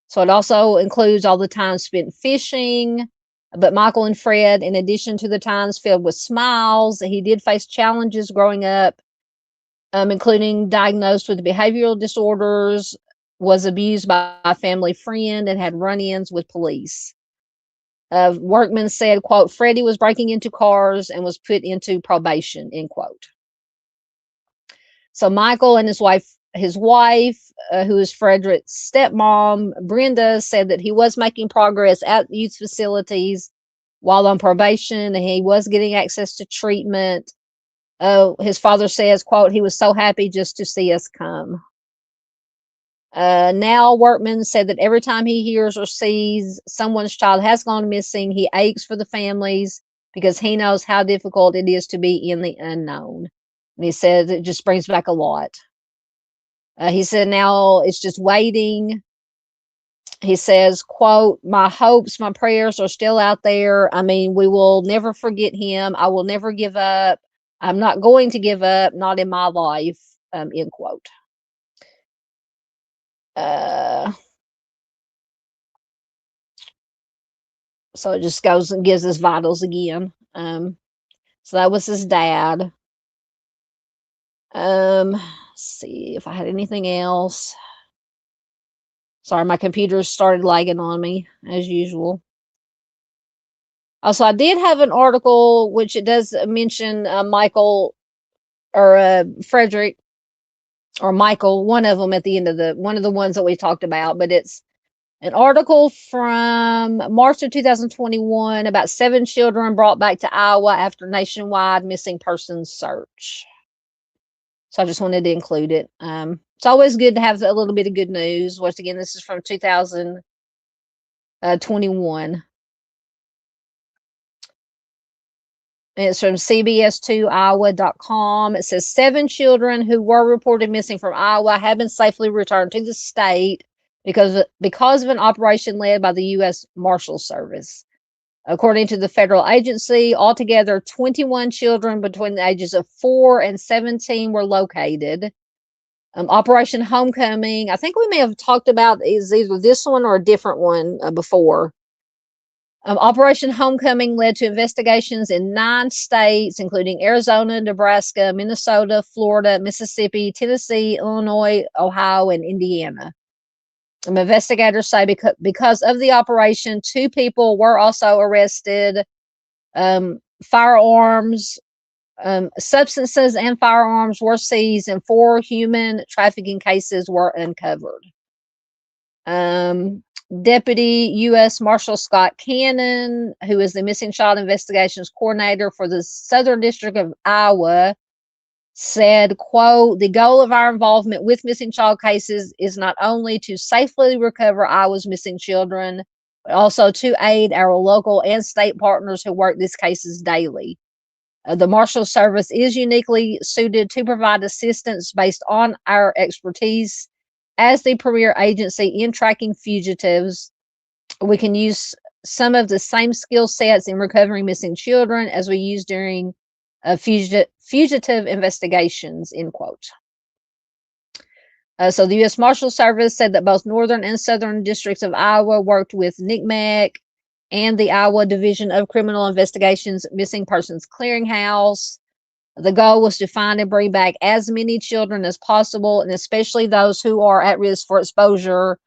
So it also includes all the time spent fishing. But Michael and Fred, in addition to the times filled with smiles, he did face challenges growing up, including diagnosed with behavioral disorders, was abused by a family friend, and had run-ins with police. Workman said, quote, Freddie was breaking into cars and was put into probation, end quote. So Michael and his wife, who is Frederick's stepmom, Brenda, said that he was making progress at youth facilities while on probation, and he was getting access to treatment. His father says, quote, he was so happy just to see us come. Now Workman said that every time he hears or sees someone's child has gone missing, he aches for the families because he knows how difficult it is to be in the unknown. And he said it just brings back a lot. He said now it's just waiting. He says, quote, my hopes, my prayers are still out there. I mean, we will never forget him. I will never give up. I'm not going to give up, not in my life, end quote. So it just goes and gives us vitals again. So that was his dad. Let's see if I had anything else. Sorry, my computer started lagging on me as usual. Also, I did have an article which it does mention Michael or Fredrick or Michael, one of them at the end of one of the ones that we talked about, but it's an article from March of 2021 about 7 children brought back to Iowa after nationwide missing persons search. So I just wanted to include it. It's always good to have a little bit of good news. Once again, this is from 2021. It's from CBS2Iowa.com. It says 7 children who were reported missing from Iowa have been safely returned to the state because of an operation led by the U.S. Marshal Service. According to the federal agency, altogether 21 children between the ages of 4 and 17 were located. Operation Homecoming, I think we may have talked about is either this one or a different one before. Operation Homecoming led to investigations in 9 states, including Arizona, Nebraska, Minnesota, Florida, Mississippi, Tennessee, Illinois, Ohio, and Indiana. Investigators say because of the operation, 2 people were also arrested. Firearms, substances and firearms were seized, and 4 human trafficking cases were uncovered. Deputy U.S. Marshal Scott Cannon, who is the Missing Child Investigations Coordinator for the Southern District of Iowa, said, quote, the goal of our involvement with missing child cases is not only to safely recover Iowa's missing children, but also to aid our local and state partners who work these cases daily. The Marshal Service is uniquely suited to provide assistance based on our expertise. As the premier agency in tracking fugitives, we can use some of the same skill sets in recovering missing children as we use during fugitive investigations, end quote. So the U.S. Marshal Service said that both northern and southern districts of Iowa worked with NCMEC and the Iowa Division of Criminal Investigations Missing Persons Clearinghouse. The goal was to find and bring back as many children as possible, and especially those who are at risk for exposure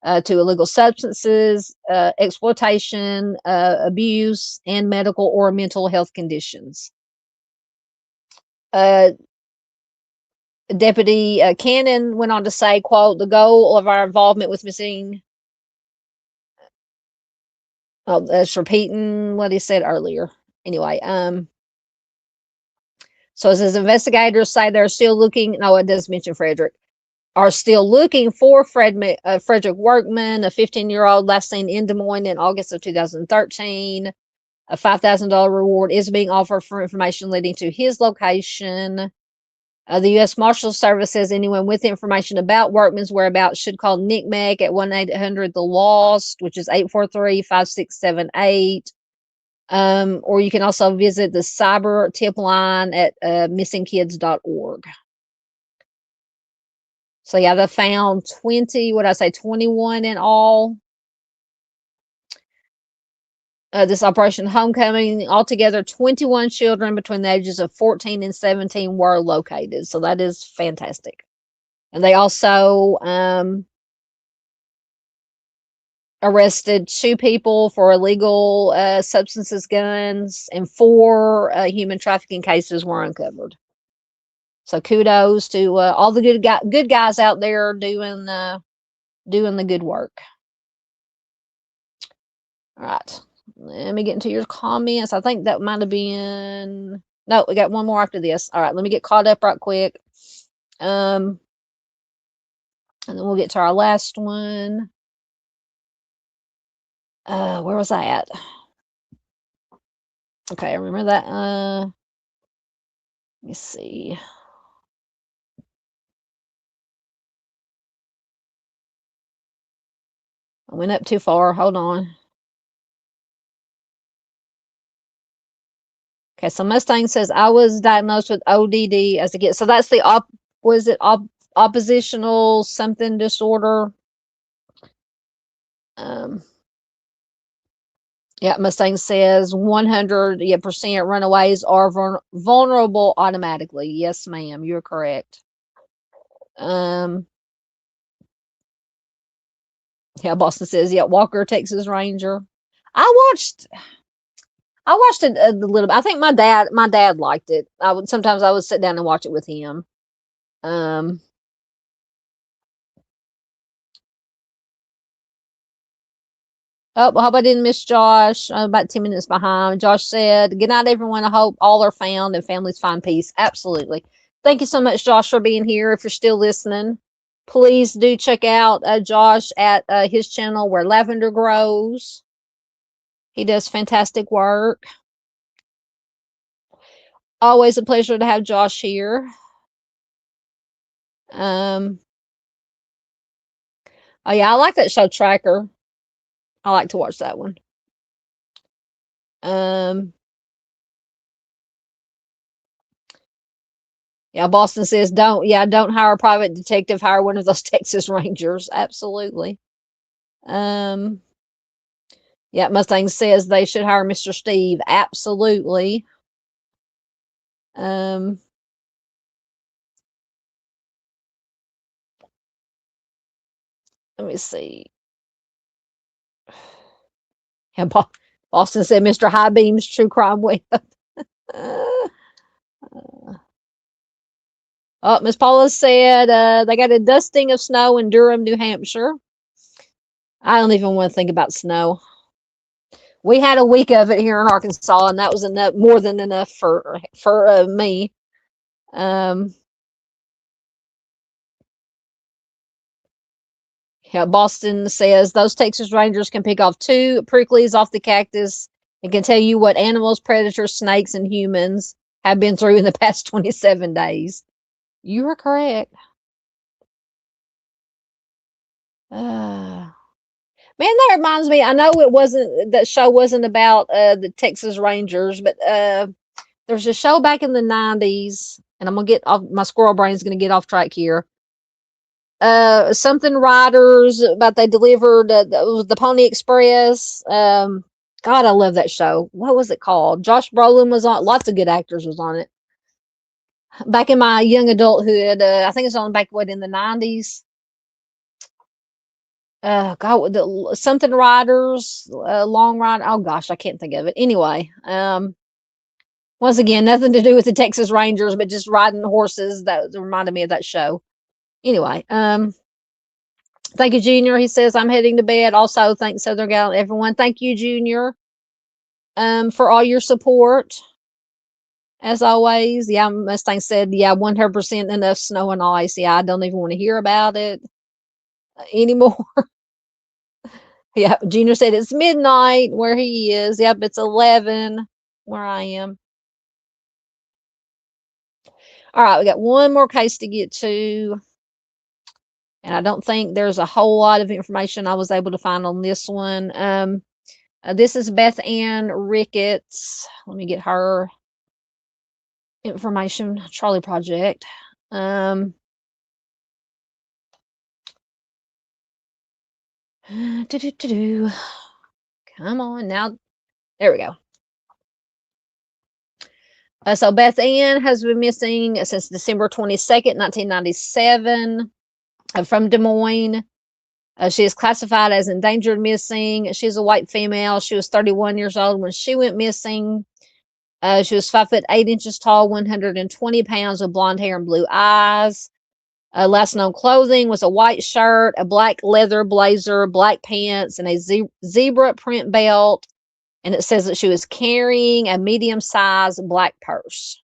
to illegal substances, exploitation, abuse, and medical or mental health conditions. Deputy Cannon went on to say, quote, the goal of our involvement with missing, that's repeating what he said earlier. Anyway, so as investigators say they're still looking, no, it does mention Fredrick, are still looking for Fredrick Workman, a 15-year-old last seen in Des Moines in August of 2013. A $5,000 reward is being offered for information leading to his location. The U.S. Marshal Service says anyone with information about Workman's whereabouts should call NCMEC at 1-800-THE-LOST, which is 843-5678. Or you can also visit the cyber tip line at missingkids.org. So yeah, they found 21 in all. This Operation Homecoming, altogether 21 children between the ages of 14 and 17 were located. So that is fantastic. And they also arrested 2 people for illegal substances, guns, and 4 human trafficking cases were uncovered. So kudos to all the good guys out there doing the good work. All right. Let me get into your comments. I think that might have been, no, we got one more after this. All right, let me get caught up right quick. And then we'll get to our last one. Where was I at? Okay, I remember that. Let me see. I went up too far. Hold on. Okay, so Mustang says I was diagnosed with ODD as a kid. So that's the oppositional something disorder. Yeah, Mustang says 100% runaways are vulnerable automatically. Yes, ma'am, you're correct. Yeah, Boston says, yeah, Walker, Texas Ranger. I watched it a little bit. I think my dad liked it. Sometimes I would sit down and watch it with him. Oh, well, I hope I didn't miss Josh. I'm about 10 minutes behind. Josh said, good night, everyone. I hope all are found and families find peace. Absolutely. Thank you so much, Josh, for being here. If you're still listening, please do check out Josh at his channel, Where Lavender Grows. He does fantastic work. Always a pleasure to have Josh here. Oh yeah, I like that show Tracker. I like to watch that one. Yeah, Boston says don't hire a private detective, hire one of those Texas Rangers. Absolutely. Yeah, Mustang says they should hire Mr. Steve. Absolutely. Let me see. Yeah, Boston said Mr. High Beam's True Crime Web. Oh, Miss Paula said they got a dusting of snow in Durham, New Hampshire. I don't even want to think about snow. We had a week of it here in Arkansas, and that was enough, more than enough for me. Yeah, Boston says those Texas Rangers can pick off 2 pricklies off the cactus and can tell you what animals, predators, snakes, and humans have been through in the past 27 days. You are correct. Man, that reminds me. I know that show wasn't about the Texas Rangers, but there's a show back in the 90s, and I'm gonna get off, my squirrel brain's gonna get off track here. Something riders, about they delivered the Pony Express. God, I love that show. What was it called? Josh Brolin was on. Lots of good actors was on it. Back in my young adulthood, I think it's on back in the 90s. God, something riders, long ride. Oh gosh, I can't think of it. Anyway, once again, nothing to do with the Texas Rangers, but just riding horses. That reminded me of that show. Anyway, thank you, Junior. He says I'm heading to bed. Also, thanks Southern Gal, everyone. Thank you, Junior, for all your support. As always, yeah, Mustang said, yeah, 100% enough snow and ice. Yeah, I don't even want to hear about it anymore. Yeah, Junior said it's midnight where he is. Yep, it's 11 where I am. All right, we got one more case to get to. And I don't think there's a whole lot of information I was able to find on this one. This is Beth Ricketts. Let me get her information. Charley Project. Do-do-do-do. Come on now. There we go. So Beth Ann has been missing since December 22nd, 1997, from Des Moines. She is classified as endangered missing. She's a white female. She was 31 years old when she went missing. She was 5'8" tall, 120 pounds, with blonde hair and blue eyes. Last known clothing was a white shirt, a black leather blazer, black pants, and a zebra print belt. And it says that she was carrying a medium-sized black purse.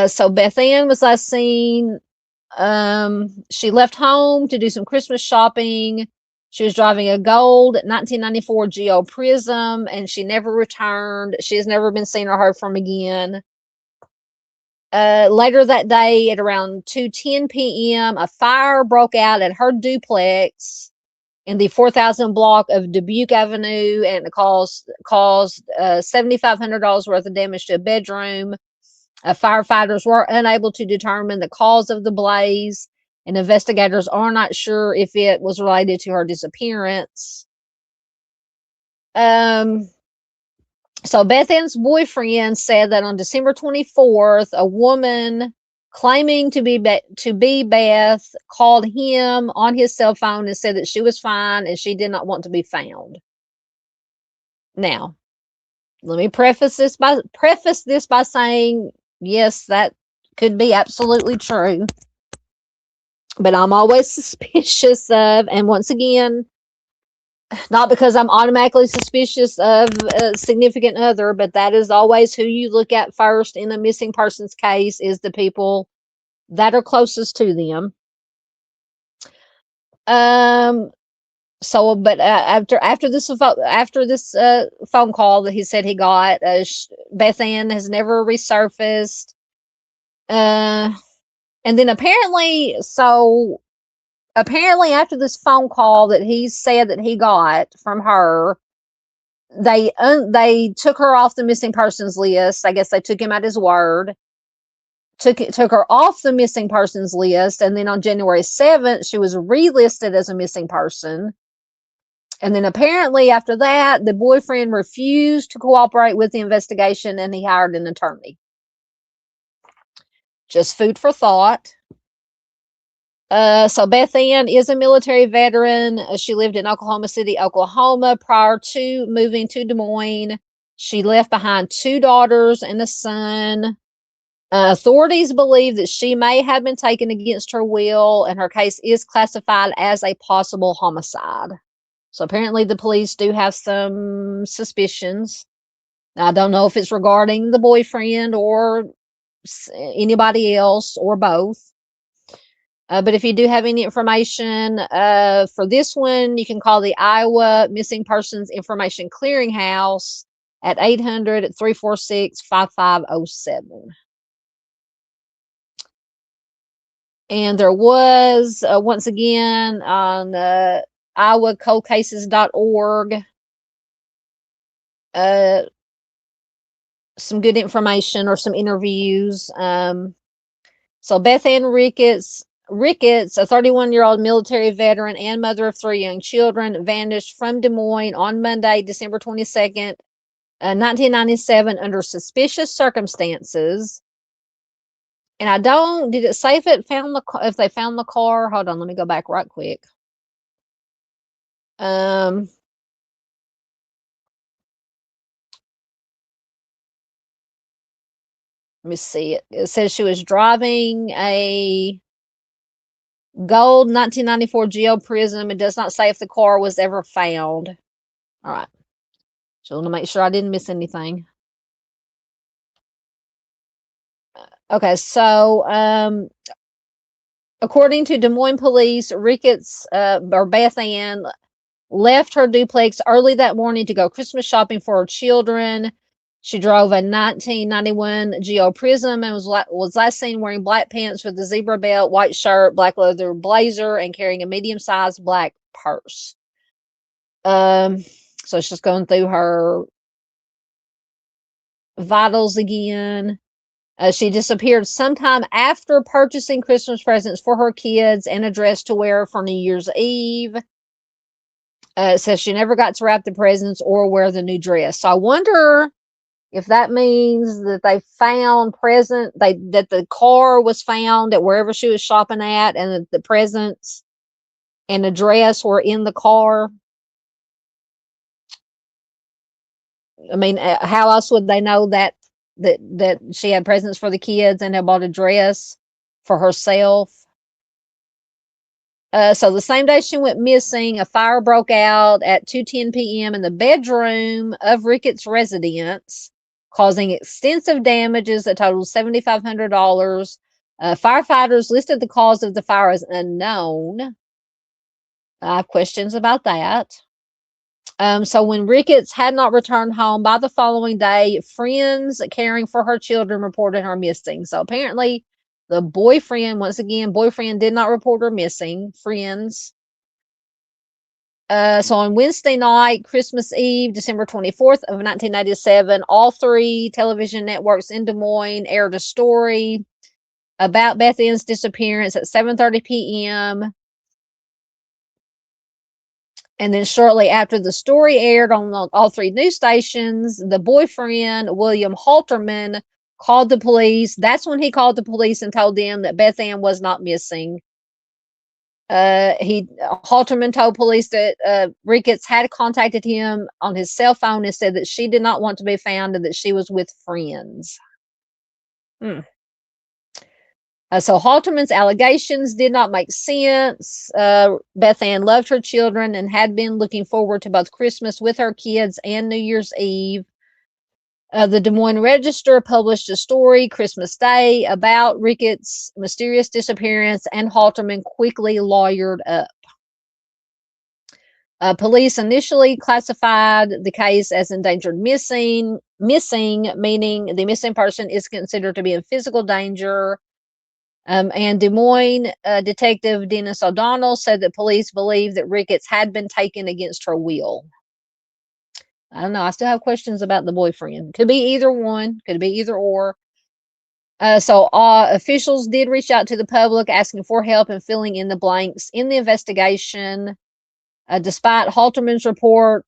So Beth Ann was last seen. She left home to do some Christmas shopping. She was driving a gold 1994 Geo Prism, and she never returned. She has never been seen or heard from again. Later that day at around 2:10 p.m., a fire broke out at her duplex in the 4000 block of Dubuque Avenue, and it caused $7,500 worth of damage to a bedroom. Firefighters were unable to determine the cause of the blaze, and investigators are not sure if it was related to her disappearance. So Beth Ann's boyfriend said that on December 24th, a woman claiming to be Beth called him on his cell phone and said that she was fine and she did not want to be found. Now, let me preface this by saying, yes, that could be absolutely true. But I'm always suspicious of, and once again, not because I'm automatically suspicious of a significant other, but that is always who you look at first in a missing persons case, is the people that are closest to them. So, but after this phone call that he said he got, Beth Ann has never resurfaced. And then apparently after this phone call that he said that he got from her, they took her off the missing persons list. I guess they took him at his word. Took her off the missing persons list, and then on January 7th, she was relisted as a missing person. And then apparently after that, the boyfriend refused to cooperate with the investigation, and he hired an attorney. Just food for thought. So Beth Ann is a military veteran. She lived in Oklahoma City, Oklahoma, prior to moving to Des Moines. She left behind 2 daughters and a son. Authorities believe that she may have been taken against her will, and her case is classified as a possible homicide. So apparently the police do have some suspicions. Now, I don't know if it's regarding the boyfriend or anybody else or both. But if you do have any information for this one, you can call the Iowa Missing Persons Information Clearinghouse at 800-346-5507. And there was, once again, on iowacoldcases.org, some good information or some interviews. So Beth Ann Ricketts, a 31-year-old military veteran and mother of 3 young children, vanished from Des Moines on Monday, December 22nd, 1997, under suspicious circumstances. And did it say if they found the car? Hold on, let me go back right quick. Let me see it. It says she was driving a gold 1994 Geo Prism. It does not say if the car was ever found. All right. So I want to make sure I didn't miss anything. Okay, so according to Des Moines police, Ricketts or Beth Ann left her duplex early that morning to go Christmas shopping for her children. She drove a 1991 Geo Prism and was last seen wearing black pants with a zebra belt, white shirt, black leather blazer, and carrying a medium-sized black purse. So it's just going through her vitals again. She disappeared sometime after purchasing Christmas presents for her kids and a dress to wear for New Year's Eve. It says she never got to wrap the presents or wear the new dress. So I wonder if that means that they found that the car was found at wherever she was shopping at, and that the presents and the dress were in the car. I mean, how else would they know that she had presents for the kids and had bought a dress for herself? So the same day she went missing, a fire broke out at 2:10 p.m. in the bedroom of Ricketts' residence, causing extensive damages that totaled $7,500. Firefighters listed the cause of the fire as unknown. I have questions about that. So when Ricketts had not returned home by the following day, friends caring for her children reported her missing. So apparently the boyfriend did not report her missing. Friends. So on Wednesday night, Christmas Eve, December 24th of 1987, all three television networks in Des Moines aired a story about Beth Ann's disappearance at 7:30 p.m. And then shortly after the story aired on all three news stations, the boyfriend, William Halterman, called the police. That's when he called the police and told them that Beth Ann was not missing. Halterman told police that Ricketts had contacted him on his cell phone and said that she did not want to be found and that she was with friends. So Halterman's allegations did not make sense. Beth Ann loved her children and had been looking forward to both Christmas with her kids and New Year's Eve. The Des Moines Register published a story Christmas Day about Ricketts' mysterious disappearance, and Halterman quickly lawyered up. Police initially classified the case as endangered missing, meaning the missing person is considered to be in physical danger. And Des Moines Detective Dennis O'Donnell said that police believe that Ricketts had been taken against her will. I don't know. I still have questions about the boyfriend. Could be either one. Could be either or. So officials did reach out to the public asking for help in filling in the blanks in the investigation. Despite Halterman's report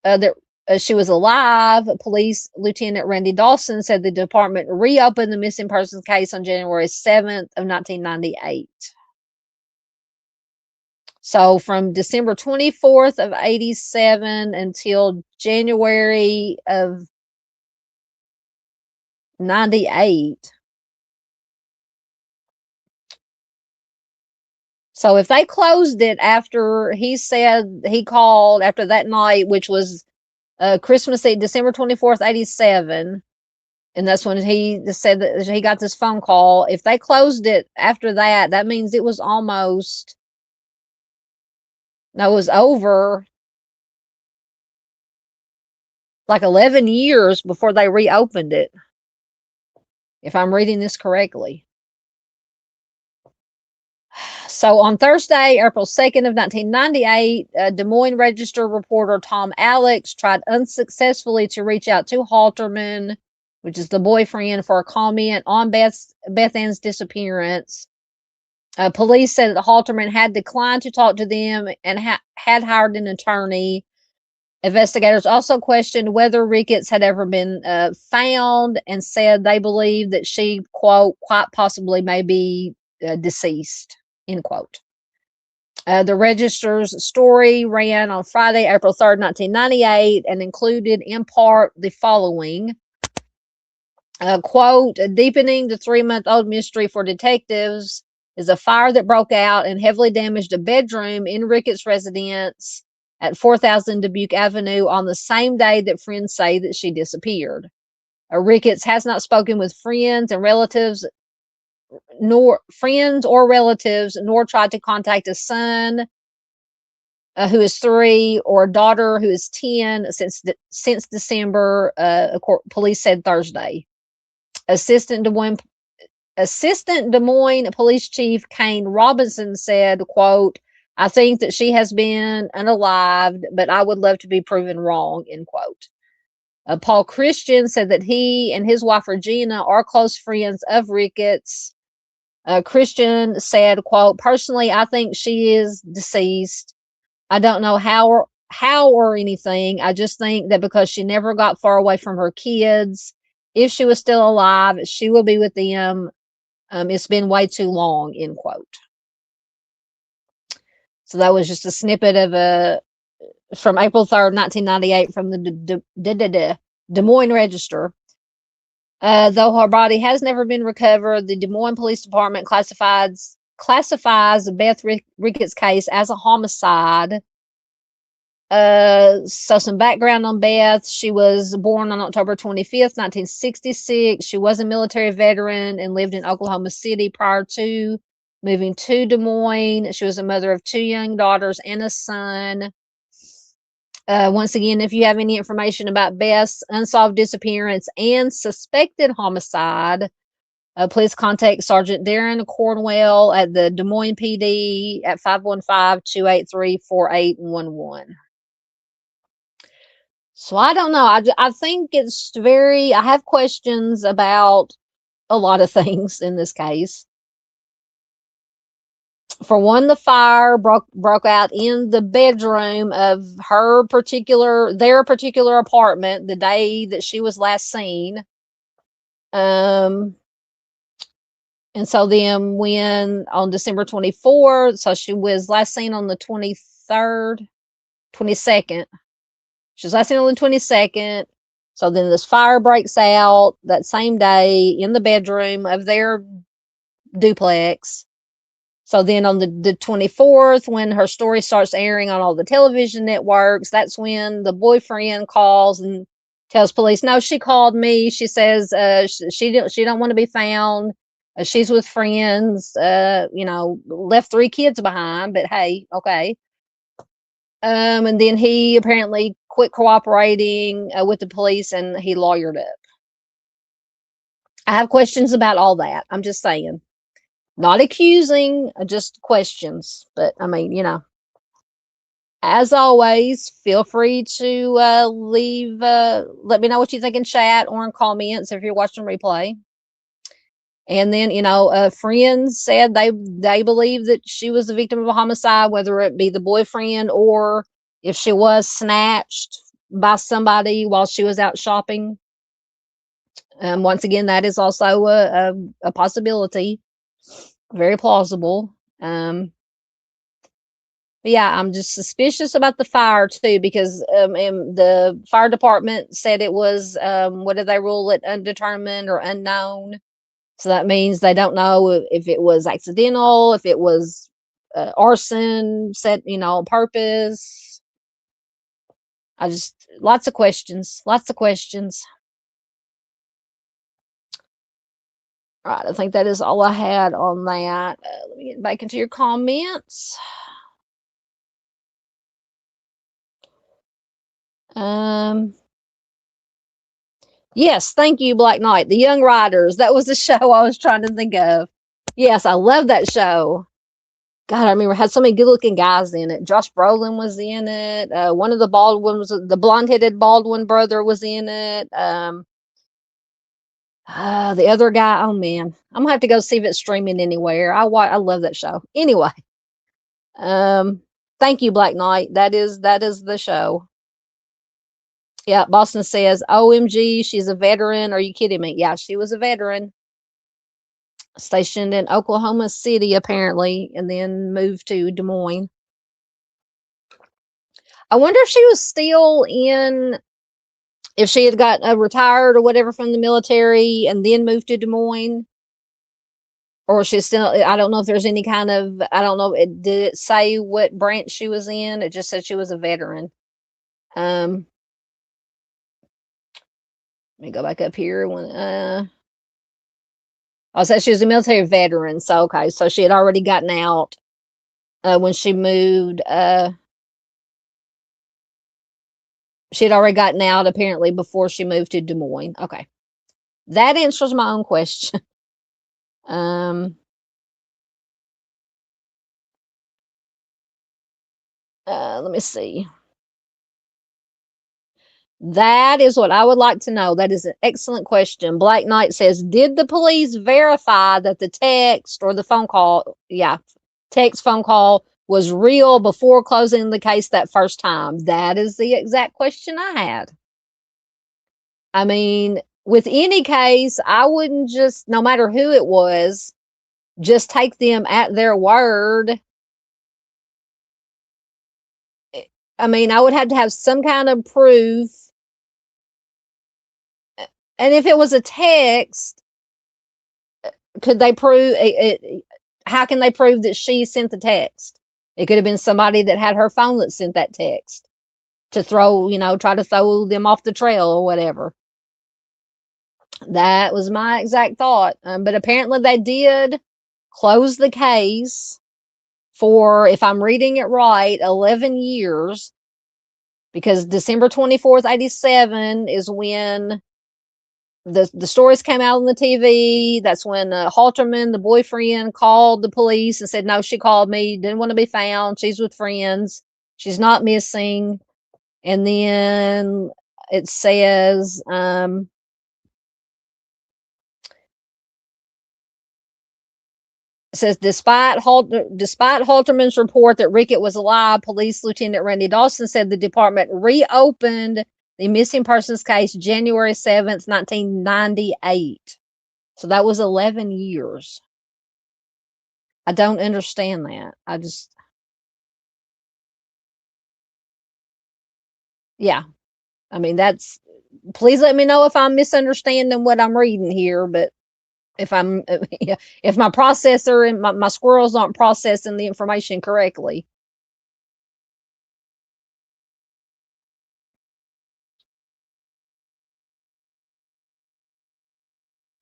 that she was alive, Police Lieutenant Randy Dawson said the department reopened the missing persons case on January 7th of 1998. So from December 24th of 87 until January of 98. So if they closed it after he said he called after that night, which was Christmas Eve, December 24th, 87, and that's when he said that he got this phone call. If they closed it after that, that means it was over like 11 years before they reopened it, if I'm reading this correctly. So on Thursday, April 2nd of 1998, Des Moines Register reporter Tom Alex tried unsuccessfully to reach out to Halterman, which is the boyfriend, for a comment on Beth Ann's disappearance. Police said that Halterman had declined to talk to them and had hired an attorney. Investigators also questioned whether Ricketts had ever been found and said they believe that she, quote, quite possibly may be deceased, end quote. The Register's story ran on Friday, April 3rd, 1998, and included in part the following. Quote, deepening the 3-month-old mystery for detectives is a fire that broke out and heavily damaged a bedroom in Ricketts' residence at 4000 Dubuque Avenue on the same day that friends say that she disappeared. Ricketts has not spoken with friends or relatives, nor tried to contact a son who is 3 or a daughter who is 10 since December, police said Thursday. Assistant Des Moines Police Chief Kane Robinson said, quote, I think that she has been unalived, but I would love to be proven wrong, end quote. Paul Christian said that he and his wife Regina are close friends of Ricketts. Christian said, quote, "Personally, I think she is deceased. I don't know how or anything. I just think that because she never got far away from her kids, if she was still alive, she will be with them. It's been way too long," end quote. So that was just a snippet of from April 3rd, 1998 from the Des Moines Register. Though her body has never been recovered, the Des Moines Police Department classifies Beth Ricketts' case as a homicide. So some background on Beth. She was born on October 25th, 1966. She was a military veteran and lived in Oklahoma City prior to moving to Des Moines. She was a mother of 2 young daughters and a son. Once again, if you have any information about Beth's unsolved disappearance and suspected homicide, please contact Sergeant Darren Cornwell at the Des Moines PD at 515-283-4811. So I don't know. I think it's I have questions about a lot of things in this case. For one, the fire broke out in the bedroom of their particular apartment the day that she was last seen. And so then when on December 24th, so she was last seen on the 22nd. She was last seen on the 22nd. So then this fire breaks out that same day in the bedroom of their duplex. So then on the 24th, when her story starts airing on all the television networks, that's when the boyfriend calls and tells police, "No, she called me. She says she don't want to be found. She's with friends. Left 3 kids behind, but hey, okay." And then he apparently quit cooperating with the police and he lawyered up. I have questions about all that. I'm just saying. Not accusing, just questions. But I mean, as always, feel free to leave, let me know what you think in chat or in comments if you're watching replay. And then, friends said they believe that she was the victim of a homicide, whether it be the boyfriend or if she was snatched by somebody while she was out shopping. Once again, that is also a possibility. Very plausible. But yeah, I'm just suspicious about the fire too, because and the fire department said it was what did they rule it, undetermined or unknown. So that means they don't know if it was accidental, if it was arson set, on purpose. Lots of questions. All right, I think that is all I had on that. Let me get back into your comments. Yes, thank you, Black Knight. The Young Riders. That was the show I was trying to think of. Yes, I love that show. God, I remember it had so many good-looking guys in it. Josh Brolin was in it. One of the Baldwins, the blonde-headed Baldwin brother, was in it. The other guy, oh man, I'm gonna have to go see if it's streaming anywhere. I love that show. Anyway, thank you, Black Knight. That is the show. Yeah, Boston says, "OMG, she's a veteran. Are you kidding me?" Yeah, she was a veteran. Stationed in Oklahoma City, apparently, and then moved to Des Moines. I wonder if she was still if she had got retired or whatever from the military and then moved to Des Moines. Or she's still, I don't know if there's any kind of, I don't know, did it say what branch she was in? It just said she was a veteran. Let me go back up here. I said she was a military veteran. So, okay. So she had already gotten out when she moved. She had already gotten out apparently before she moved to Des Moines. Okay. That answers my own question. Let me see. That is what I would like to know. That is an excellent question. Black Knight says, did the police verify that the text or the phone call, text phone call was real before closing the case that first time? That is the exact question I had. I mean, with any case, I wouldn't just, no matter who it was, just take them at their word. I mean, I would have to have some kind of proof. And if it was a text, could they prove it? How can they prove that she sent the text? It could have been somebody that had her phone that sent that text to throw, try to throw them off the trail or whatever. That was my exact thought. But apparently they did close the case for, if I'm reading it right, 11 years, because December 24th, 87 is when the stories came out on the TV. That's when Halterman, the boyfriend, called the police and said, no, she called me, didn't want to be found. She's with friends. She's not missing. And then it says, despite Halterman's report that Rickett was alive, Police Lieutenant Randy Dawson said the department reopened the missing persons case January 7th, 1998. So that was 11 years. I don't understand that. I mean, please let me know if I'm misunderstanding what I'm reading here, but if my processor and my squirrels aren't processing the information correctly.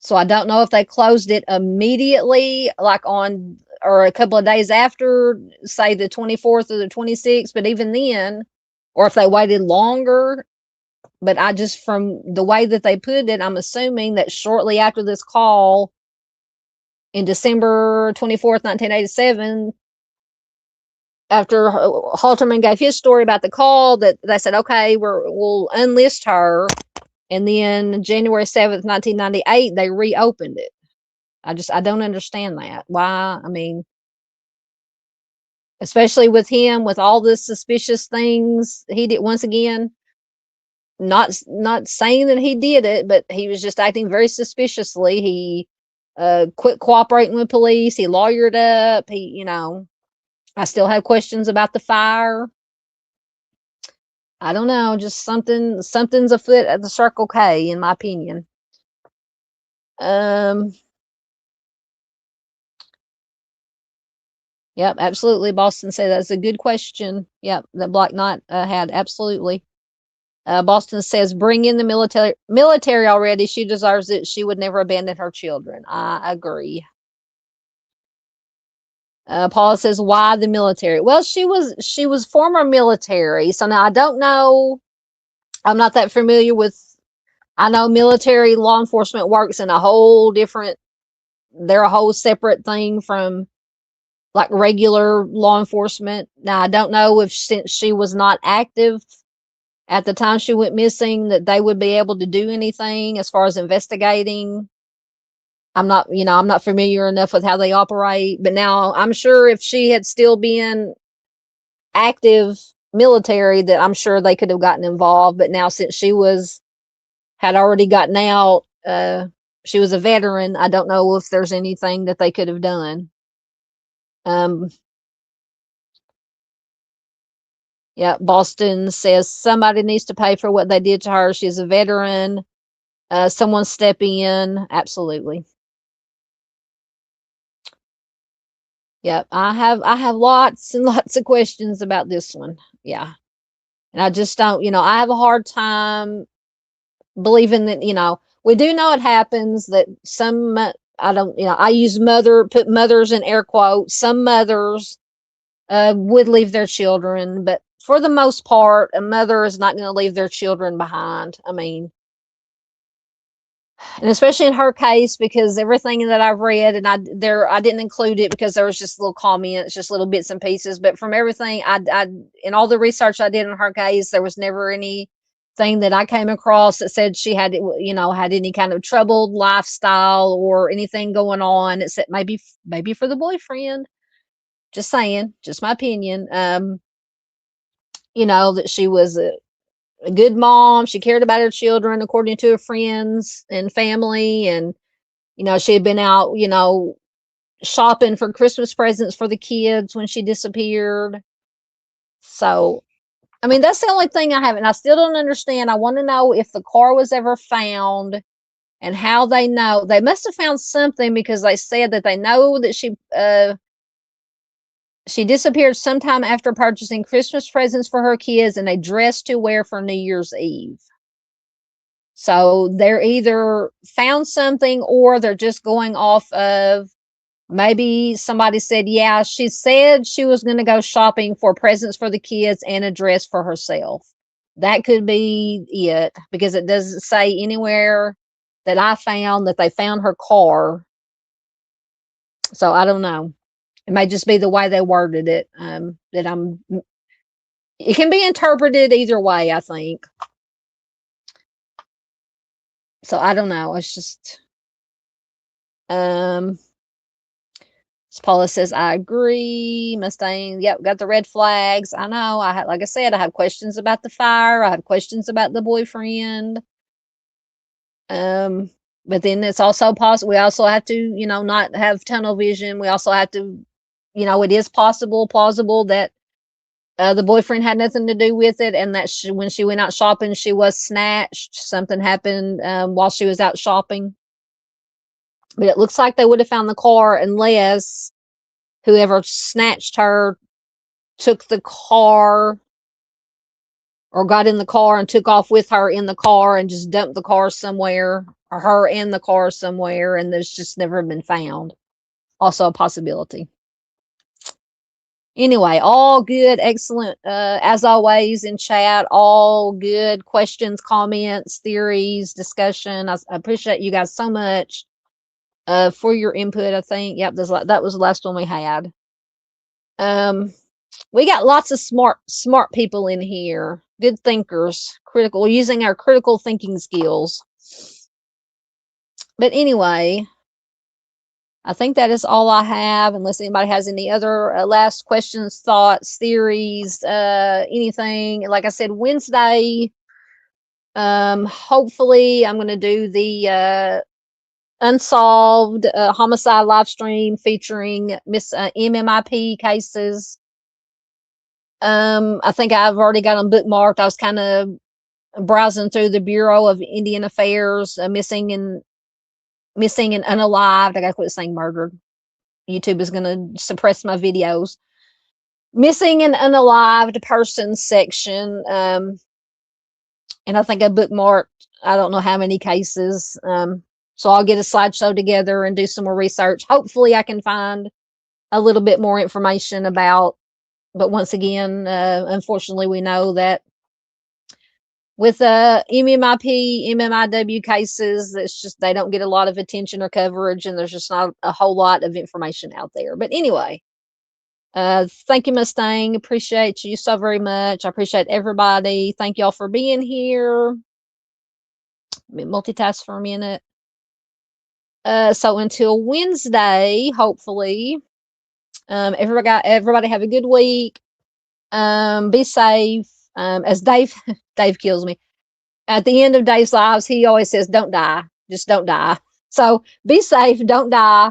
So I don't know if they closed it immediately, like or a couple of days after, say the 24th or the 26th, but even then, or if they waited longer. But from the way that they put it, I'm assuming that shortly after this call in December 24th, 1987, after Halterman gave his story about the call, that they said, okay, we'll unlist her. And then January 7th, 1998, they reopened it. I don't understand that. Why? I mean, especially with him, with all the suspicious things he did. Once again, not saying that he did it, but he was just acting very suspiciously. He quit cooperating with police. He lawyered up. I still have questions about the fire. I don't know, just something's afoot at the Circle K, in my opinion. Yep, absolutely. Boston said that's a good question. Yep, that Black Knight had, absolutely. Boston says, bring in the military already. She deserves it. She would never abandon her children. I agree. Paula says, why the military? Well, she was former military. So now I don't know. I'm not that familiar with, I know military law enforcement works in a whole different, they're a whole separate thing from like regular law enforcement. Now, I don't know if since she was not active at the time she went missing, that they would be able to do anything as far as investigating. I'm not familiar enough with how they operate, but now I'm sure if she had still been active military, that I'm sure they could have gotten involved. But now since she had already gotten out, she was a veteran. I don't know if there's anything that they could have done. Yeah, Boston says somebody needs to pay for what they did to her. She's a veteran. Someone step in. Absolutely. Yep, I have lots and lots of questions about this one. Yeah. And I just don't, I have a hard time believing that, we do know it happens that some, I put mothers in air quotes. Some mothers would leave their children, but for the most part, a mother is not going to leave their children behind. I mean, and especially in her case, because everything that I've read, and I didn't include it because there was just little comments, just little bits and pieces. But from everything in all the research I did in her case, there was never anything thing that I came across that said she had, you know, had any kind of troubled lifestyle or anything going on. It said maybe for the boyfriend. Just saying, just my opinion. You know, that she was a good mom. She cared about her children according to her friends and family. And, you know, she had been out, you know, shopping for Christmas presents for the kids when she disappeared. So, I mean, that's the only thing I haven't. I still don't understand. I want to know if the car was ever found and how they know. They must have found something because they said that they know that she disappeared sometime after purchasing Christmas presents for her kids and a dress to wear for New Year's Eve. So they're either found something or they're just going off of maybe somebody said, yeah, she said she was going to go shopping for presents for the kids and a dress for herself. That could be it because it doesn't say anywhere that I found that they found her car. So I don't know. It may just be the way they worded it. It can be interpreted either way, I think. So I don't know. It's just, Paula says, I agree. Mustang, yep, got the red flags. I know. Like I said, I have questions about the fire. I have questions about the boyfriend. But then it's also possible. We also have to, you know, not have tunnel vision. We also have to, you know, it is plausible that the boyfriend had nothing to do with it, and that when she went out shopping, she was snatched. Something happened while she was out shopping. But it looks like they would have found the car unless whoever snatched her took the car or got in the car and took off with her in the car and just dumped the car somewhere, or her in the car somewhere, and there's just never been found. Also a possibility. Anyway, all good, excellent, as always in chat, all good questions, comments, theories, discussion. I appreciate you guys so much for your input. I think, yep, that was the last one we had. We got lots of smart people in here, good thinkers, critical, using our critical thinking skills. But anyway, I think that is all I have, unless anybody has any other last questions, thoughts, theories, anything. Like I said, Wednesday, hopefully I'm going to do the unsolved homicide live stream featuring Miss MMIP cases. I think I've already got them bookmarked. I was kind of browsing through the Bureau of Indian Affairs, missing and unalived. I gotta quit saying murdered. YouTube is gonna suppress my videos. Missing and unalived persons section. And I think I bookmarked, I don't know how many cases. So I'll get a slideshow together and do some more research. Hopefully I can find a little bit more information about, but once again, unfortunately, we know that with MMIP, MMIW cases, it's just they don't get a lot of attention or coverage, and there's just not a whole lot of information out there. But anyway, thank you, Mustang. Appreciate you so very much. I appreciate everybody. Thank y'all for being here. Let me multitask for a minute. So until Wednesday, hopefully, everybody have a good week. Be safe. As Dave kills me. At the end of Dave's lives, he always says, don't die. Just don't die. So be safe. Don't die.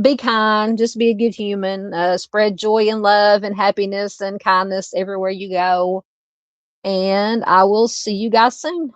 Be kind. Just be a good human. Spread joy and love and happiness and kindness everywhere you go. And I will see you guys soon.